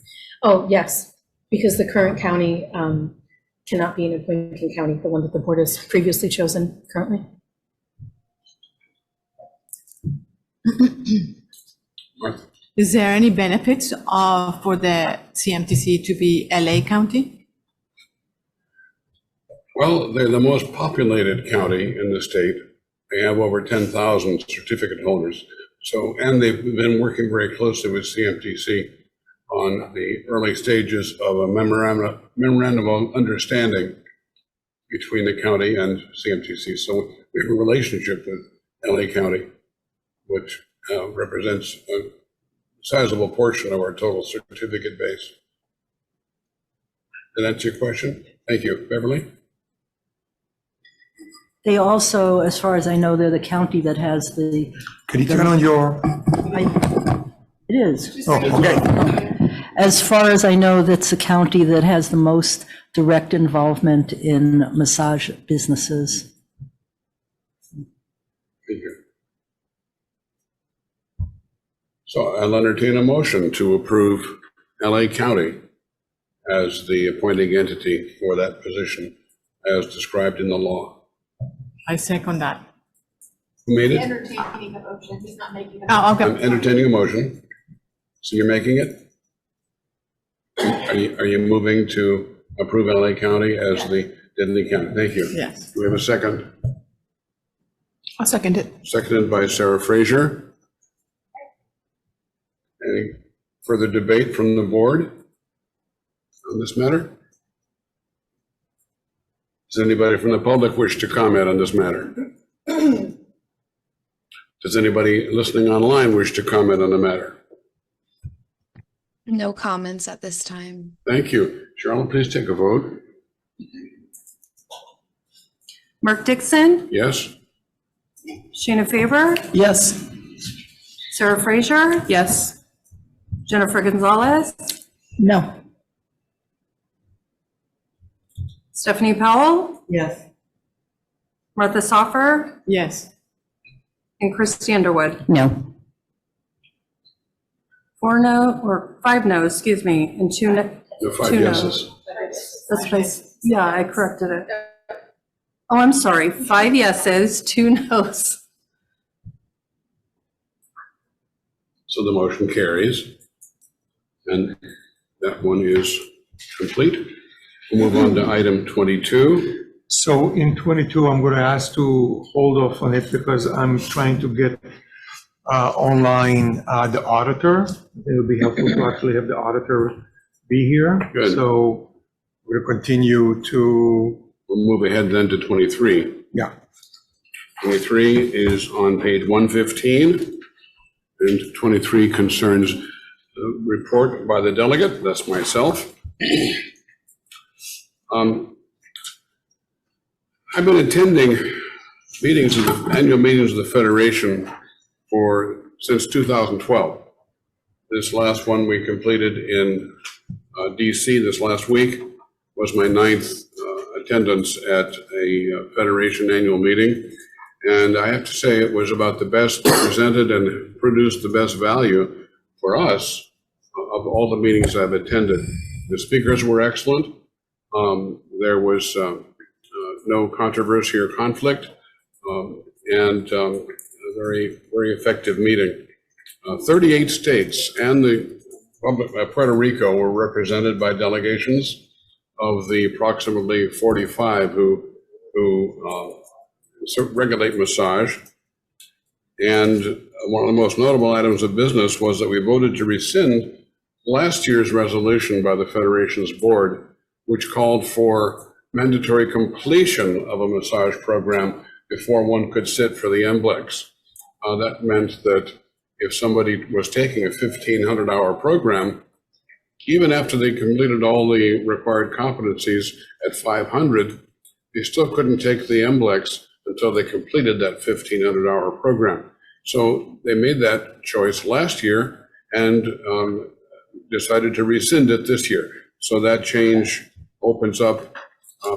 Oh, yes, because the current county cannot be an appointing county, the one that the board has previously chosen currently. Is there any benefits for the CMTC to be LA County? Well, they're the most populated county in the state. They have over 10,000 certificate holders. So, and they've been working very closely with CMTC on the early stages of a memorandum of understanding between the county and CMTC. So we have a relationship with LA County, which represents a sizable portion of our total certificate base. Did that answer your question? Thank you. Beverly? They also, as far as I know, they're the county that has the. Can you turn on your? It is. Oh, okay. As far as I know, that's the county that has the most direct involvement in massage businesses. Thank you. So I'll entertain a motion to approve LA County as the appointing entity for that position as described in the law. I second that. Who made it? Entertaining a motion, he's not making Oh, okay. I'm entertaining a motion. So you're making it? Are you moving to approve LA County as the designated county? Thank you. Yes. Do we have a second? I'll second it. Seconded by Sarah Fraser. Any further debate from the board on this matter? Does anybody from the public wish to comment on this matter? Does anybody listening online wish to comment on the matter? No comments at this time. Thank you. Cheryl, please take a vote. Mark Dixon, Yes? Shayna Faber, Yes. Sarah Fraser, Yes. Jennifer Gonzalez, No. Stephanie Powell, Yes. Martha Soffer, Yes. and Christy Underwood. No. 5 no's, excuse me, and 2 no. The 5 2 yeses. no's. That's right. Yeah, I corrected it. Oh, I'm sorry, 5 yeses, 2 no's. So the motion carries. And that one is complete. We'll move on to item 22. So in 22, I'm going to ask to hold off on it because I'm trying to get online the auditor. It would be helpful to actually have the auditor be here. Good. So we're going to continue to. We'll move ahead then to 23. Yeah. 23 is on page 115. And 23 concerns the report by the delegate, that's myself. I've been attending annual meetings of the Federation since 2012. This last one we completed in DC this last week was my 9th attendance at a Federation annual meeting. And I have to say it was about the best presented and produced the best value for us of all the meetings I've attended. The speakers were excellent. There was no controversy or conflict, and a very, very effective meeting. 38 states and the Puerto Rico were represented by delegations of the approximately 45 who regulate massage. And one of the most notable items of business was that we voted to rescind last year's resolution by the Federation's board, which called for mandatory completion of a massage program before one could sit for the MBLEX. that meant that if somebody was taking a 1,500-hour program, even after they completed all the required competencies at 500, they still couldn't take the MBLEX until they completed that 1,500-hour program. So they made that choice last year and decided to rescind it this year. So that change opens up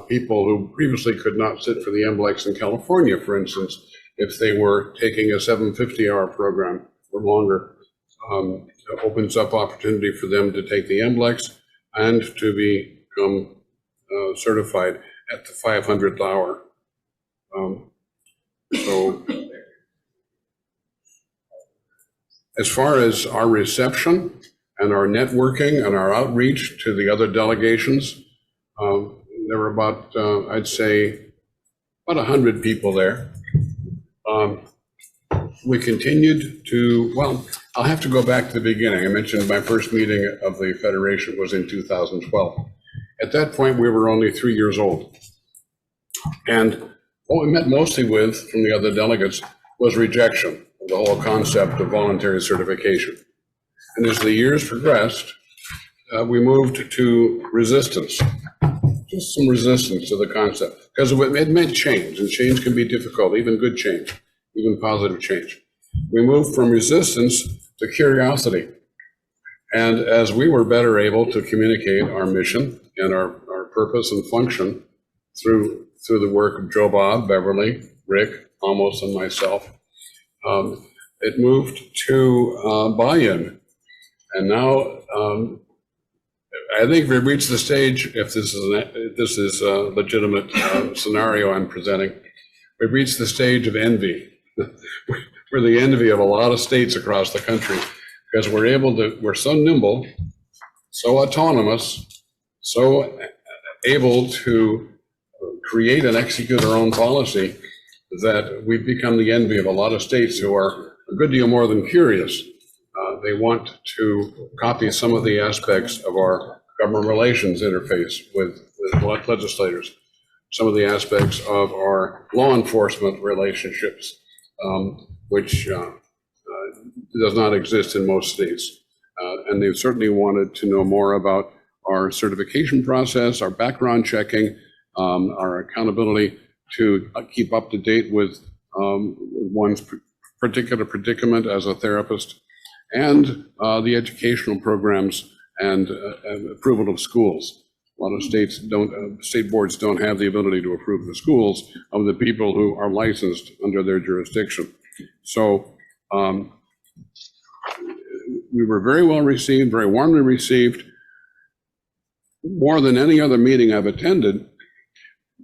people who previously could not sit for the MBLEX in California, for instance, if they were taking a 750-hour program or longer. It opens up opportunity for them to take the MBLEX and to become certified at the 500th hour. So as far as our reception and our networking and our outreach to the other delegations, there were about, I'd say, about 100 people there. We continued to, well, I'll have to go back to the beginning. I mentioned my first meeting of the Federation was in 2012. At that point, we were only 3 years old. And what we met mostly with from the other delegates was rejection of the whole concept of voluntary certification. And as the years progressed, we moved to resistance, just some resistance to the concept, because it meant change, and change can be difficult, even good change, even positive change. We moved from resistance to curiosity. And as we were better able to communicate our mission and our purpose and function through the work of Joe Bob, Beverly, Rick, Amos, and myself, it moved to buy-in. And now I think we've reached the stage, if this is a legitimate scenario I'm presenting, we've reached the stage of envy. We're the envy of a lot of states across the country because we're so nimble, so autonomous, so able to create and execute our own policy that we've become the envy of a lot of states who are a good deal more than curious. They want to copy some of the aspects of our government relations interface with legislators, some of the aspects of our law enforcement relationships, which does not exist in most states. And they certainly wanted to know more about our certification process, our background checking, our accountability to keep up to date with one's particular predicament as a therapist, and the educational programs and approval of schools. A lot of states state boards don't have the ability to approve the schools of the people who are licensed under their jurisdiction. So we were very well received, very warmly received. More than any other meeting I've attended,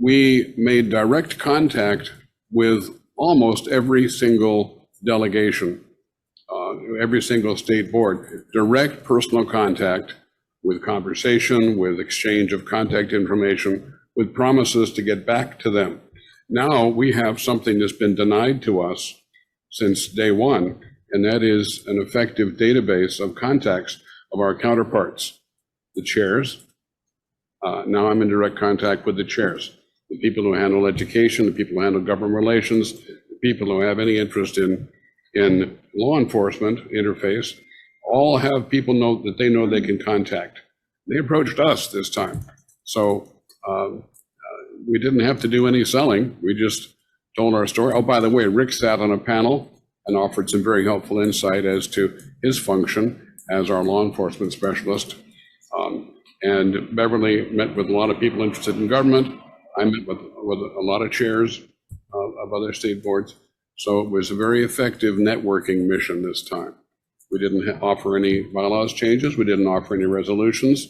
we made direct contact with almost every single delegation, every single state board, direct personal contact with conversation, with exchange of contact information, with promises to get back to them. Now we have something that's been denied to us since day one, and that is an effective database of contacts of our counterparts, the chairs. Now I'm in direct contact with the chairs, the people who handle education, the people who handle government relations, the people who have any interest in law enforcement interface, all have people that they know they can contact. They approached us this time. So we didn't have to do any selling. We just told our story. Oh, by the way, Rick sat on a panel and offered some very helpful insight as to his function as our law enforcement specialist. And Beverly met with a lot of people interested in government. I met with a lot of chairs of other state boards. So it was a very effective networking mission this time. We didn't offer any bylaws changes. We didn't offer any resolutions.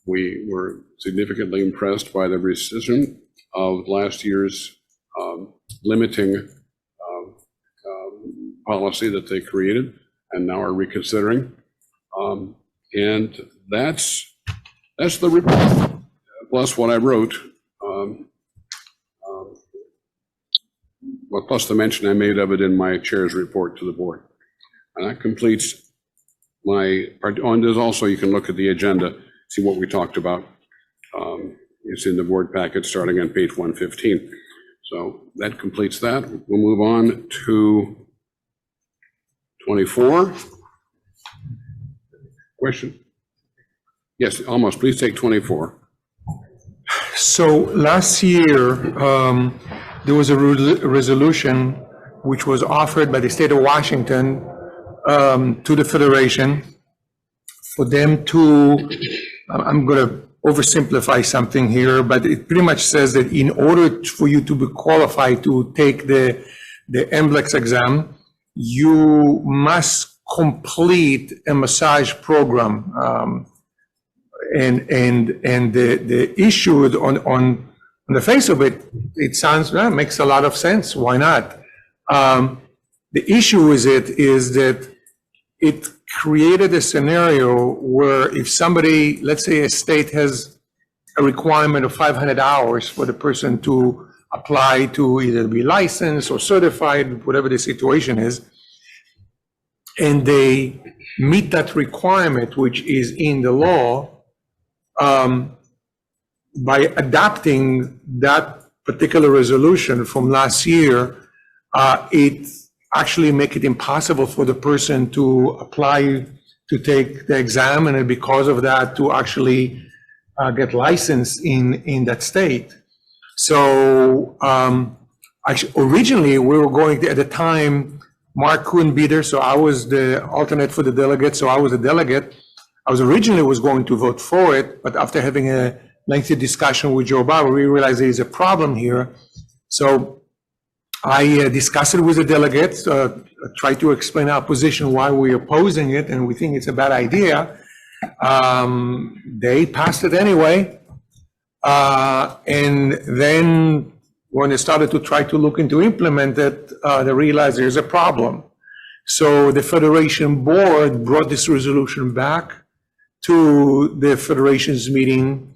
We were significantly impressed by the rescission of last year's limiting policy that they created and now are reconsidering. And that's the report, plus what I wrote, plus the mention I made of it in my chair's report to the board. And that completes my part. Oh, and there's also, you can look at the agenda, see what we talked about. It's in the board packet starting on page 115. So that completes that. We'll move on to 24. Question? Yes, almost. Please take 24. So last year, there was a resolution which was offered by the state of Washington to the Federation for them to, I'm going to oversimplify something here, but it pretty much says that in order for you to be qualified to take the NBLEX exam, you must complete a massage program. And the issue on the face of it, it sounds, makes a lot of sense. Why not? The issue is that it created a scenario where if somebody, let's say a state has a requirement of 500 hours for the person to apply to either be licensed or certified, whatever the situation is, and they meet that requirement, which is in the law, by adopting that particular resolution from last year, it actually make it impossible for the person to apply to take the exam, and because of that, to actually get licensed in that state. So actually, originally, we were going to, at the time, Mark couldn't be there, so I was the alternate for the delegate, so I was a delegate. I was originally going to vote for it, but after having a lengthy discussion with Joe Barber, we realized there is a problem here. So I discussed it with the delegates, tried to explain our position, why we're opposing it, and we think it's a bad idea. They passed it anyway. And then when they started to try to look into implement it, they realized there's a problem. So the Federation Board brought this resolution back to the Federation's meeting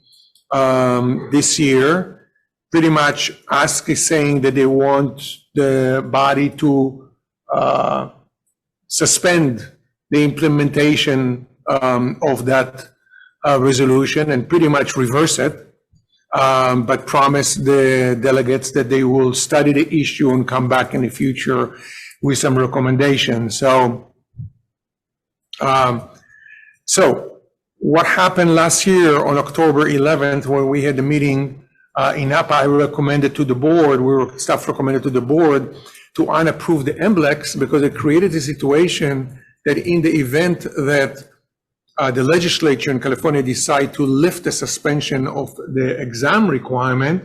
this year, pretty much saying that they want the body to suspend the implementation of that resolution and pretty much reverse it, but promise the delegates that they will study the issue and come back in the future with some recommendations. So what happened last year on October 11th, when we had the meeting in Napa, I recommended to the board, staff recommended to the board to unapprove the NBLEX because it created a situation that in the event that the legislature in California decide to lift the suspension of the exam requirement,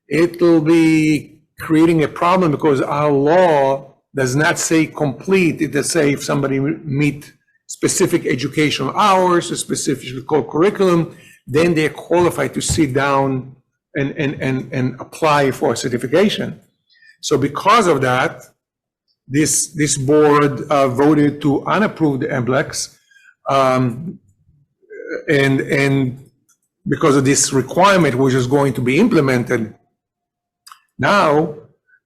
it will be creating a problem because our law does not say complete. It does say if somebody meet specific educational hours, a specific core curriculum, then they're qualified to sit down and apply for a certification. So because of that, this board voted to unapprove the NBLEX, and because of this requirement which is going to be implemented. Now,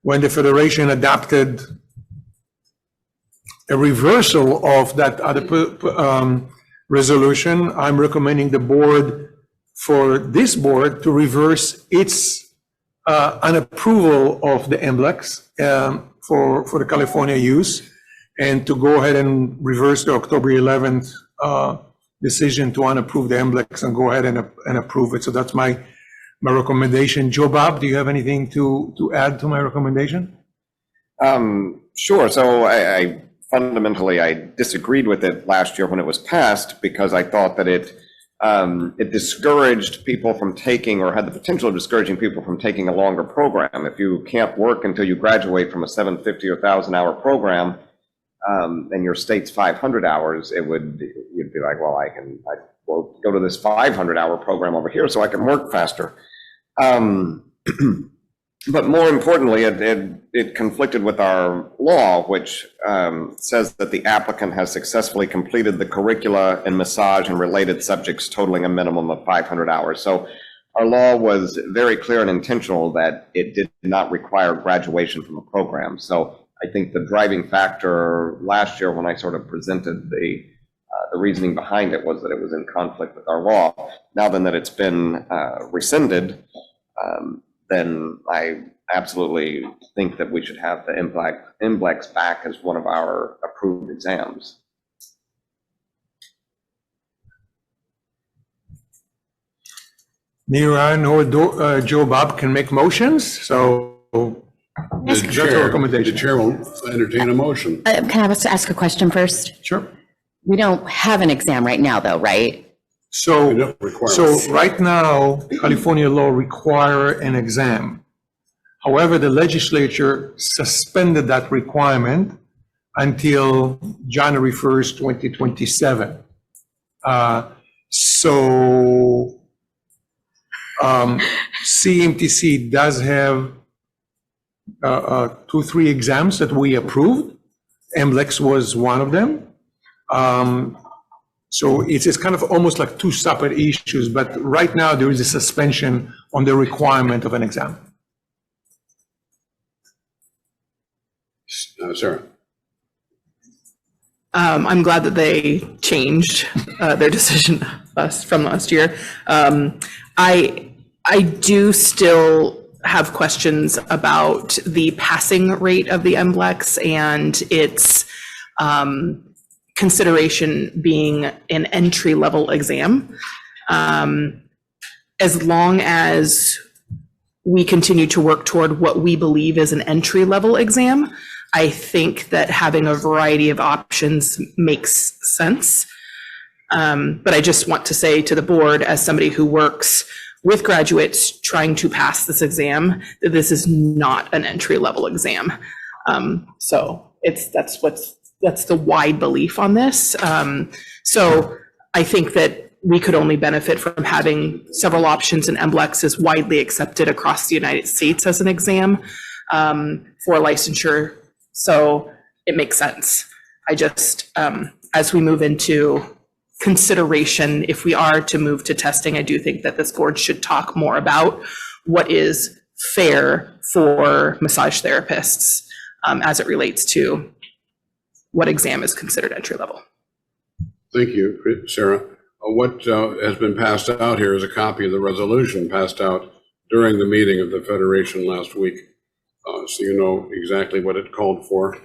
when the Federation adopted a reversal of that other resolution, I'm recommending the board, for this board, to reverse its unapproval of the NBLEX for the California use, and to go ahead and reverse the October 11th decision to unapprove the NBLEX and go ahead and approve it. So that's my recommendation. Joe Bob, do you have anything to add to my recommendation? Sure. So I fundamentally, I disagreed with it last year when it was passed because I thought that it discouraged people from taking, or had the potential of discouraging people from taking a longer program. If you can't work until you graduate from a 750 or 1,000-hour program, and your state's 500 hours, you'd be like, well, I will go to this 500-hour program over here so I can work faster. But more importantly, it conflicted with our law, which says that the applicant has successfully completed the curricula in massage and related subjects totaling a minimum of 500 hours. So our law was very clear and intentional that it did not require graduation from a program. So I think the driving factor last year when I sort of presented the reasoning behind it was that it was in conflict with our law. Now then that it's been rescinded, then I absolutely think that we should have the NBLEX back as one of our approved exams. Neither I nor Joe Bob can make motions, so that's a recommendation. The chair will entertain a motion. Can I ask a question first? Sure. We don't have an exam right now, though, right? So right now, California law require an exam. However, the legislature suspended that requirement until January 1st, 2027. CAMTC does have 2-3 exams that we approved. MLEX was one of them. So it's kind of almost like two separate issues, but right now there is a suspension on the requirement of an exam. Sarah. I'm glad that they changed their decision from last year. I do still have questions about the passing rate of the MBLEX and its consideration being an entry-level exam. As long as we continue to work toward what we believe is an entry-level exam, I think that having a variety of options makes sense. But I just want to say to the board, as somebody who works with graduates trying to pass this exam, that this is not an entry-level exam. So that's the wide belief on this. So I think that we could only benefit from having several options, and MBLEX is widely accepted across the United States as an exam for licensure. So it makes sense. I just, as we move into consideration, if we are to move to testing, I do think that this board should talk more about what is fair for massage therapists as it relates to what exam is considered entry level. Thank you, Sarah. What has been passed out here is a copy of the resolution passed out during the meeting of the Federation last week. So you know exactly what it called for,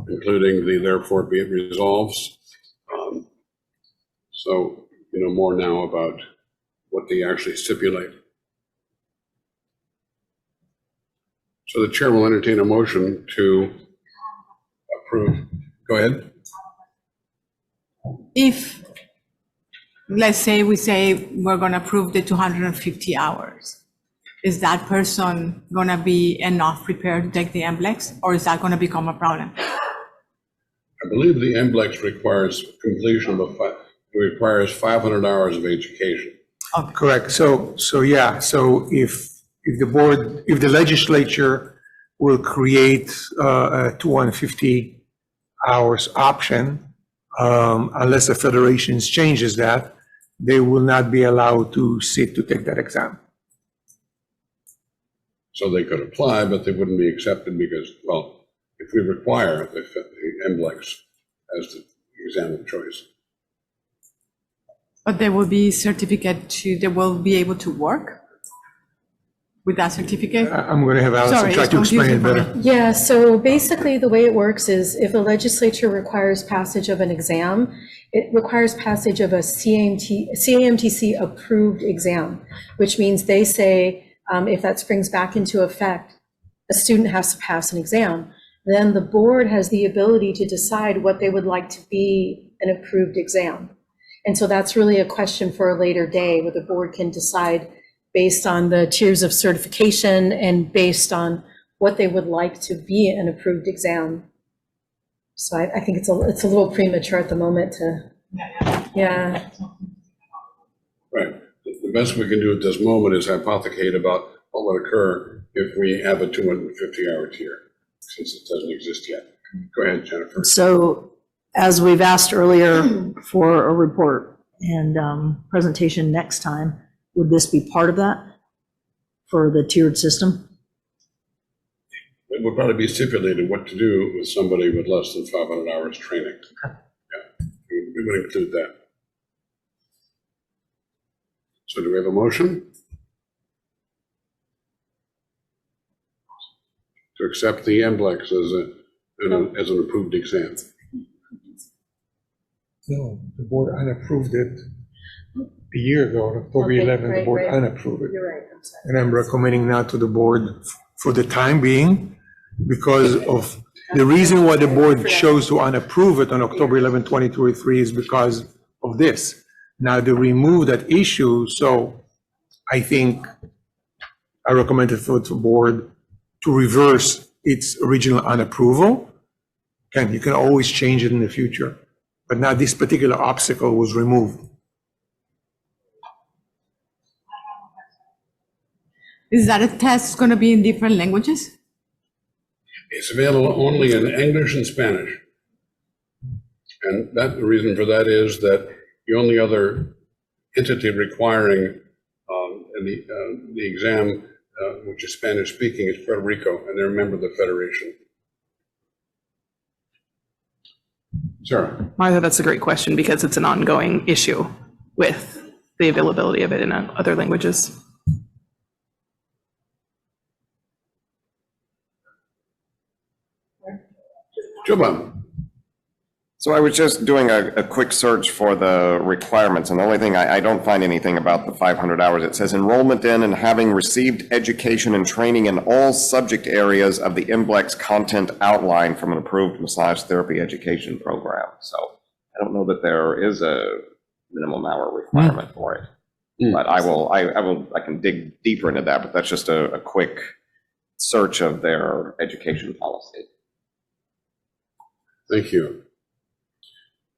including the therefore be it resolves. So you know more now about what they actually stipulate. So the chair will entertain a motion to approve. Go ahead. If, let's say we say we're going to approve the 250 hours, is that person going to be enough prepared to take the NBLEX, or is that going to become a problem? I believe the NBLEX requires completion of it requires 500 hours of education. Okay. Correct. So yeah. So if the legislature will create a 250 hours option, unless the federation changes that, they will not be allowed to sit to take that exam. So they could apply, but they wouldn't be accepted because, well, if we require the NBLEX as the exam of choice. But there will be certificate they will be able to work with that certificate? I'm going to have Allison try to explain it better. Yeah, so basically the way it works is if a legislature requires passage of an exam, it requires passage of a CAMTC approved exam, which means they say if that springs back into effect, a student has to pass an exam. Then the board has the ability to decide what they would like to be an approved exam. And so that's really a question for a later day where the board can decide based on the tiers of certification and based on what they would like to be an approved exam. So I think it's a little premature at the moment to, yeah. Right. The best we can do at this moment is hypothecate about what would occur if we have a 250-hour tier, since it doesn't exist yet. Go ahead, Jennifer. So as we've asked earlier for a report and presentation next time, would this be part of that for the tiered system? It would probably be stipulated what to do with somebody with less than 500 hours training. Okay. Yeah, we would include that. So do we have a motion? to accept the MBLEX as an approved exam? No, the board unapproved it a year ago, on October 11th, the board unapproved it. You're right, I'm sorry. And I'm recommending now to the board for the time being, because of the reason why the board chose to unapprove it on October 11, 2023 is because of this. Now they remove that issue, so I think I recommend it for the board to reverse its original unapproval. Again, you can always change it in the future, but now this particular obstacle was removed. Is that a test going to be in different languages? It's available only in English and Spanish. And the reason for that is that the only other entity requiring the exam, which is Spanish speaking, is Puerto Rico, and they're a member of the Federation. Sarah? Martha, that's a great question because it's an ongoing issue with the availability of it in other languages. So I was just doing a quick search for the requirements, and the only thing, I don't find anything about the 500 hours. It says enrollment in and having received education and training in all subject areas of the MBLEX content outline from an approved massage therapy education program. So I don't know that there is a minimum hour requirement for it. But I can dig deeper into that, but that's just a quick search of their education policy. Thank you.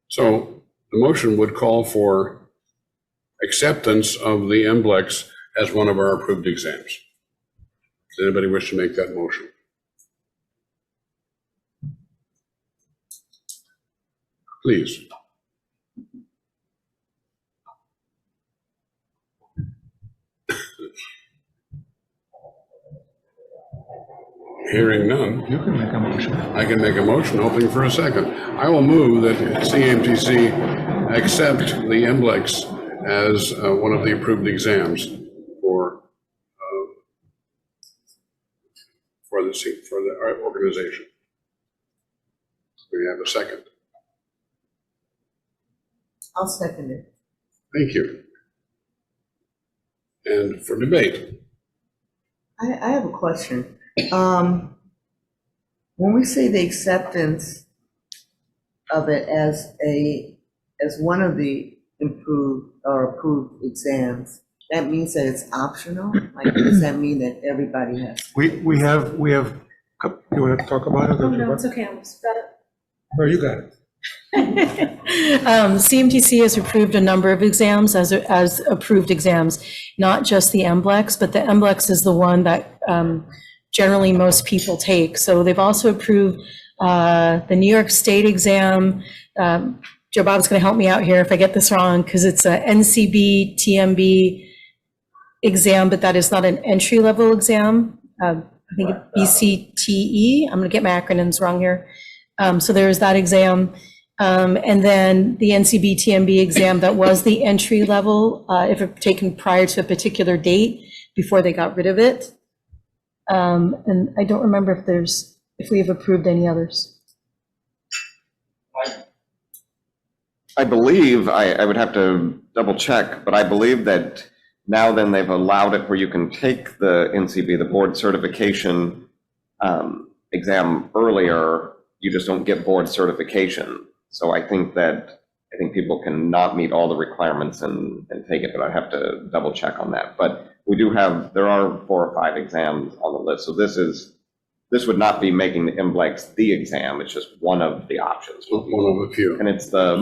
So the motion would call for acceptance of the MBLEX as one of our approved exams. Does anybody wish to make that motion? Please. Hearing none. You can make a motion. I can make a motion, hoping for a second. I will move that CAMTC accept the MBLEX as one of the approved exams for our organization. We have a second. I'll second it. Thank you. And for debate. I have a question. When we say the acceptance of it as one of the approved exams, that means that it's optional? Like, does that mean that everybody has? We have, you want to talk about it? Oh, no, it's okay, I almost got it. No, you got it. CMTC has approved a number of exams as approved exams, not just the MBLEX, but the MBLEX is the one that generally most people take. So they've also approved the New York State exam. Joe Bob's going to help me out here if I get this wrong, because it's a NCB TMB exam, but that is not an entry-level exam. I think BCTE. I'm going to get my acronyms wrong here. So there's that exam. And then the NCB TMB exam that was the entry level, if it taken prior to a particular date before they got rid of it. And I don't remember if we have approved any others. I believe, I would have to double check, but I believe that now then they've allowed it where you can take the NCB, the board certification exam earlier, you just don't get board certification. So I think people can not meet all the requirements and take it, but I have to double check on that. But we do there are 4 or 5 exams on the list. So this would not be making the MBLEX the exam, it's just one of the options. One of a few. And it's the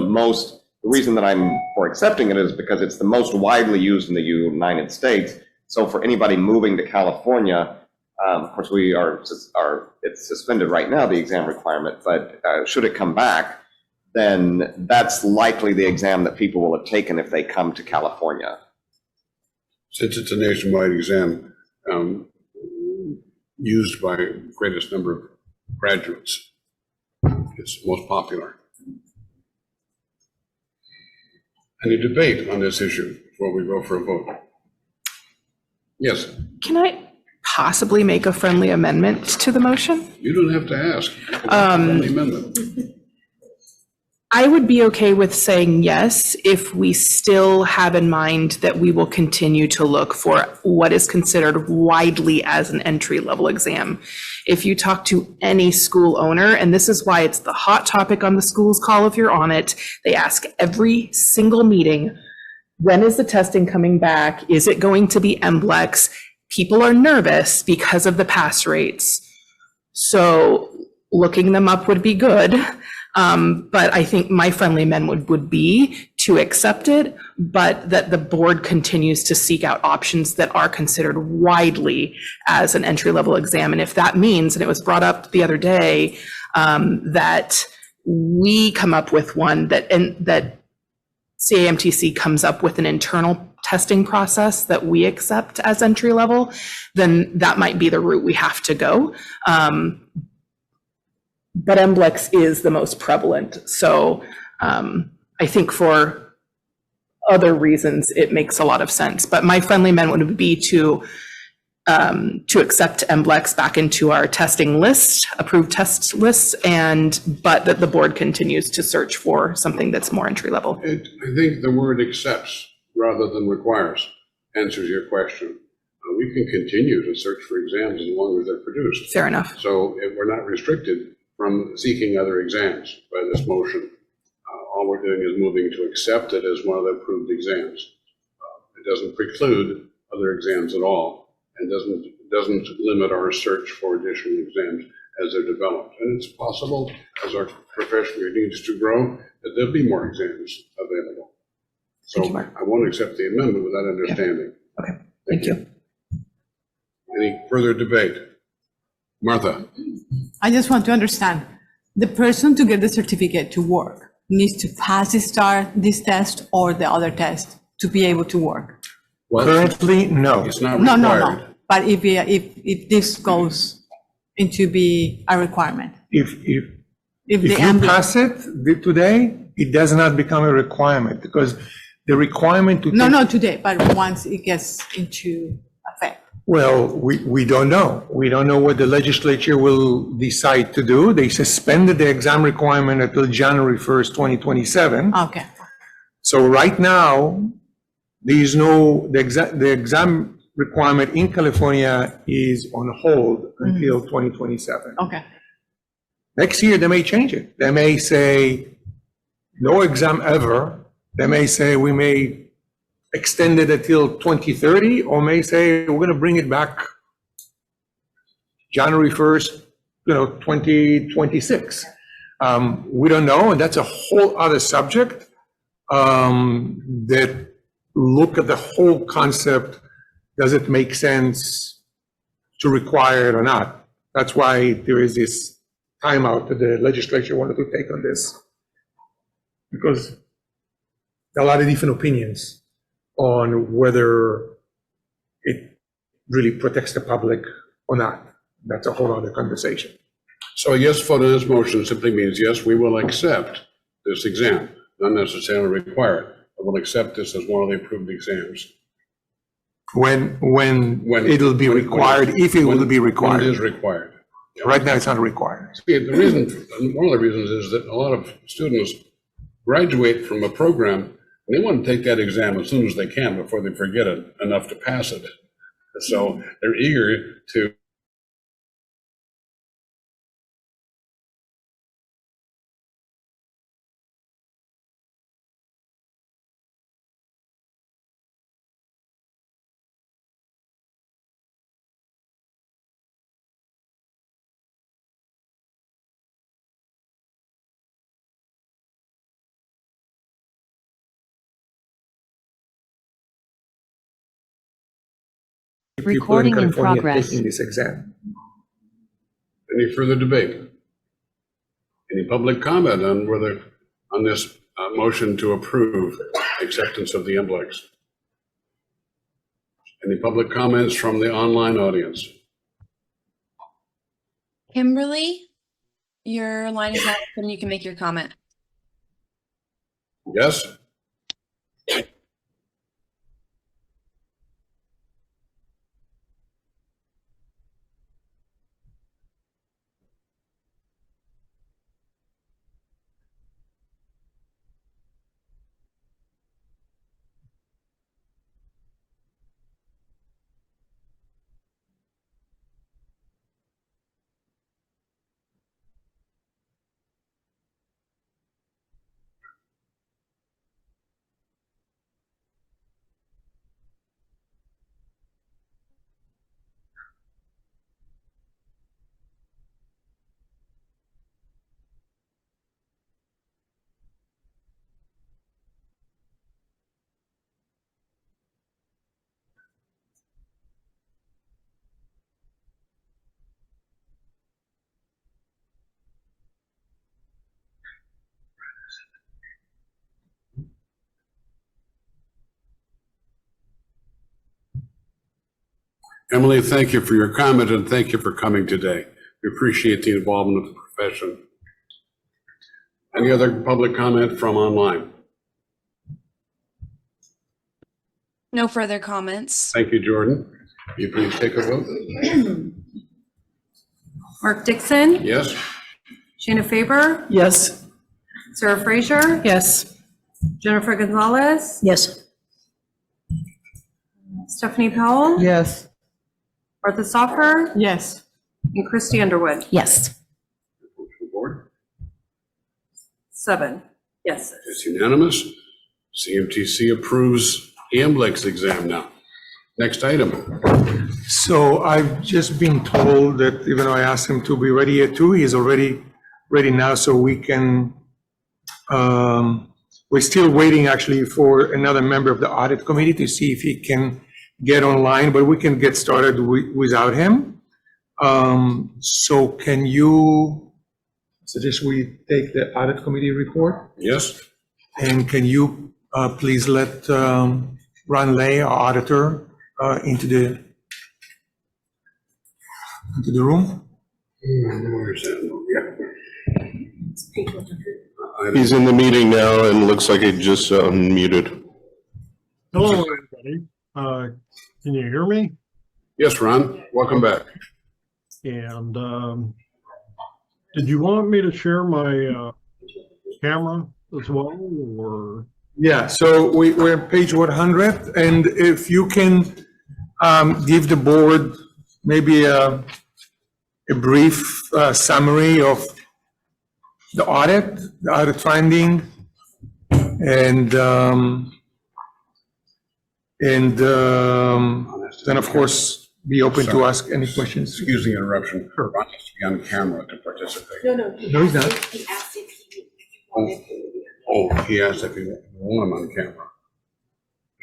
reason that I'm for accepting it is because it's the most widely used in the United States. So for anybody moving to California, of course it's suspended right now, the exam requirement, but should it come back, then that's likely the exam that people will have taken if they come to California. Since it's a nationwide exam, used by the greatest number of graduates, it's most popular. Any debate on this issue before we go for a vote? Yes. Can I possibly make a friendly amendment to the motion? You don't have to ask. Friendly amendment. I would be okay with saying yes if we still have in mind that we will continue to look for what is considered widely as an entry-level exam. If you talk to any school owner, and this is why it's the hot topic on the school's call if you're on it, they ask every single meeting, when is the testing coming back? Is it going to be NBLEX? People are nervous because of the pass rates. So looking them up would be good. But I think my friendly amendment would be to accept it, but that the board continues to seek out options that are considered widely as an entry-level exam. And if that means, and it was brought up the other day, that we come up with one that CAMTC comes up with an internal testing process that we accept as entry-level, then that might be the route we have to go. But NBLEX is the most prevalent. So I think for other reasons, it makes a lot of sense. But my friendly amendment would be to accept NBLEX back into our testing list, approved test lists, but that the board continues to search for something that's more entry level. I think the word accepts rather than requires answers your question. We can continue to search for exams as long as they're produced. Fair enough. So if we're not restricted from seeking other exams by this motion. All we're doing is moving to accept it as one of the approved exams. It doesn't preclude other exams at all, and doesn't limit our search for additional exams as they're developed. And it's possible, as our profession needs to grow, that there'll be more exams available. So I won't accept the amendment with that understanding. Yeah. Okay, thank you. Any further debate? Martha? I just want to understand, the person to get the certificate to work needs to pass this test or the other test to be able to work? Well, currently, no. It's not No, required. no, no. But if this goes into be a requirement? If the you pass it today, it does not become a requirement because the requirement to No, not today, but once it gets into effect. Well, we don't know. We don't know what the legislature will decide to do. They suspended the exam requirement until January 1st, 2027. Okay. So right now, there is the exam requirement in California is on hold until 2027. Okay. Next year, they may change it. They may say no exam ever. They may say we may extend it until 2030, or may say we're going to bring it back January 1st, 2026. We don't know, and that's a whole other subject that look at the whole concept. Does it make sense to require it or not? That's why there is this timeout that the legislature wanted to take on this, because there are a lot of different opinions on whether it really protects the public or not. That's a whole other conversation. So a yes vote on this motion simply means, yes, we will accept this exam, not necessarily require it, but we'll accept this as one of the approved exams. When it'll be required, if it will be required. When it is required. Right now, it's not required. See, one of the reasons is that a lot of students graduate from a program and they want to take that exam as soon as they can before they forget it enough to pass it. So they're eager to Recording in progress. Taking this exam. Any further debate? Any public comment on this motion to approve acceptance of the NBLEX? Any public comments from the online audience? Kimberly, your line is now open. You can make your comment. Yes? Emily, thank you for your comment and thank you for coming today. We appreciate the involvement of the profession. Any other public comment from online? No further comments. Thank you, Jordan. Will you please take a vote? Mark Dixon, Yes? Shayna Faber, Yes. Sarah Fraser, Yes. Jennifer Gonzalez, Yes. Stephanie Powell, Yes. Martha Stoffer, Yes. and Christy Underwood. Yes. Board? 7 yes. It's unanimous. CMTC approves AMLEX exam now. Next item. So I've just been told that even though I asked him to be ready at 2, he's already ready now, so we can, we're still waiting actually for another member of the audit committee to see if he can get online, but we can get started without him. So can you suggest we take the audit committee report? Yes. And can you please let Ron Lay, our auditor, into the room? Where is that? Yeah. He's in the meeting now and looks like he just unmuted. Hello, everybody. Can you hear me? Yes, Ron, welcome back. And did you want me to share my camera as well, or? Yeah, so we're on page 100, and if you can give the board maybe a brief summary of the audit finding, and then of course be open to ask any questions. Excuse the interruption. Ron needs to be on camera to participate. No, he's not. He asked if you want him on camera.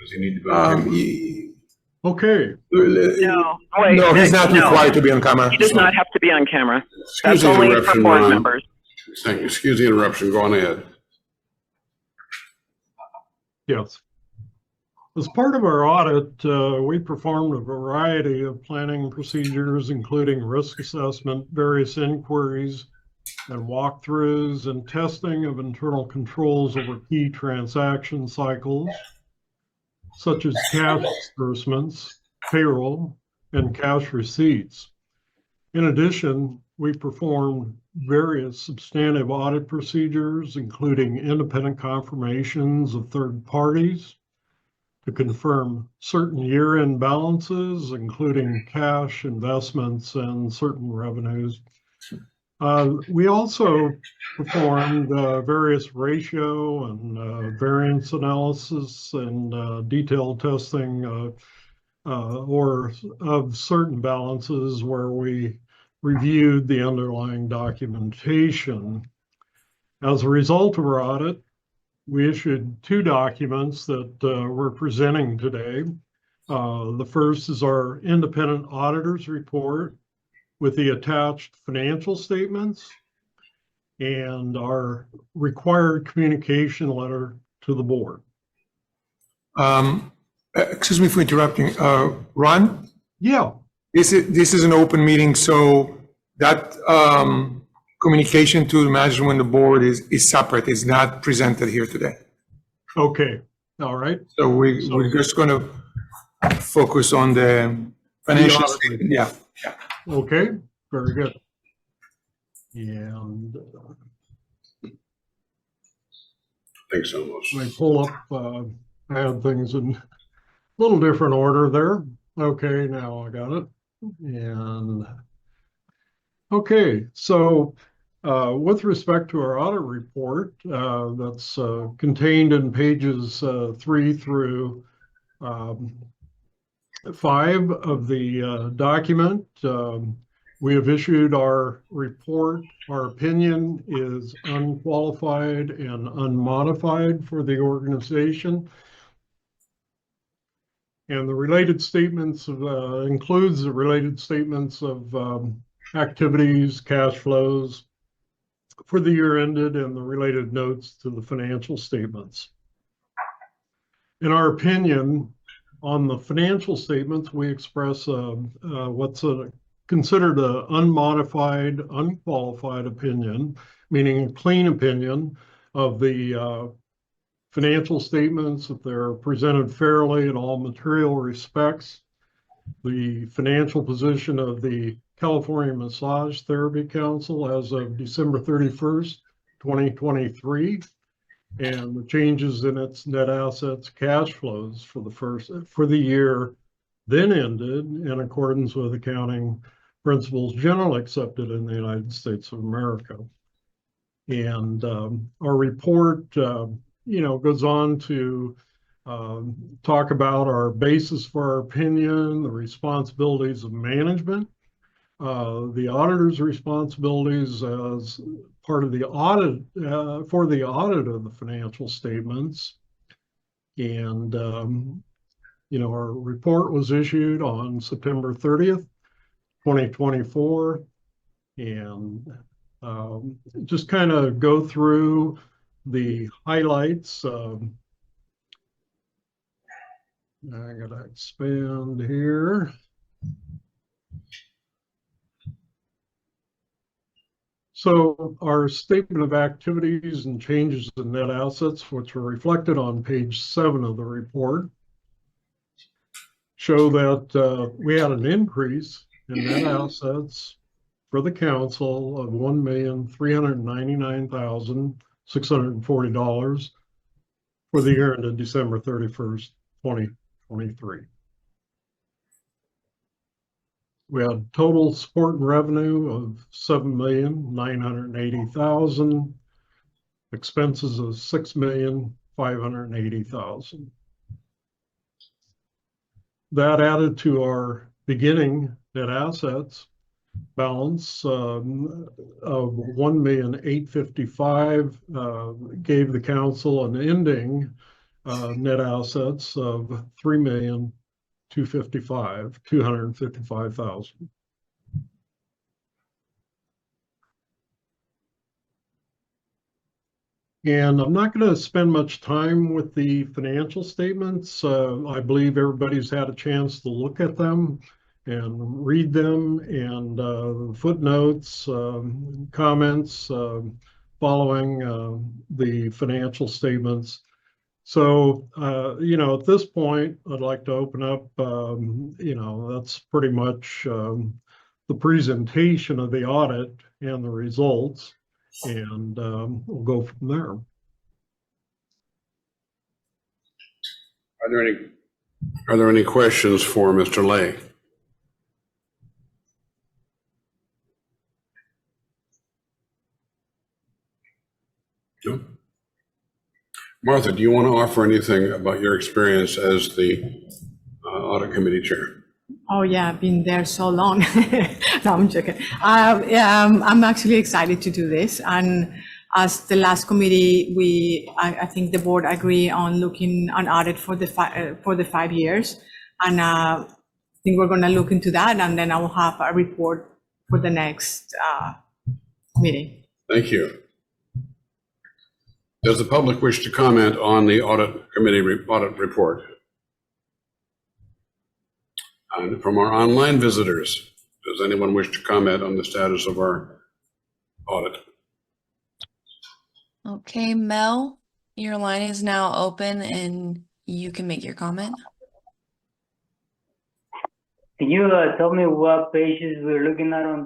Does he need to be on camera? Okay. No, wait. No, he's not required to be on camera. He does not have to be on camera. Excuse That's the only for interruption, board Ron. members. Thank you. Excuse the interruption. Go on ahead. Yes. As part of our audit, we performed a variety of planning procedures, including risk assessment, various inquiries, and walkthroughs, and testing of internal controls over key transaction cycles, such as cash disbursements, payroll, and cash receipts. In addition, we performed various substantive audit procedures, including independent confirmations of third parties to confirm certain year-end balances, including cash, investments, and certain revenues. We also performed various ratio and variance analysis and detailed testing or of certain balances where we reviewed the underlying documentation. As a result of our audit, we issued 2 documents that we're presenting today. The first is our independent auditor's report with the attached financial statements and our required communication letter to the board. Excuse me for interrupting. Ron? Yeah. This is an open meeting, so that communication to the management and the board is separate. It's not presented here today. Okay. All right. So we're just going to focus on the financial statement. Yeah. Okay. Very good. And Thanks so much. I pull up, I had things in a little different order there. Okay, now I got it. And okay, so with respect to our audit report, that's contained in pages 3 through 5 of the document. We have issued our report. Our opinion is unqualified and unmodified for the organization. And the related statements of, includes the related statements of activities, cash flows for the year ended, and the related notes to the financial statements. In our opinion, On the financial statements, we express what's considered an unmodified, unqualified opinion, meaning a clean opinion of the financial statements, if they're presented fairly in all material respects, the financial position of the California Massage Therapy Council as of December 31st, 2023, and the changes in its net assets, cash flows for the year then ended in accordance with accounting principles generally accepted in the United States of America. And our report, goes on to talk about our basis for our opinion, the responsibilities of management, the auditor's responsibilities as part of the audit, for the audit of the financial statements. And, our report was issued on September 30th, 2024. And just kind of go through the highlights. I gotta expand here. So our statement of activities and changes in net assets, which are reflected on page 7 of the report, show that we had an increase in net assets for the council of $1,399,640 for the year ended December 31st, 2023. We had total support and revenue of $7,980,000, expenses of $6,580,000. That added to our beginning net assets balance of $1,855,000, gave the council an ending net assets of $255,000. And I'm not going to spend much time with the financial statements. I believe everybody's had a chance to look at them and read them, and footnotes, comments following the financial statements. So, at this point, I'd like to open up, that's pretty much the presentation of the audit and the results, and we'll go from there. Are there any questions for Mr. Lay? No? Martha, do you want to offer anything about your experience as the audit committee chair? Oh yeah, I've been there so long. No, I'm joking. I'm actually excited to do this. And as the last committee, I think the board agree on looking on audit for the 5 years. And I think we're going to look into that, and then I will have a report for the next meeting. Thank you. Does the public wish to comment on the audit committee audit report? And from our online visitors, does anyone wish to comment on the status of our audit? Okay, Mel, your line is now open and you can make your comment. Can you tell me what pages we're looking at on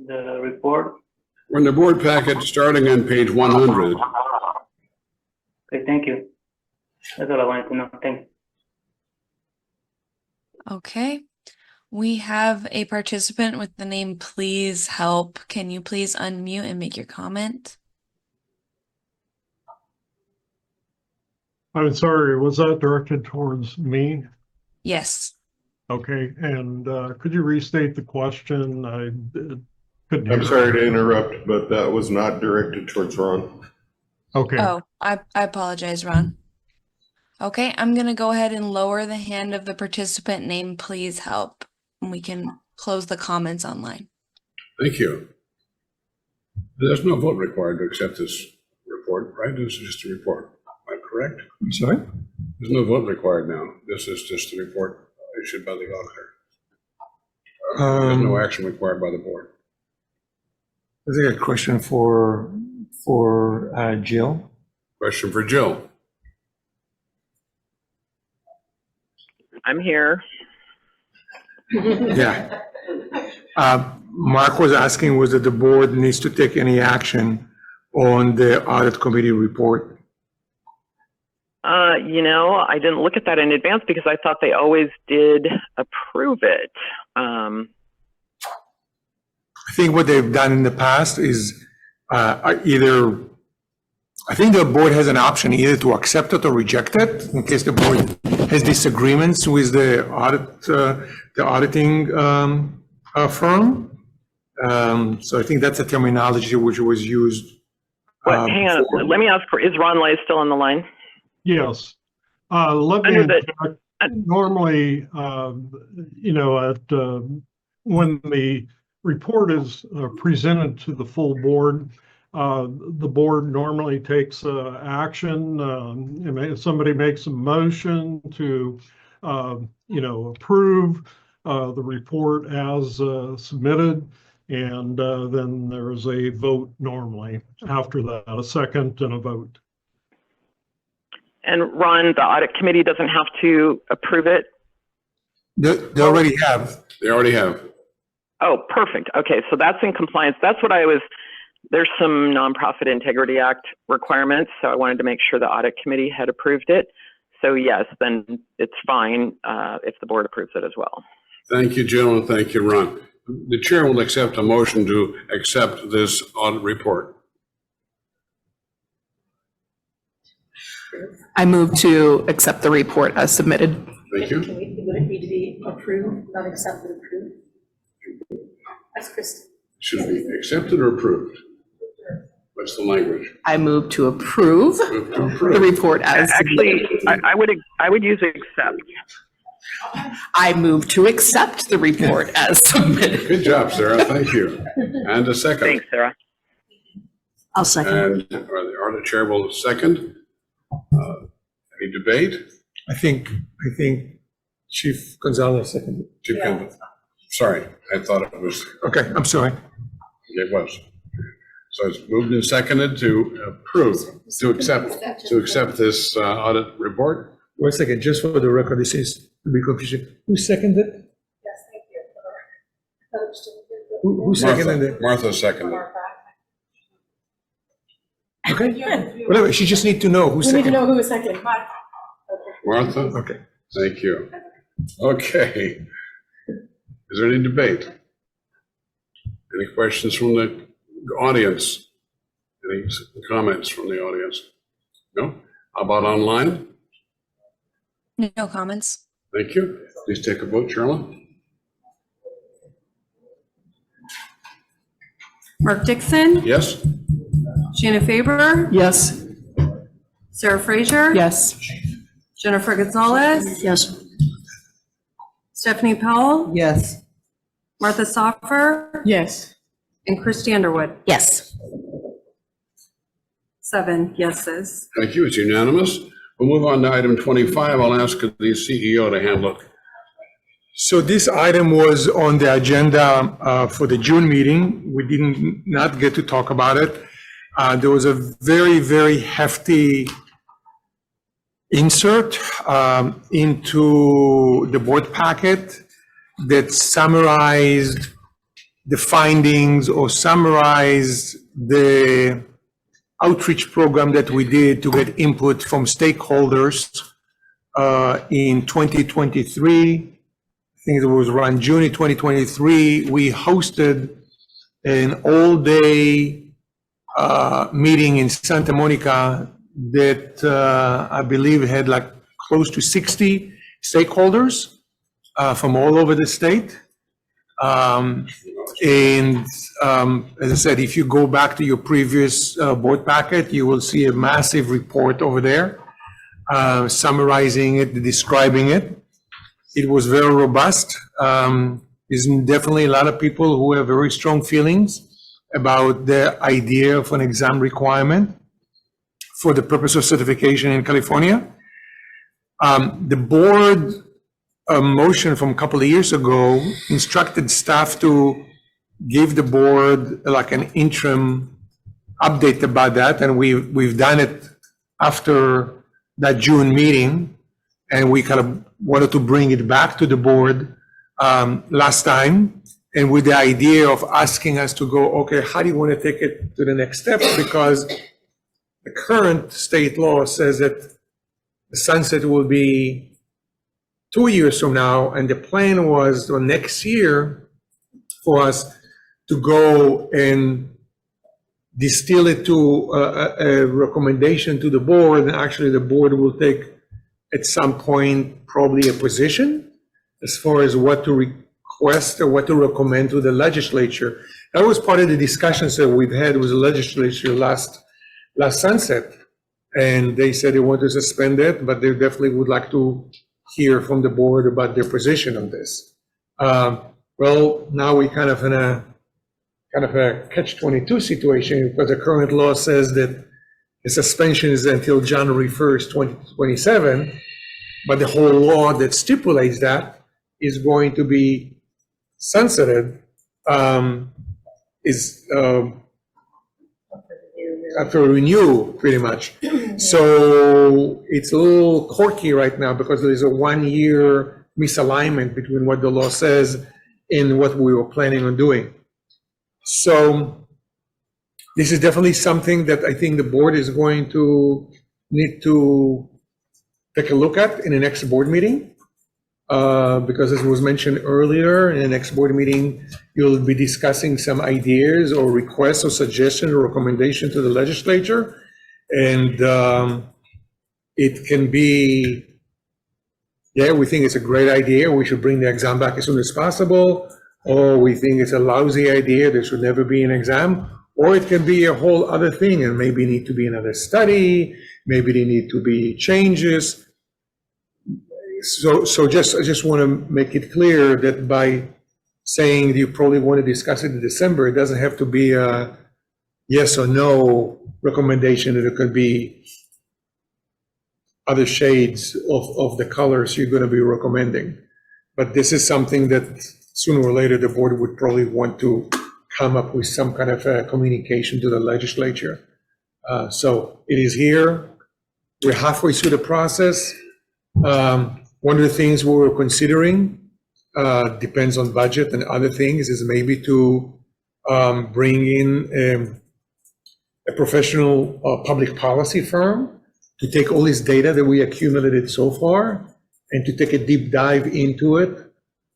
the report? We're in the board packet starting on page 100. Okay, thank you. That's all I wanted to know. Thanks. Okay, we have a participant with the name Please Help. Can you please unmute and make your comment? I'm sorry, was that directed towards me? Yes. Okay, and could you restate the question? I couldn't hear. I'm sorry to interrupt, but that was not directed towards Ron. Okay. Oh, I apologize, Ron. Okay, I'm going to go ahead and lower the hand of the participant named Please Help, and we can close the comments online. Thank you. There's no vote required to accept this report, right? This is just a report. Am I correct? I'm sorry? There's no vote required now. This is just a report issued by the auditor. There's no action required by the board. I think a question for Jill. Question for Jill. I'm here. Yeah. Mark was asking whether the board needs to take any action on the audit committee report. I didn't look at that in advance because I thought they always did approve it. I think what they've done in the past is I think the board has an option either to accept it or reject it in case the board has disagreements with the auditing firm. So I think that's a terminology which was used. Hang on, let me ask is Ron Lay still on the line? Yes. Let me interject. Normally, when the report is presented to the full board, the board normally takes action. If somebody makes a motion to, approve the report as submitted, and then there's a vote normally after that, a second and a vote. And Ron, the audit committee doesn't have to approve it? They already have. They already have. Oh, perfect. Okay, so that's in compliance. That's what there's some Nonprofit Integrity Act requirements, so I wanted to make sure the audit committee had approved it. So yes, then it's fine if the board approves it as well. Thank you, Jill, and thank you, Ron. The chair will accept a motion to accept this audit report. I move to accept the report as submitted. Thank you. Would it need to be approved, not accepted, approved? That's Kristen. Should it be accepted or approved? What's the language? I move to approve the report as Actually, submitted. I would use accept. I move to accept the report as submitted. Good job, Sarah. Thank you. And a second. Thanks, Sarah. I'll second. And the audit chair will second. Any debate? I think Chief Gonzalez seconded. Chief Gonzalez. Sorry, I thought it was. Okay, I'm sorry. It was. So it's moved and seconded to approve, to accept this audit report. One second, just for the record, this is to be confusing. Who seconded? Yes, thank you. Who seconded it? Martha seconded. Okay, whatever, she just need to know who We need to seconded. know who was second. Martha? Okay. Thank you. Okay. Is there any debate? Any questions from the audience? Any comments from the audience? No? How about online? No comments. Thank you. Please take a vote, Charlotte. Mark Dixon, Yes? Shanna Faber, Yes. Sarah Fraser. Yes. Jennifer Gonzalez, Yes. Stephanie Powell, Yes. Martha Soffer, Yes. and Christy Underwood. Yes. 7 yeses. Thank you. It's unanimous. We'll move on to item 25. I'll ask the CEO to handle it. So this item was on the agenda for the June meeting. We did not get to talk about it. There was a very, very hefty insert into the board packet that summarized the findings or summarized the outreach program that we did to get input from stakeholders in 2023. I think it was around June 2023. We hosted an all-day meeting in Santa Monica that I believe had like close to 60 stakeholders from all over the state. As I said, if you go back to your previous board packet, you will see a massive report over there summarizing it, describing it. It was very robust. There's definitely a lot of people who have very strong feelings about the idea of an exam requirement for the purpose of certification in California. The board motion from a couple of years ago instructed staff to give the board like an interim update about that, and we've done it after that June meeting, and we kind of wanted to bring it back to the board last time, and with the idea of asking us to go, okay, how do you want to take it to the next step? Because the current state law says that the sunset will be 2 years from now, and the plan was for next year for us to go and distill it to a recommendation to the board, and actually the board will take at some point probably a position as far as what to request or what to recommend to the legislature. That was part of the discussions that we've had with the legislature last sunset, and they said they want to suspend it, but they definitely would like to hear from the board about their position on this. Well, now we kind of in a catch-22 situation, because the current law says that the suspension is until January 1st, 2027, but the whole law that stipulates that is going to be sunsetted, after a renew, pretty much. So it's a little quirky right now because there's a 1-year misalignment between what the law says and what we were planning on doing. So this is definitely something that I think the board is going to need to take a look at in the next board meeting. Because as was mentioned earlier, in the next board meeting, you'll be discussing some ideas or requests or suggestions or recommendation to the legislature. And it can be, yeah, we think it's a great idea, we should bring the exam back as soon as possible, or we think it's a lousy idea, there should never be an exam, or it can be a whole other thing and maybe need to be another study, maybe there need to be changes. So I just want to make it clear that by saying you probably want to discuss it in December, it doesn't have to be a yes or no recommendation. It could be other shades of the colors you're going to be recommending. But this is something that sooner or later the board would probably want to come up with some kind of a communication to the legislature. So it is here. We're halfway through the process. One of the things we were considering, depends on budget and other things, is maybe to bring in a professional public policy firm to take all this data that we accumulated so far and to take a deep dive into it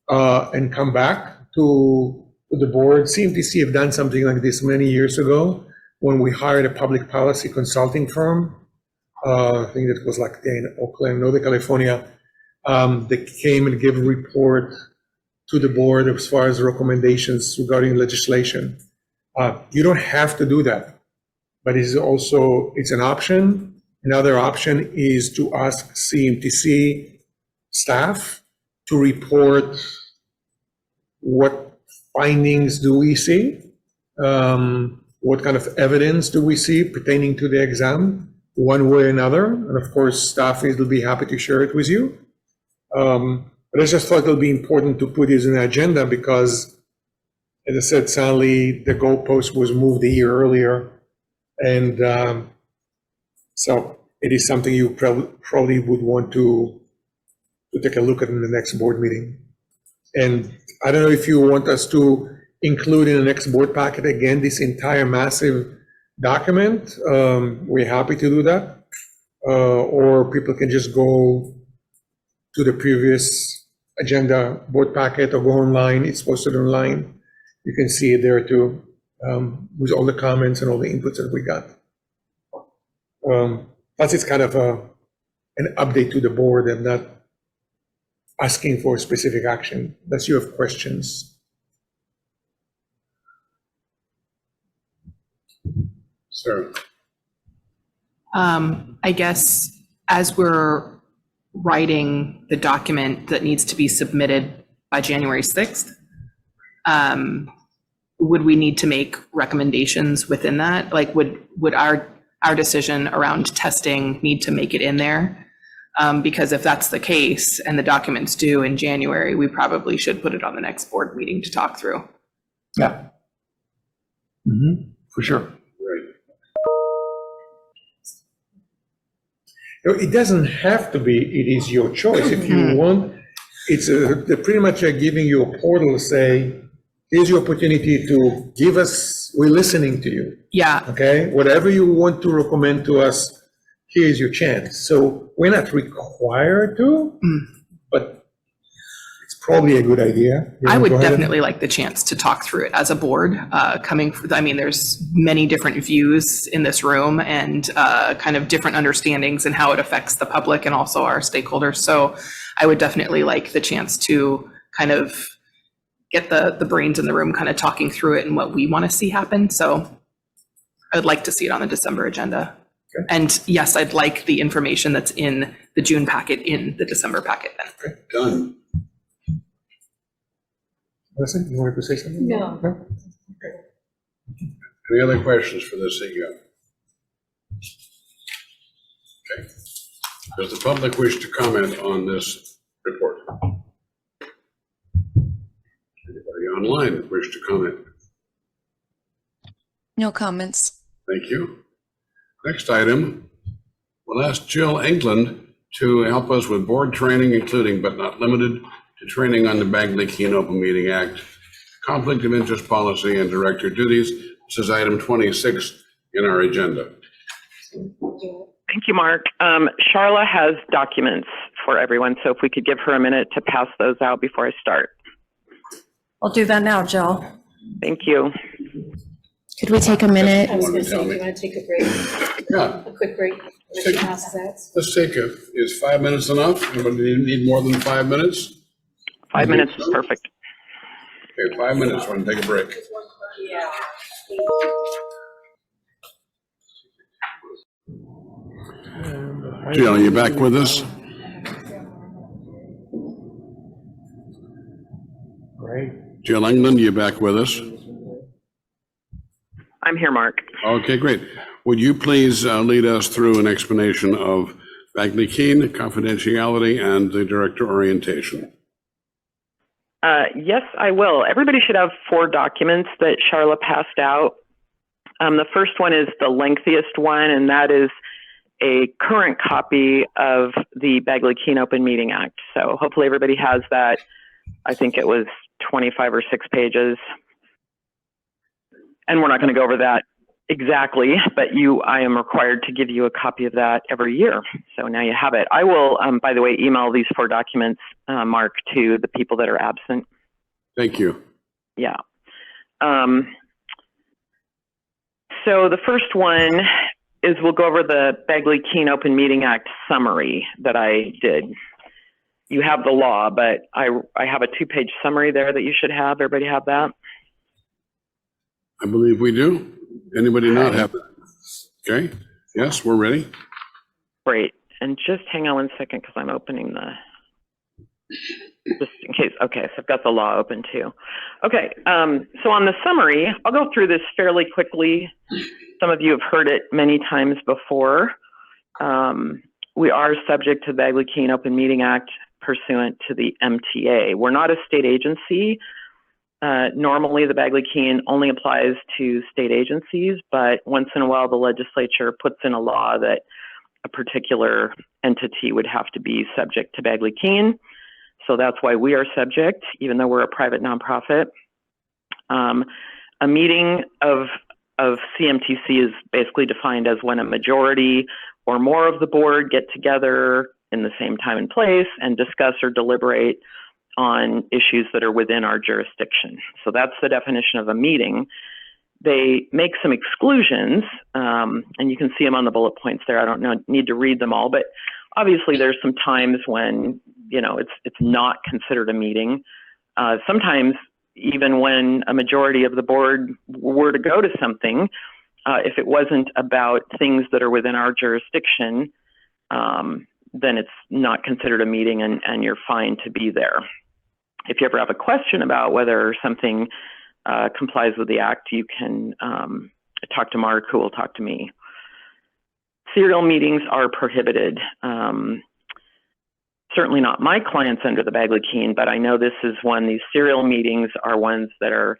and come back to the board. CMTC have done something like this many years ago when we hired a public policy consulting firm. I think it was like in Oakland, Northern California. They came and gave a report to the board as far as recommendations regarding legislation. You don't have to do that, but it's an option. Another option is to ask CMTC staff to report what findings do we see, what kind of evidence do we see pertaining to the exam, one way or another. And of course, staff will be happy to share it with you. But I just thought it would be important to put this in the agenda because, as I said, sadly, the goalpost was moved a year earlier. And so it is something you probably would want to take a look at in the next board meeting. And I don't know if you want us to include in the next board packet again this entire massive document. We're happy to do that. Or people can just go to the previous agenda board packet or go online. It's posted online. You can see it there too, with all the comments and all the inputs that we got. Plus it's kind of an update to the board and not asking for specific action. Unless you have questions. Sir. I guess as we're writing the document that needs to be submitted by January 6th, would we need to make recommendations within that? Like would our our decision around testing need to make it in there. Because if that's the case and the document's due in January, we probably should put it on the next board meeting to talk through. Yeah. For sure. It doesn't have to be, it is your choice. If you want, it's they're pretty much giving you a portal to say, here's your opportunity to give us, we're listening to you. Yeah. Okay? Whatever you want to recommend to us, here's your chance. So we're not required to, but it's probably a good idea. I would definitely like the chance to talk through it as a board, there's many different views in this room and kind of different understandings and how it affects the public and also our stakeholders. So I would definitely like the chance to kind of get the brains in the room kind of talking through it and what we want to see happen. So I would like to see it on the December agenda. Okay. And yes, I'd like the information that's in the June packet in the December packet then. Okay, done. Listen, you wanted to say something? No. Okay. Any other questions for this CEO? Okay. Does the public wish to comment on this report? Anybody online wish to comment? No comments. Thank you. Next item, we'll ask Jill England to help us with board training, including but not limited to training on the Bagley-Keene Open Meeting Act, conflict of interest policy, and director duties. This is item 26 in our agenda. Thank you, Mark. Charla has documents for everyone, so if we could give her a minute to pass those out before I start. I'll do that now, Jill. Thank you. Could we take a minute? I was going to say, do you want to take a break? Yeah. A quick break? When she passes that? Let's take is 5 minutes enough? Anybody need more than 5 minutes? 5 minutes is perfect. Okay, 5 minutes, we're gonna take a break. Jill, are you back with us? Great. Jill England, you back with us? I'm here, Mark. Okay, great. Would you please lead us through an explanation of Bagley-Keene, confidentiality, and the director orientation? Yes, I will. Everybody should have 4 documents that Charla passed out. The first one is the lengthiest one, and that is a current copy of the Bagley-Keene Open Meeting Act. So hopefully everybody has that. I think it was 25 or 6 pages. And we're not going to go over that exactly, but I am required to give you a copy of that every year. So now you have it. I will, by the way, email these 4 documents, Mark, to the people that are absent. Thank you. Yeah. So the first one is we'll go over the Bagley-Keene Open Meeting Act summary that I did. You have the law, but I have a 2-page summary there that you should have. Everybody have that? I believe we do. Anybody not have that? Okay, yes, we're ready. Great. And just hang on one second because I'm opening just in case. Okay, so I've got the law open too. Okay, so on the summary, I'll go through this fairly quickly. Some of you have heard it many times before. We are subject to the Bagley-Keene Open Meeting Act pursuant to the MTA. We're not a state agency. Normally, the Bagley-Keene only applies to state agencies, but once in a while, the legislature puts in a law that a particular entity would have to be subject to Bagley-Keene. So that's why we are subject, even though we're a private nonprofit. A meeting of CMTC is basically defined as when a majority or more of the board get together in the same time and place and discuss or deliberate on issues that are within our jurisdiction. So that's the definition of a meeting. They make some exclusions, and you can see them on the bullet points there. I don't need to read them all, but obviously there's some times when, it's not considered a meeting. Sometimes even when a majority of the board were to go to something, if it wasn't about things that are within our jurisdiction, then it's not considered a meeting and you're fine to be there. If you ever have a question about whether something complies with the act, you can talk to Mark, who will talk to me. serial meetings are prohibited. Certainly not my clients under the Bagley Keene, but I know this is one, these serial meetings are ones that are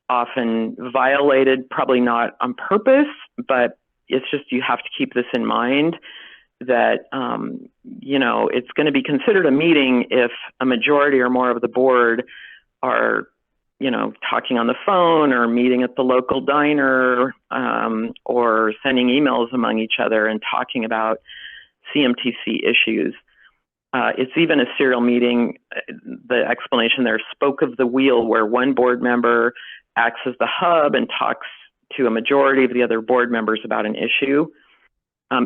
often violated, probably not on purpose, but it's just, you have to keep this in mind that, you know, it's going to be considered a meeting if a majority or more of the board are, you know, talking on the phone or meeting at the local diner, or sending emails among each other and talking about CMTC issues. It's even a serial meeting. The explanation there, spoke of the wheel, where one board member acts as the hub and talks to a majority of the other board members about an issue.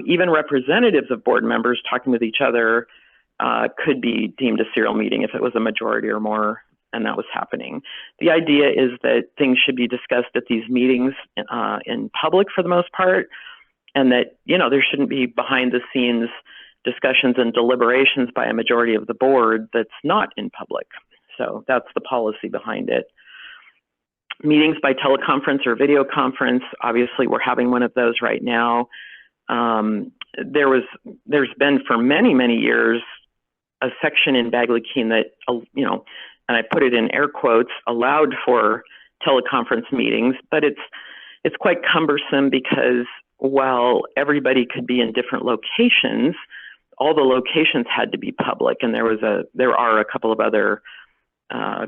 Even representatives of board members talking with each other could be deemed a serial meeting if it was a majority or more and that was happening. The idea is that things should be discussed at these meetings in public for the most part, and that, you know, there shouldn't be behind the scenes discussions and deliberations by a majority of the board that's not in public. So that's the policy behind it. Meetings by teleconference or video conference, obviously we're having one of those right now. There's been for many, many years a section in Bagley Keene that, you know, and I put it in air quotes, allowed for teleconference meetings, but it's quite cumbersome because while everybody could be in different locations, all the locations had to be public, and there are a couple of other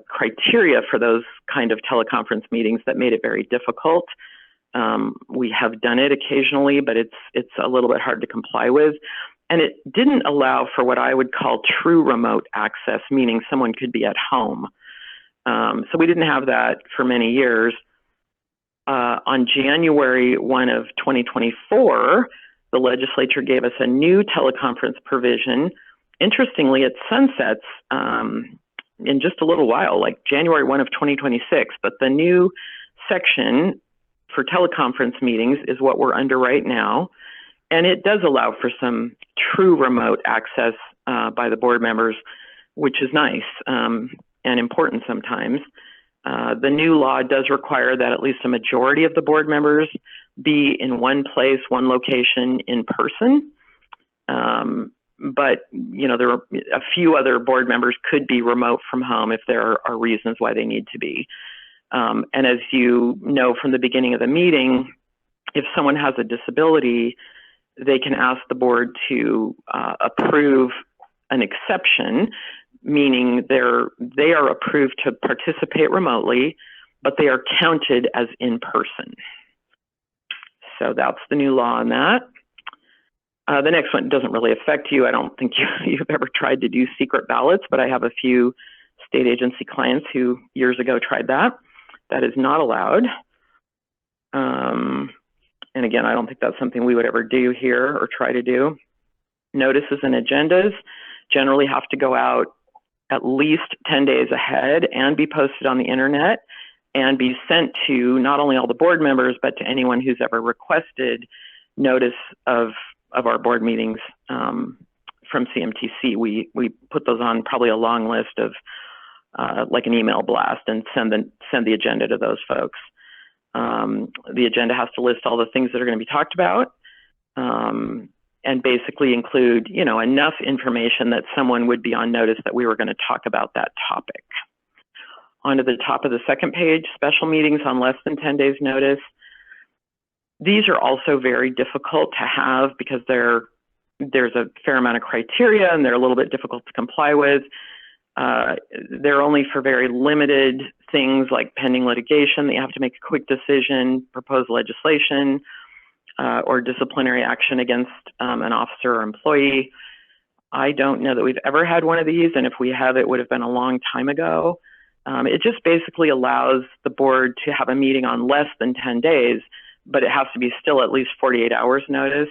criteria for those kind of teleconference meetings that made it very difficult. We have done it occasionally, but it's a little bit hard to comply with. And it didn't allow for what I would call true remote access, meaning someone could be at home. So we didn't have that for many years. On January 1 of 2024, the legislature gave us a new teleconference provision. Interestingly, it sunsets in just a little while, like January 1 of 2026. But the new section for teleconference meetings is what we're under right now. And it does allow for some true remote access by the board members, which is nice and important sometimes. The new law does require that at least a majority of the board members be in one place, one location in person. But, you know, there are a few other board members could be remote from home if there are reasons why they need to be. And as you know from the beginning of the meeting, if someone has a disability, they can ask the board to approve an exception, meaning they are approved to participate remotely, but they are counted as in person. So that's the new law on that. The next one doesn't really affect you. I don't think you've ever tried to do secret ballots, but I have a few state agency clients who years ago tried that. That is not allowed. And again, I don't think that's something we would ever do here or try to do. Notices and agendas generally have to go out at least 10 days ahead and be posted on the internet and be sent to not only all the board members, but to anyone who's ever requested notice of our board meetings from CMTC. We put those on probably a long list of like an email blast and send the agenda to those folks. The agenda has to list all the things that are going to be talked about and basically include, you know, enough information that someone would be on notice that we were going to talk about that topic. Onto the top of the second page, special meetings on less than 10 days notice. These are also very difficult to have because there's a fair amount of criteria and they're a little bit difficult to comply with. They're only for very limited things like pending litigation that you have to make a quick decision, propose legislation, or disciplinary action against an officer or employee. I don't know that we've ever had one of these, and if we have, it would have been a long time ago. It just basically allows the board to have a meeting on less than 10 days, but it has to be still at least 48 hours notice.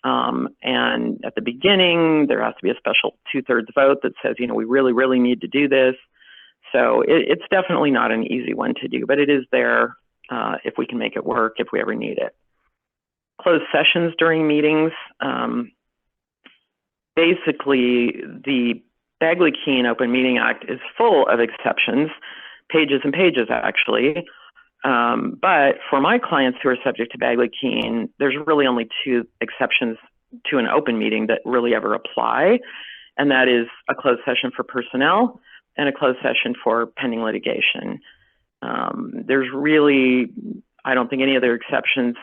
And at the beginning, there has to be a special 2/3 vote that says, you know, we really, really need to do this. So it's definitely not an easy one to do, but it is there if we can make it work, if we ever need it. Closed sessions during meetings. Basically, the Bagley Keene Open Meeting Act is full of exceptions, pages and pages actually. But for my clients who are subject to Bagley-Keene, there's really only two exceptions to an open meeting that really ever apply, and that is a closed session for personnel and a closed session for pending litigation. There's really, I don't think any other exceptions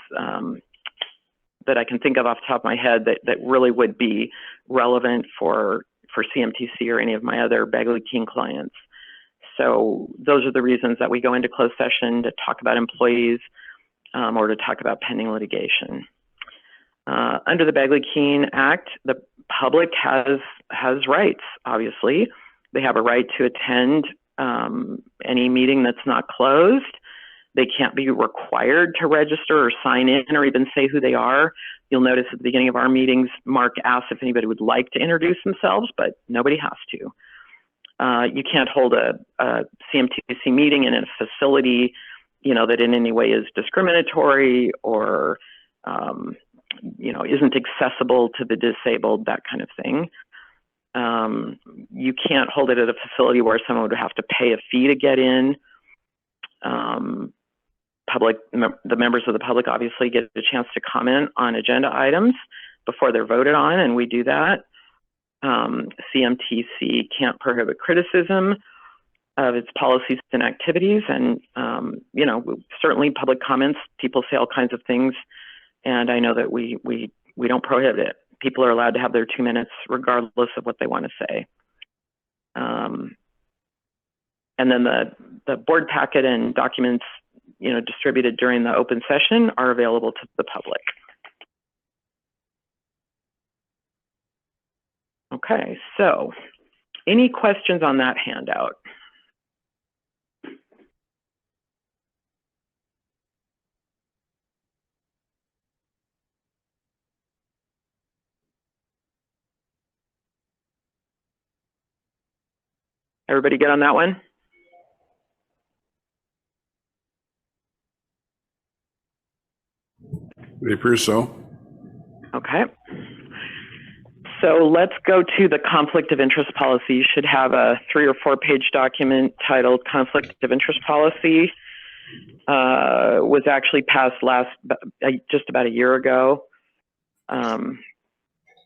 that I can think of off the top of my head that really would be relevant for CMTC or any of my other Bagley-Keene clients. So those are the reasons that we go into closed session, to talk about employees or to talk about pending litigation. Under the Bagley-Keene Act, the public has rights, obviously. They have a right to attend any meeting that's not closed. They can't be required to register or sign in or even say who they are. You'll notice at the beginning of our meetings, Mark asks if anybody would like to introduce themselves, but nobody has to. You can't hold a CMTC meeting in a facility, that in any way is discriminatory or, isn't accessible to the disabled, that kind of thing. You can't hold it at a facility where someone would have to pay a fee to get in. The members of the public obviously get a chance to comment on agenda items before they're voted on, and we do that. CMTC can't prohibit criticism of its policies and activities, and certainly public comments, people say all kinds of things, and I know that we don't prohibit it. People are allowed to have their 2 minutes regardless of what they want to say. And then the board packet and documents distributed during the open session are available to the public. Okay, so any questions on that handout? Everybody good on that one? It appears so. Okay. So let's go to the conflict of interest policy. You should have a 3 or 4 page document titled Conflict of Interest Policy. Was actually passed just about a year ago.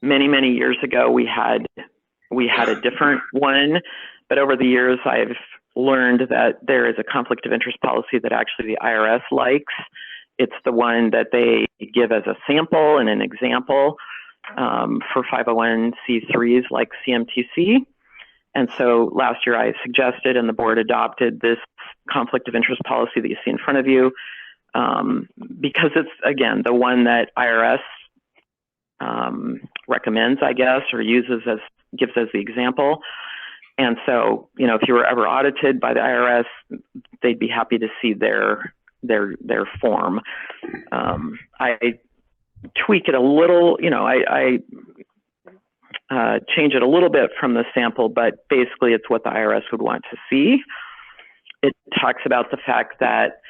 Many years ago, we had a different one, but over the years, I've learned that there is a conflict of interest policy that actually the IRS likes. It's the one that they give as a sample and an example for 501c3s like CMTC. And so last year I suggested and the board adopted this conflict of interest policy that you see in front of you because it's, again, the one that IRS recommends, I guess, or gives as the example. And so, if you were ever audited by the IRS, they'd be happy to see their form. I tweak it a little, I change it a little bit from the sample, but basically it's what the IRS would want to see. It talks about the fact that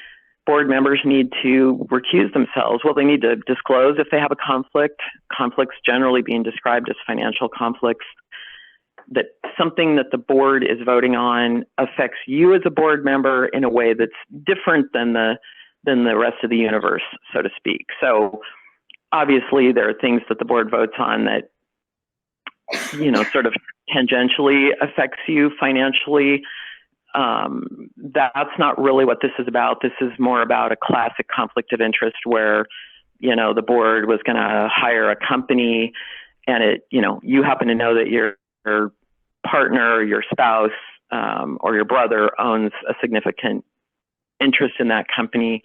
board members need to recuse themselves. Well, they need to disclose if they have a conflict. Conflicts generally being described as financial conflicts. That something that the board is voting on affects you as a board member in a way that's different than the rest of the universe, so to speak. So obviously there are things that the board votes on that, sort of tangentially affects you financially. That's not really what this is about. This is more about a classic conflict of interest where, the board was going to hire a company and you happen to know that your partner or your spouse or your brother owns a significant interest in that company,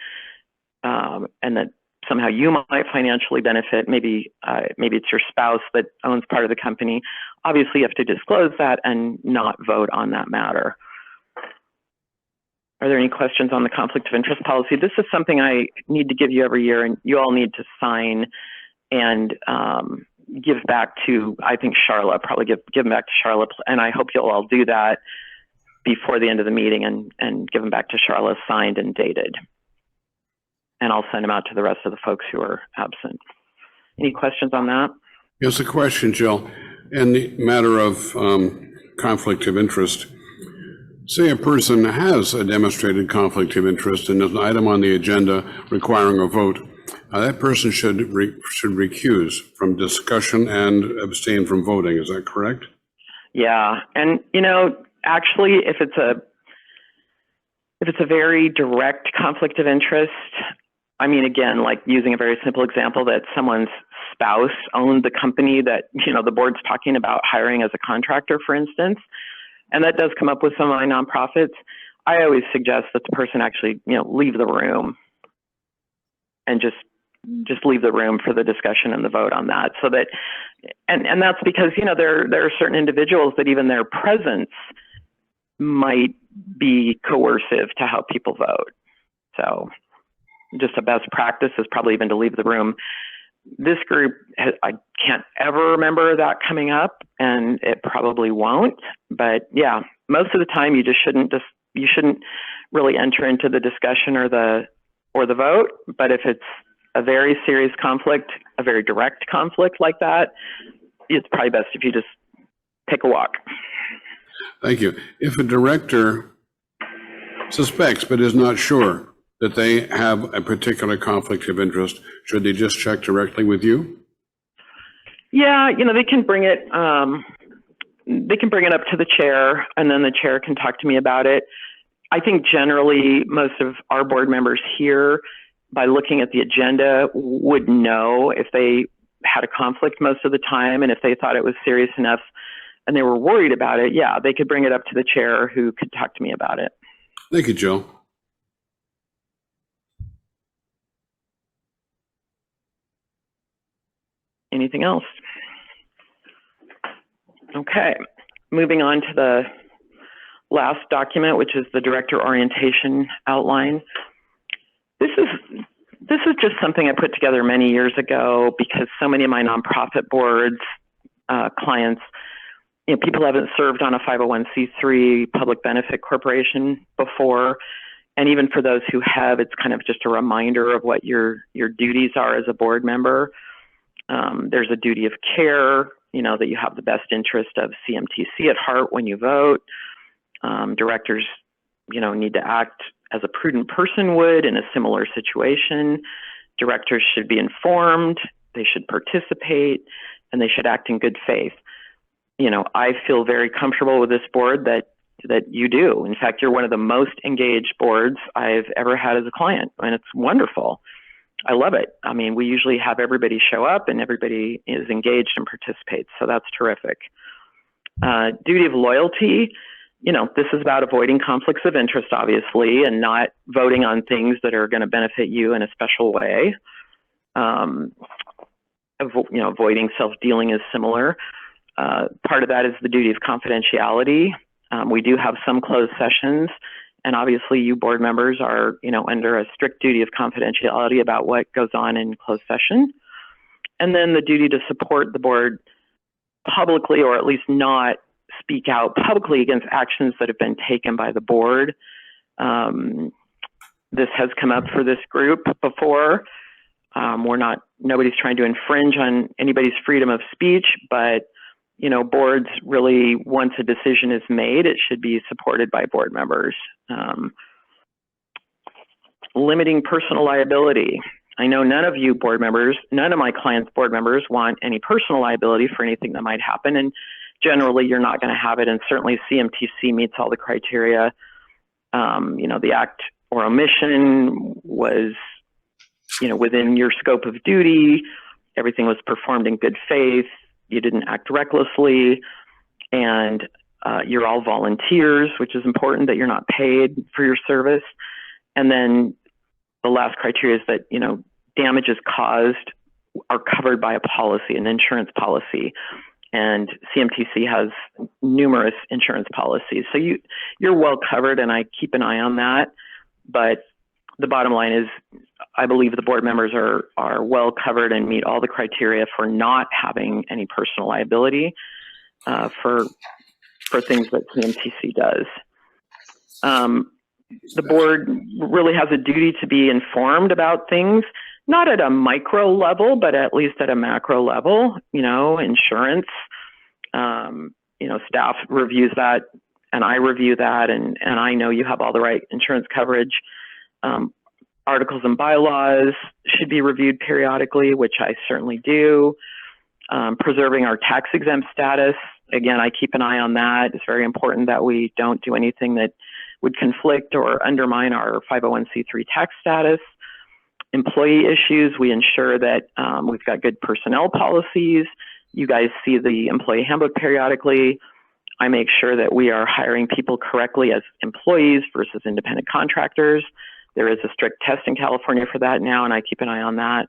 and that somehow you might financially benefit. Maybe it's your spouse that owns part of the company. Obviously, you have to disclose that and not vote on that matter. Are there any questions on the conflict of interest policy? This is something I need to give you every year, and you all need to sign and give back to, I think, Charlotte, probably give them back to Charlotte. And I hope you'll all do that before the end of the meeting and give them back to Charlotte signed and dated. And I'll send them out to the rest of the folks who are absent. Any questions on that? Yes, a question, Jill. In the matter of conflict of interest, Say a person has a demonstrated conflict of interest and there's an item on the agenda requiring a vote, that person should recuse from discussion and abstain from voting. Is that correct? Yeah, and actually, if it's a very direct conflict of interest, I mean, again, like using a very simple example that someone's spouse owned the company that, the board's talking about hiring as a contractor, for instance, and that does come up with some of my nonprofits, I always suggest that the person actually, leave the room and just leave the room for the discussion and the vote on that. So that, and that's because, there are certain individuals that even their presence might be coercive to how people vote. So just a best practice is probably even to leave the room. This group, I can't ever remember that coming up, and it probably won't. But yeah, most of the time you shouldn't really enter into the discussion or the vote. But if it's a very serious conflict, a very direct conflict like that, it's probably best if you just take a walk. Thank you. If a director suspects but is not sure that they have a particular conflict of interest, should they just check directly with you? Yeah, they can bring it. They can bring it up to the chair, and then the chair can talk to me about it. I think generally most of our board members here, by looking at the agenda, would know if they had a conflict most of the time, and if they thought it was serious enough and they were worried about it, yeah, they could bring it up to the chair who could talk to me about it. Thank you, Jill. Anything else? Okay, moving on to the last document, which is the director orientation outline. This is just something I put together many years ago because so many of my nonprofit boards, clients, people haven't served on a 501c3 public benefit corporation before. And even for those who have, it's kind of just a reminder of what your duties are as a board member. There's a duty of care, that you have the best interest of CMTC at heart when you vote. Directors, need to act as a prudent person would in a similar situation. Directors should be informed, they should participate, and they should act in good faith. I feel very comfortable with this board that you do. In fact, you're one of the most engaged boards I've ever had as a client, and it's wonderful. I love it. I mean, we usually have everybody show up and everybody is engaged and participates, so that's terrific. Duty of loyalty, this is about avoiding conflicts of interest, obviously, and not voting on things that are going to benefit you in a special way. Avoiding self-dealing is similar. Part of that is the duty of confidentiality. We do have some closed sessions, and obviously you board members are, under a strict duty of confidentiality about what goes on in closed session. And then the duty to support the board publicly, or at least not speak out publicly against actions that have been taken by the board. This has come up for this group before. Nobody's trying to infringe on anybody's freedom of speech, but boards really, once a decision is made, it should be supported by board members. Limiting personal liability. I know none of you board members, none of my clients' board members want any personal liability for anything that might happen, and generally you're not going to have it, and certainly CMTC meets all the criteria. The act or omission was, within your scope of duty, everything was performed in good faith, you didn't act recklessly, and you're all volunteers, which is important, that you're not paid for your service. And then the last criteria is that, damages caused are covered by a policy, an insurance policy. And CMTC has numerous insurance policies. So you're well covered, and I keep an eye on that. But the bottom line is, I believe the board members are well covered and meet all the criteria for not having any personal liability for things that CMTC does. The board really has a duty to be informed about things, not at a micro level, but at least at a macro level. Insurance, staff reviews that and I review that, and I know you have all the right insurance coverage. Articles and bylaws should be reviewed periodically, which I certainly do. Preserving our tax exempt status. Again, I keep an eye on that. It's very important that we don't do anything that would conflict or undermine our 501c3 tax status. Employee issues, we ensure that we've got good personnel policies. You guys see the employee handbook periodically. I make sure that we are hiring people correctly as employees versus independent contractors. There is a strict test in California for that now, and I keep an eye on that.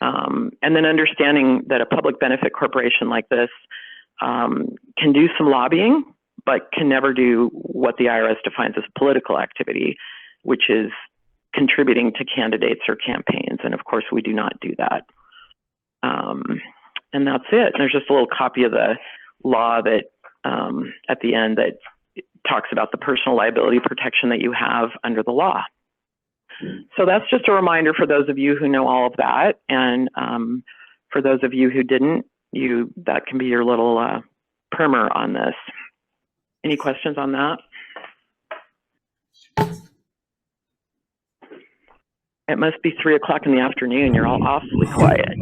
And then understanding that a public benefit corporation like this can do some lobbying, but can never do what the IRS defines as political activity, which is contributing to candidates or campaigns. And of course, we do not do that. And that's it. There's just a little copy of the law that at the end that talks about the personal liability protection that you have under the law. So that's just a reminder for those of you who know all of that. And for those of you who didn't, that can be your little primer on this. Any questions on that? It must be 3 o'clock in the afternoon. You're all awfully quiet.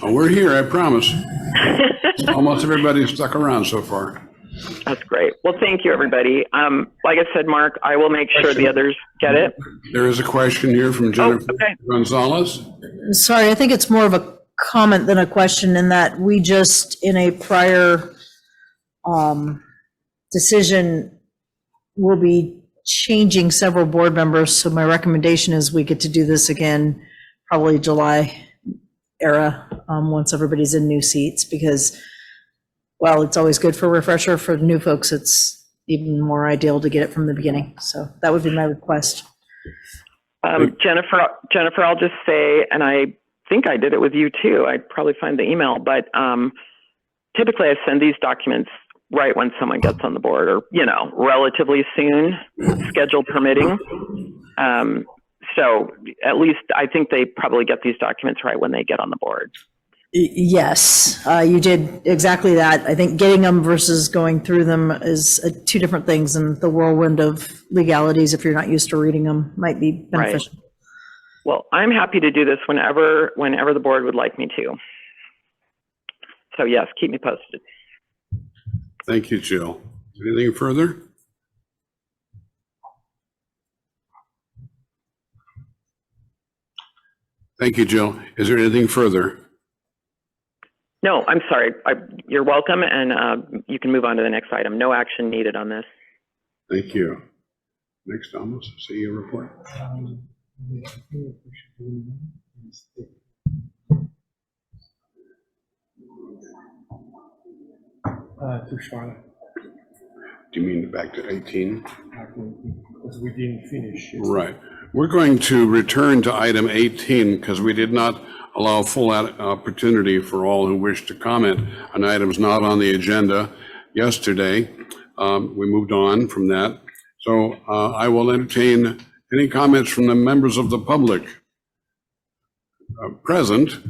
Oh, we're here, I promise. Almost everybody's stuck around so far. That's great. Well, thank you, everybody. Like I said, Mark, I will make sure the others get it. There is a question here from Jennifer Gonzalez. Sorry, I think it's more of a comment than a question, in that we just, in a prior decision, will be changing several board members. So my recommendation is we get to do this again, probably July era, once everybody's in new seats, because while it's always good for a refresher, for new folks, it's even more ideal to get it from the beginning. So that would be my request. Jennifer, I'll just say, and I think I did it with you too. I'd probably find the email, but typically I send these documents right when someone gets on the board, or, relatively soon, schedule permitting. So at least I think they probably get these documents right when they get on the board. Yes, you did exactly that. I think getting them versus going through them is two different things, and the whirlwind of legalities, if you're not used to reading them, might be beneficial. Right. Well, I'm happy to do this whenever the board would like me to. So yes, keep me posted. Thank you, Jill. Anything further? Thank you, Jill. Is there anything further? No, I'm sorry. You're welcome, and you can move on to the next item. No action needed on this. Thank you. Next, almost CEO report. To Charlotte. Do you mean back to 18? Because we didn't finish. Right. We're going to return to item 18 because we did not allow full opportunity for all who wish to comment on items not on the agenda yesterday. We moved on from that. So I will entertain any comments from the members of the public present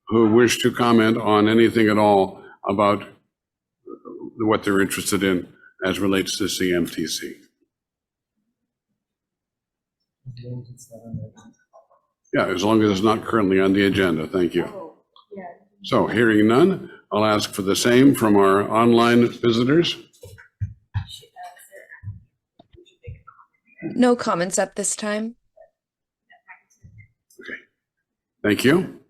who wish to comment on anything at all about what they're interested in as relates to CMTC. Yeah, as long as it's not currently on the agenda. Thank you. So hearing none, I'll ask for the same from our online visitors. No comments at this time. Okay, thank you.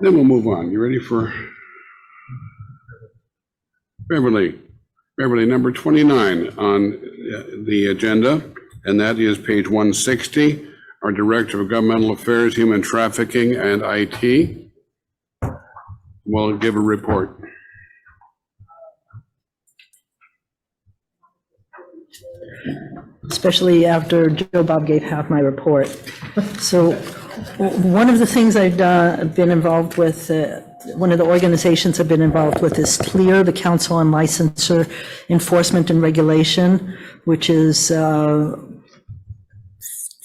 Then we'll move on. You ready for Beverly, number 29 on the agenda, and that is page 160, our Director of Governmental Affairs, Human Trafficking, and IT. Will give a report. Especially after Joe Bob gave half my report. So one of the things I've been involved with, one of the organizations I've been involved with is CLEAR, the Council on Licensure Enforcement and Regulation, which is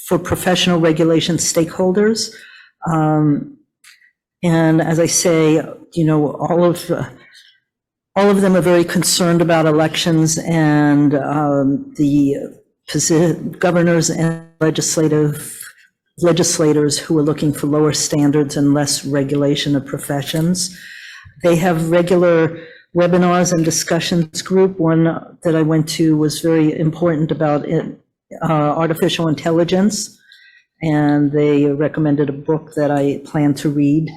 for professional regulation stakeholders. And as I say, all all of them are very concerned about elections and the governors and legislators who are looking for lower standards and less regulation of professions. They have regular webinars and discussions group. One that I went to was very important about artificial intelligence, and they recommended a book that I plan to read.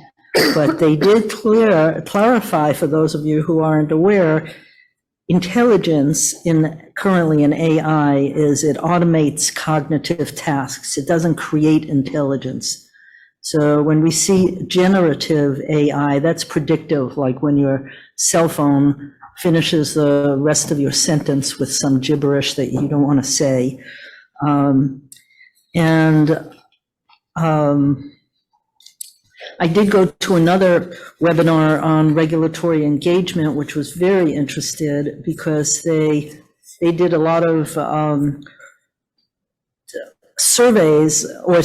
But they did clarify, for those of you who aren't aware, intelligence currently in AI is it automates cognitive tasks. It doesn't create intelligence. So when we see generative AI, that's predictive, like when your cell phone finishes the rest of your sentence with some gibberish that you don't want to say. I did go to another webinar on regulatory engagement, which was very interested because they did a lot of surveys, or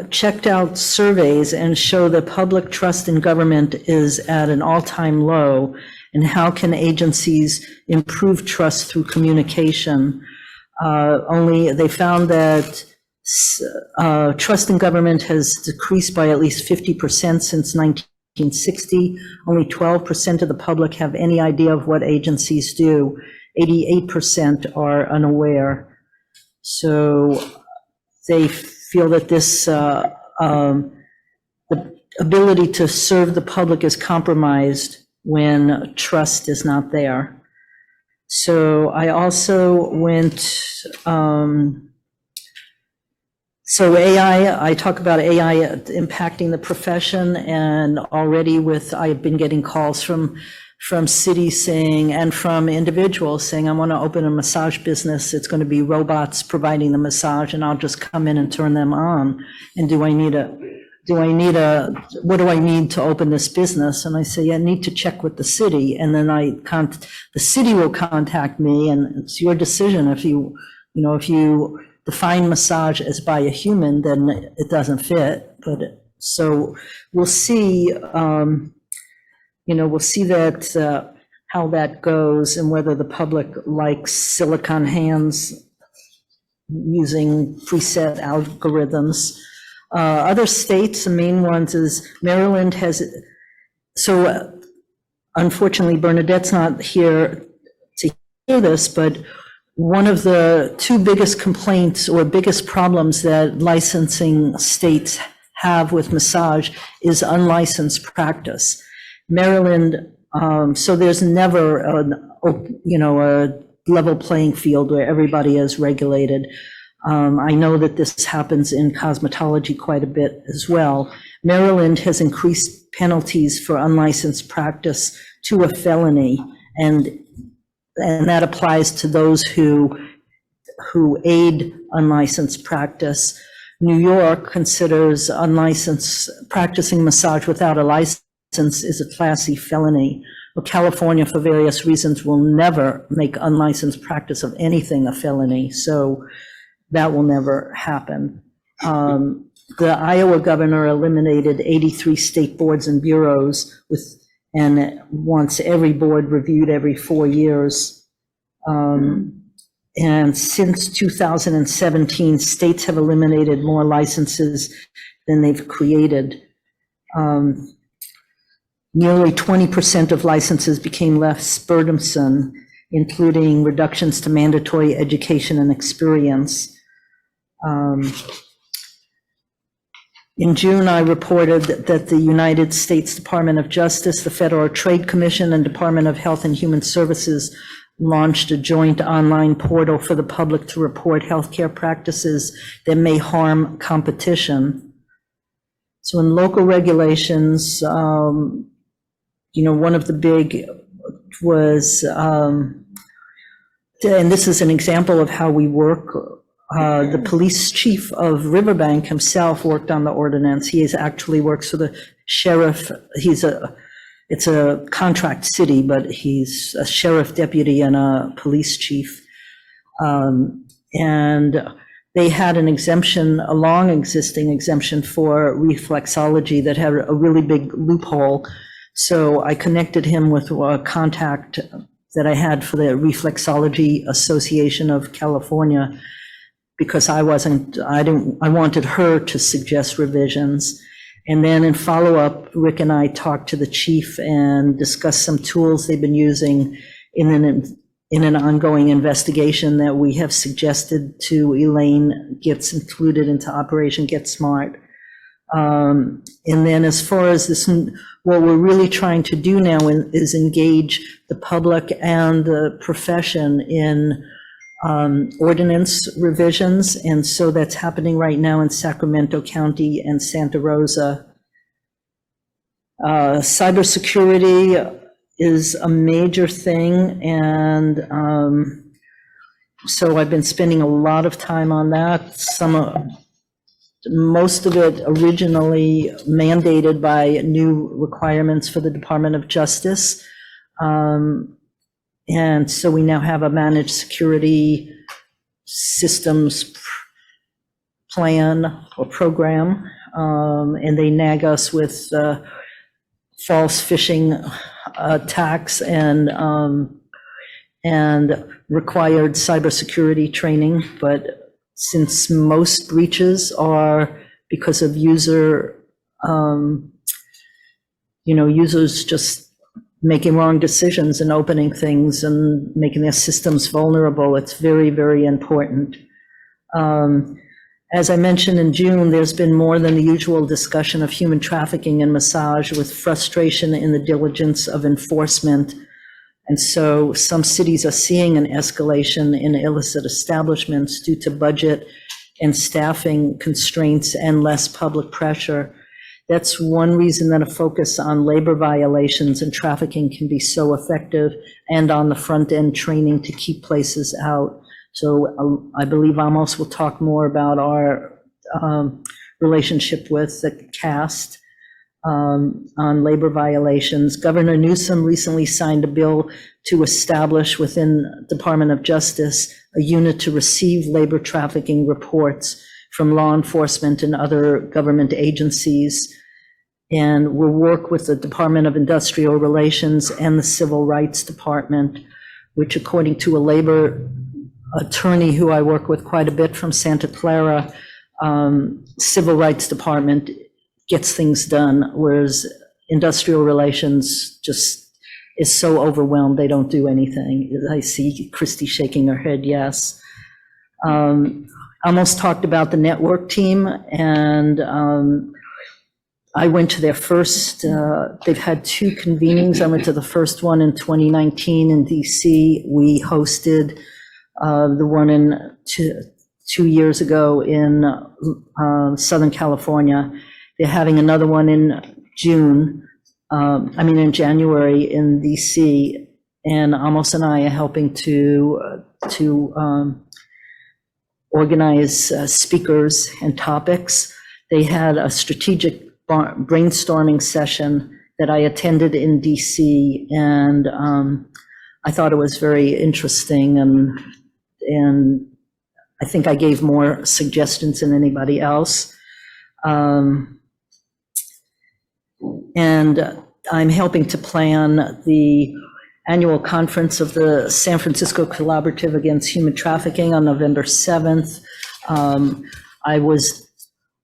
checked out surveys and show that public trust in government is at an all-time low, and how can agencies improve trust through communication. They found that trust in government has decreased by at least 50% since 1960. Only 12% of the public have any idea of what agencies do. 88% are unaware. So they feel that this, the ability to serve the public is compromised when trust is not there. So I also went, so AI, I talk about AI impacting the profession, and already I've been getting calls from cities saying, and from individuals saying, I want to open a massage business. It's going to be robots providing the massage, and I'll just come in and turn them on. And what do I need to open this business? And I say, I need to check with the city. And then the city will contact me, and it's your decision. If you define massage as by a human, then it doesn't fit. But so we'll see, we'll see that, how that goes, and whether the public likes silicon hands using preset algorithms. Other states, the main ones is Maryland has, so unfortunately Bernadette's not here to hear this, but one of the two biggest complaints or biggest problems that licensing states have with massage is unlicensed practice. Maryland, so there's never a level playing field where everybody is regulated. I know that this happens in cosmetology quite a bit as well. Maryland has increased penalties for unlicensed practice to a felony, and that applies to those who aid unlicensed practice. New York considers practicing massage without a license is a Class C felony. Well, California, for various reasons, will never make unlicensed practice of anything a felony, so that will never happen. The Iowa governor eliminated 83 state boards and bureaus and wants every board reviewed every 4 years. And since 2017, states have eliminated more licenses than they've created. Nearly 20% of licenses became less burdensome, including reductions to mandatory education and experience. In June, I reported that the United States Department of Justice, the Federal Trade Commission, and Department of Health and Human Services launched a joint online portal for the public to report healthcare practices that may harm competition. So in local regulations, one of the big was, and this is an example of how we work. The police chief of Riverbank himself worked on the ordinance. He actually works for the sheriff. It's a contract city, but he's a sheriff deputy and a police chief. And they had an exemption, a long existing exemption for reflexology that had a really big loophole So I connected him with a contact that I had for the Reflexology Association of California, because I wanted her to suggest revisions. And then in follow-up, Rick and I talked to the chief and discussed some tools they've been using in an ongoing investigation that we have suggested to Elaine gets included into Operation Get Smart. And then as far as this, what we're really trying to do now is engage the public and the profession in ordinance revisions. And so that's happening right now in Sacramento County and Santa Rosa. Cybersecurity is a major thing, and so I've been spending a lot of time on that. Most of it originally mandated by new requirements for the Department of Justice. And so we now have a managed security systems plan or program, and they nag us with false phishing attacks and required cybersecurity training. But since most breaches are because of users just making wrong decisions and opening things and making their systems vulnerable, it's very, very important. As I mentioned in June, there's been more than the usual discussion of human trafficking and massage, with frustration in the diligence of enforcement. And so some cities are seeing an escalation in illicit establishments due to budget and staffing constraints and less public pressure. That's one reason that a focus on labor violations and trafficking can be so effective, and on the front end training to keep places out. So I believe Amos will talk more about our relationship with the CAST on labor violations. Governor Newsom recently signed a bill to establish within Department of Justice a unit to receive labor trafficking reports from law enforcement and other government agencies. And we'll work with the Department of Industrial Relations and the Civil Rights Department, which, according to a labor attorney who I work with quite a bit from Santa Clara, Civil Rights Department gets things done, whereas Industrial Relations just is so overwhelmed they don't do anything. I see Christy shaking her head, yes. Almost talked about the network team, and I went to their first, they've had 2 convenings. I went to the first one in 2019 in DC. We hosted the one in 2 years ago in Southern California. They're having another one in in January in DC, and Amos and I are helping to organize speakers and topics. They had a strategic brainstorming session that I attended in DC, and I thought it was very interesting, and I think I gave more suggestions than anybody else. And I'm helping to plan the annual conference of the San Francisco Collaborative Against Human Trafficking on November 7th.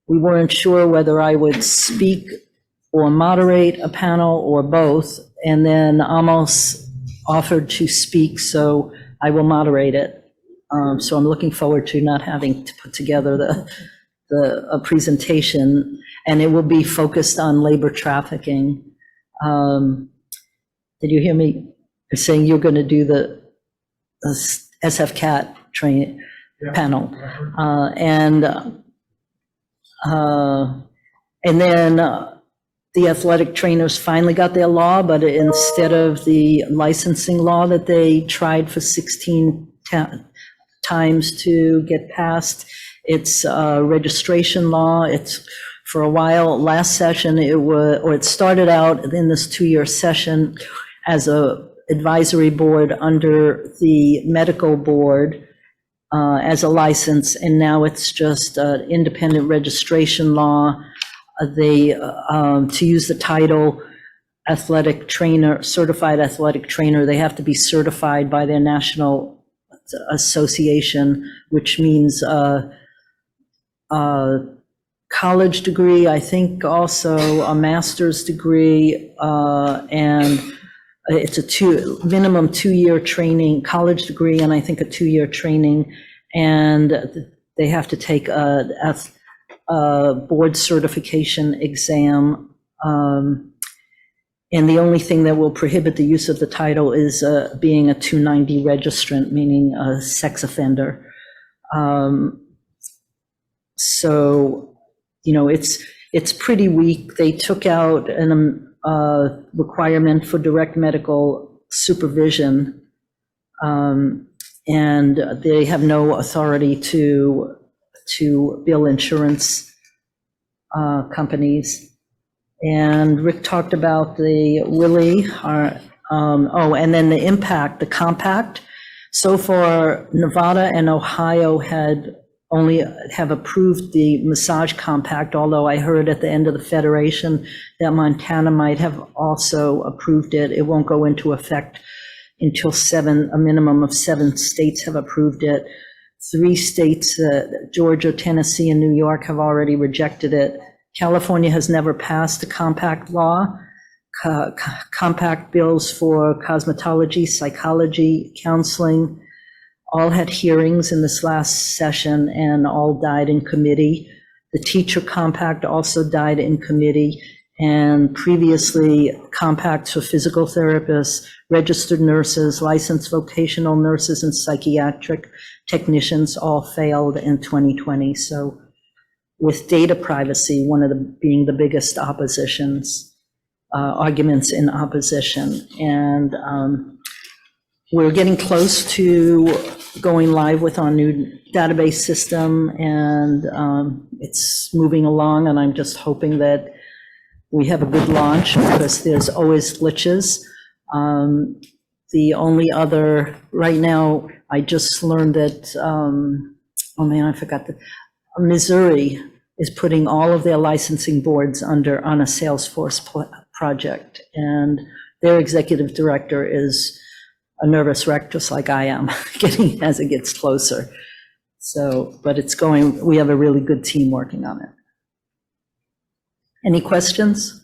We weren't sure whether I would speak or moderate a panel or both, and then Amos offered to speak, so I will moderate it. So I'm looking forward to not having to put together a presentation, and it will be focused on labor trafficking. Did you hear me saying you're going to do the SFCAT training panel? And then the athletic trainers finally got their law, but instead of the licensing law that they tried for 16 times to get passed, it's a registration law. It's, for a while, last session, it started out in this 2-year session as a advisory board under the medical board as a license, and now it's just an independent registration law. To use the title, athletic trainer, certified athletic trainer. They have to be certified by their national association, which means college degree, I think also a master's degree, and it's a minimum 2-year training, college degree, and I think a 2-year training, and they have to take a board certification exam. And the only thing that will prohibit the use of the title is being a 290 registrant, meaning a sex offender. So, you know, it's pretty weak. They took out a requirement for direct medical supervision, and they have no authority to bill insurance companies. And Rick talked about the Willie, and then the impact, the compact. So far, Nevada and Ohio have approved the massage compact, although I heard at the end of the federation that Montana might have also approved it. It won't go into effect until a minimum of 7 states have approved it. 3 states, Georgia, Tennessee, and New York, have already rejected it. California has never passed a compact law. Compact bills for cosmetology, psychology, counseling, all had hearings in this last session and all died in committee. The teacher compact also died in committee, and previously compacts for physical therapists, registered nurses, licensed vocational nurses, and psychiatric technicians all failed in 2020. So with data privacy, being the biggest arguments in opposition. And we're getting close to going live with our new database system, and it's moving along, and I'm just hoping that we have a good launch, because there's always glitches. The only other, right now, I just learned that, I forgot Missouri is putting all of their licensing boards on a Salesforce project, and their executive director is a nervous wreck, just like I am, as it gets closer. So, but it's going, we have a really good team working on it. Any questions?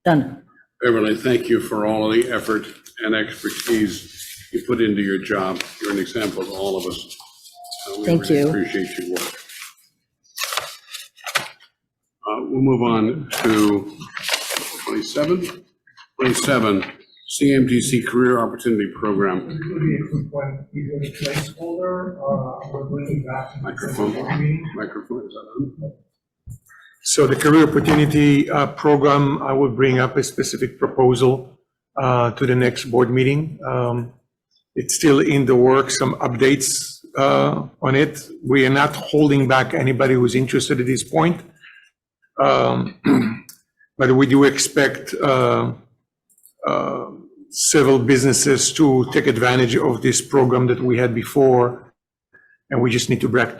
Done. Beverly, thank you for all of the effort and expertise you put into your job. You're an example to all of us. Thank really you. Appreciate your work. We'll move on to 27. 27, CAMTC Career Opportunity Program. Microphone, is that on? So the Career Opportunity Program, I will bring up a specific proposal to the next board meeting. It's still in the works, some updates on it. We are not holding back anybody who's interested at this point. But we do expect several businesses to take advantage of this program that we had before, and we just need to back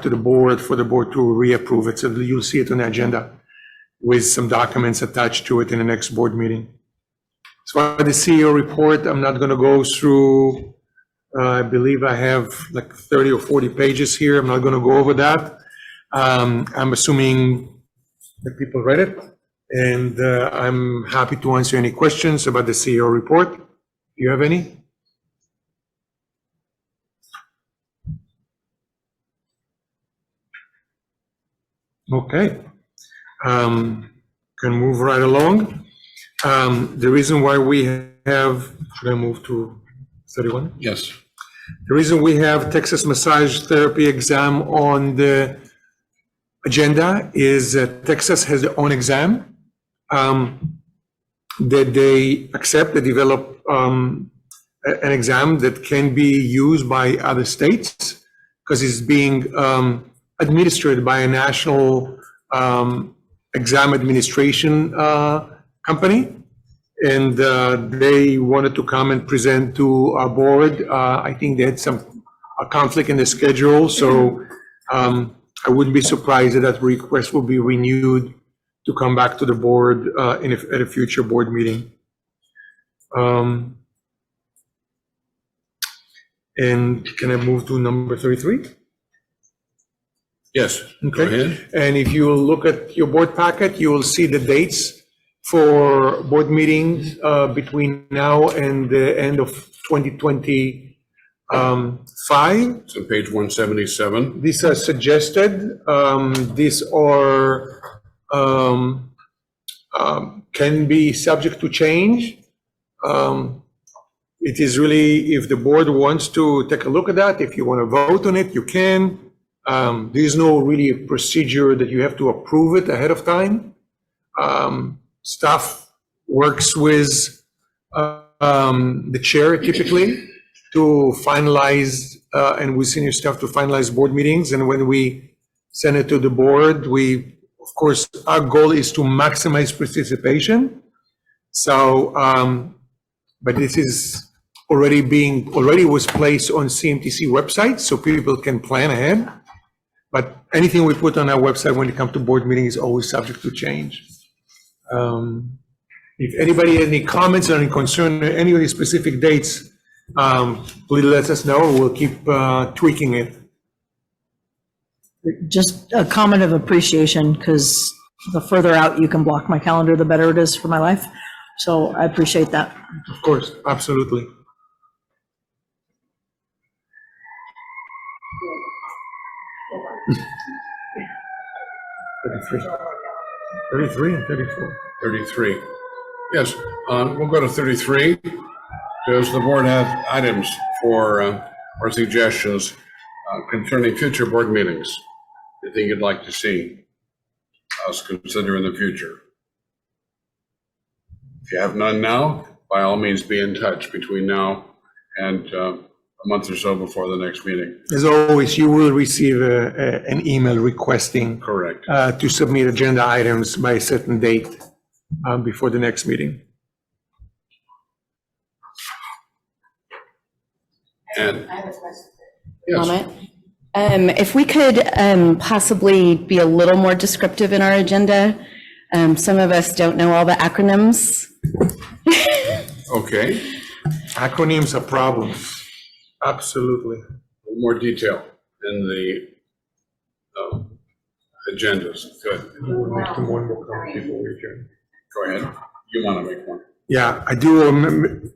to the board for the board to reapprove it. So you'll see it on the agenda with some documents attached to it in the next board meeting. As far as the CEO report, I'm not going to go through, I believe I have like 30 or 40 pages here. I'm not going to go over that. I'm assuming that people read it, and I'm happy to answer any questions about the CEO report. Do you have any? Okay. Can move right along. The reason why we have, should I move to 31? Yes. The reason we have Texas Massage Therapy exam on the agenda is Texas has their own exam that they accept. They develop an exam that can be used by other states because it's being administered by a national exam administration company. And they wanted to come and present to our board. I think they had a conflict in the schedule, so I wouldn't be surprised that that request will be renewed to come back to the board at a future board meeting. And can I move to number 33? Yes, go ahead. And if you look at your board packet, you will see the dates for board meetings between now and the end of 2025. It's on page 177. These are suggested. These are can be subject to change. It is really, if the board wants to take a look at that, if you want to vote on it, you can. There is no really procedure that you have to approve it ahead of time. Staff works with the chair typically to finalize, and with senior staff to finalize board meetings. And when we send it to the board, of course, our goal is to maximize participation. So, but this is already was placed on CMTC website, so people can plan ahead. But anything we put on our website when it comes to board meetings is always subject to change. If anybody has any comments or any concern on any of these specific dates, please let us know. We'll keep tweaking it. Just a comment of appreciation, because the further out you can block my calendar, the better it is for my life. So I appreciate that. Of course, absolutely. Thirty-three and 34. 33. Yes, we'll go to 33. Does the board have items for or suggestions concerning future board meetings? Anything you'd like to see us consider in the future? If you have none now, by all means be in touch between now and a month or so before the next meeting. As always, you will receive an email requesting Correct. To submit agenda items by a certain date before the next meeting. And I have a question. yes. Comment. If we could possibly be a little more descriptive in our agenda. Some of us don't know all the acronyms. Okay. Acronyms are problems. Absolutely. A little more detail in the agendas. Good. We'll make them one more comment before we adjourn. Go ahead. You want to make one? Yeah, I do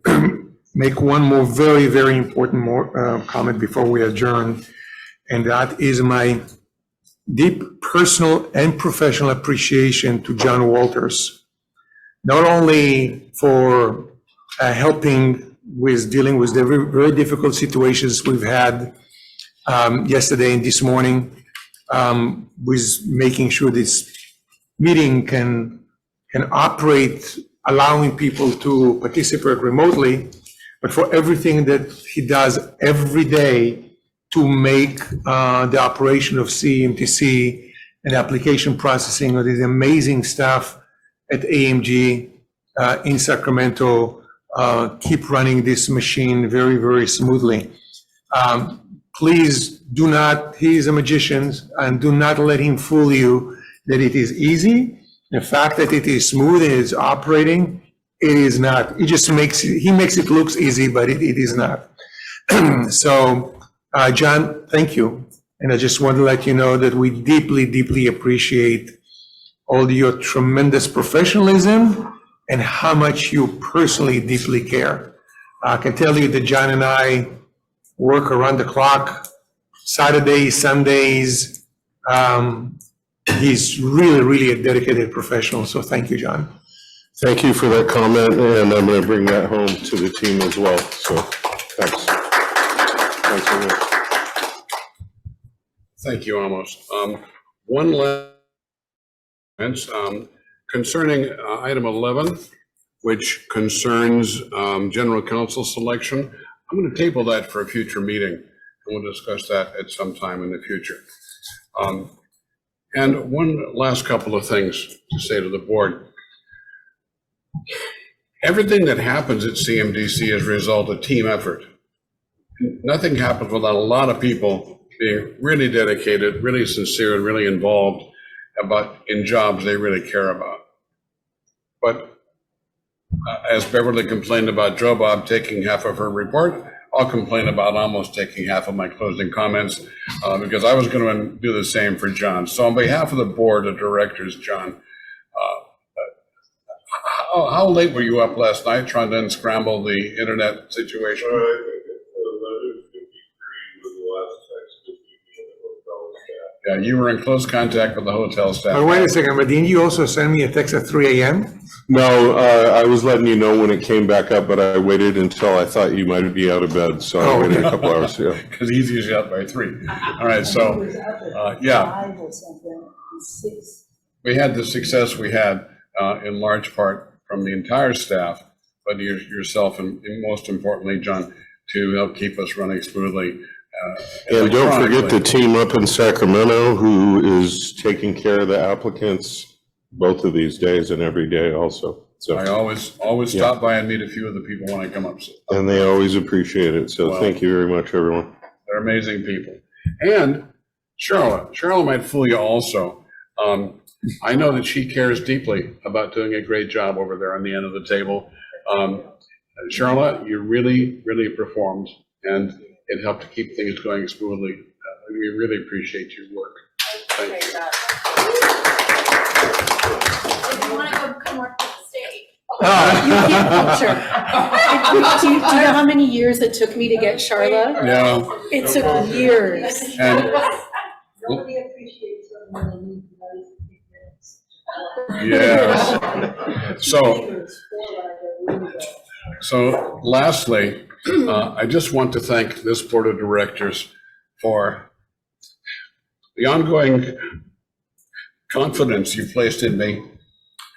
make one more very, very important comment before we adjourn, and that is my deep personal and professional appreciation to John Walters, not only for helping with dealing with the very, very difficult situations we've had yesterday and this morning, with making sure this meeting can operate, allowing people to participate remotely, but for everything that he does every day to make the operation of CAMTC and application processing of this amazing staff at AMG in Sacramento keep running this machine very, very smoothly. Please do not, he is a magician, and do not let him fool you that it is easy. The fact that it is smooth and it's operating, it is not. It just makes it looks easy, but it is not. So, John, thank you. And I just want to let you know that we deeply, deeply appreciate all your tremendous professionalism and how much you personally deeply care. I can tell you that John and I work around the clock, Saturdays, Sundays. He's really, really a dedicated professional. So thank you, John. Thank you for that comment, and I'm going to bring that home to the team as well. So thanks. Thanks very much. Thank you, Amos. One last concerning item 11, which concerns general counsel selection. I'm going to table that for a future meeting, and we'll discuss that at some time in the future. And one last couple of things to say to the board. Everything that happens at CMDC is a result of team effort. Nothing happens without a lot of people being really dedicated, really sincere, and really involved in jobs they really care about. But as Beverly complained about Joe Bob taking half of her report, I'll complain about almost taking half of my closing comments because I was going to do the same for John. So on behalf of the board of directors, John, how late were you up last night trying to unscramble the internet situation? Yeah, you were in close contact with the hotel staff. But wait a second, but didn't you also send me a text at 3 a.m.? No, I was letting you know when it came back up, but I waited until I thought you might be out of bed, so I waited a couple hours, yeah. Because he's usually up by 3. All right, so, yeah. We had the success we had in large part from the entire staff, but yourself and most importantly, John, to help keep us running smoothly. And don't forget the team up in Sacramento who is taking care of the applicants both of these days and every day also. So I always stop by and meet a few of the people when I come up. And they always appreciate it. So thank you very much, everyone. They're amazing people. And Charlotte might fool you also. I know that she cares deeply about doing a great job over there on the end of the table. Charlotte, you really, really performed, and it helped to keep things going smoothly. We really appreciate your work. Thank you. If you want to come work with the state. Sure. Do you know how many years it took me to get Charlotte? No. It took years. And Nobody appreciates it when they need yes. So lastly, I just want to thank this board of directors for the ongoing confidence you've placed in me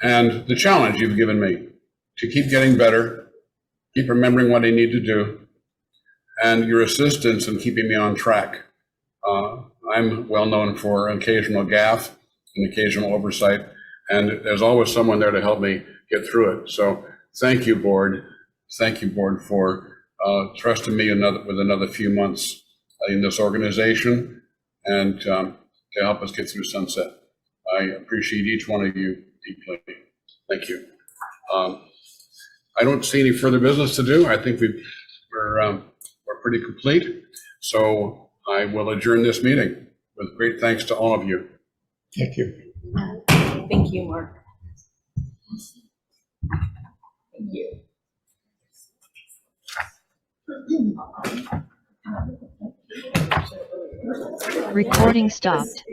and the challenge you've given me to keep getting better, keep remembering what I need to do, and your assistance in keeping me on track. I'm well known for occasional gaffe and occasional oversight, and there's always someone there to help me get through it. So thank you, board. Thank you, board, for trusting me with another few months in this organization and to help us get through sunset. I appreciate each one of you deeply. Thank you. I don't see any further business to do. I think we're pretty complete. So I will adjourn this meeting with great thanks to all of you. Thank you. Thank you, Mark. Thank you. Recording stopped.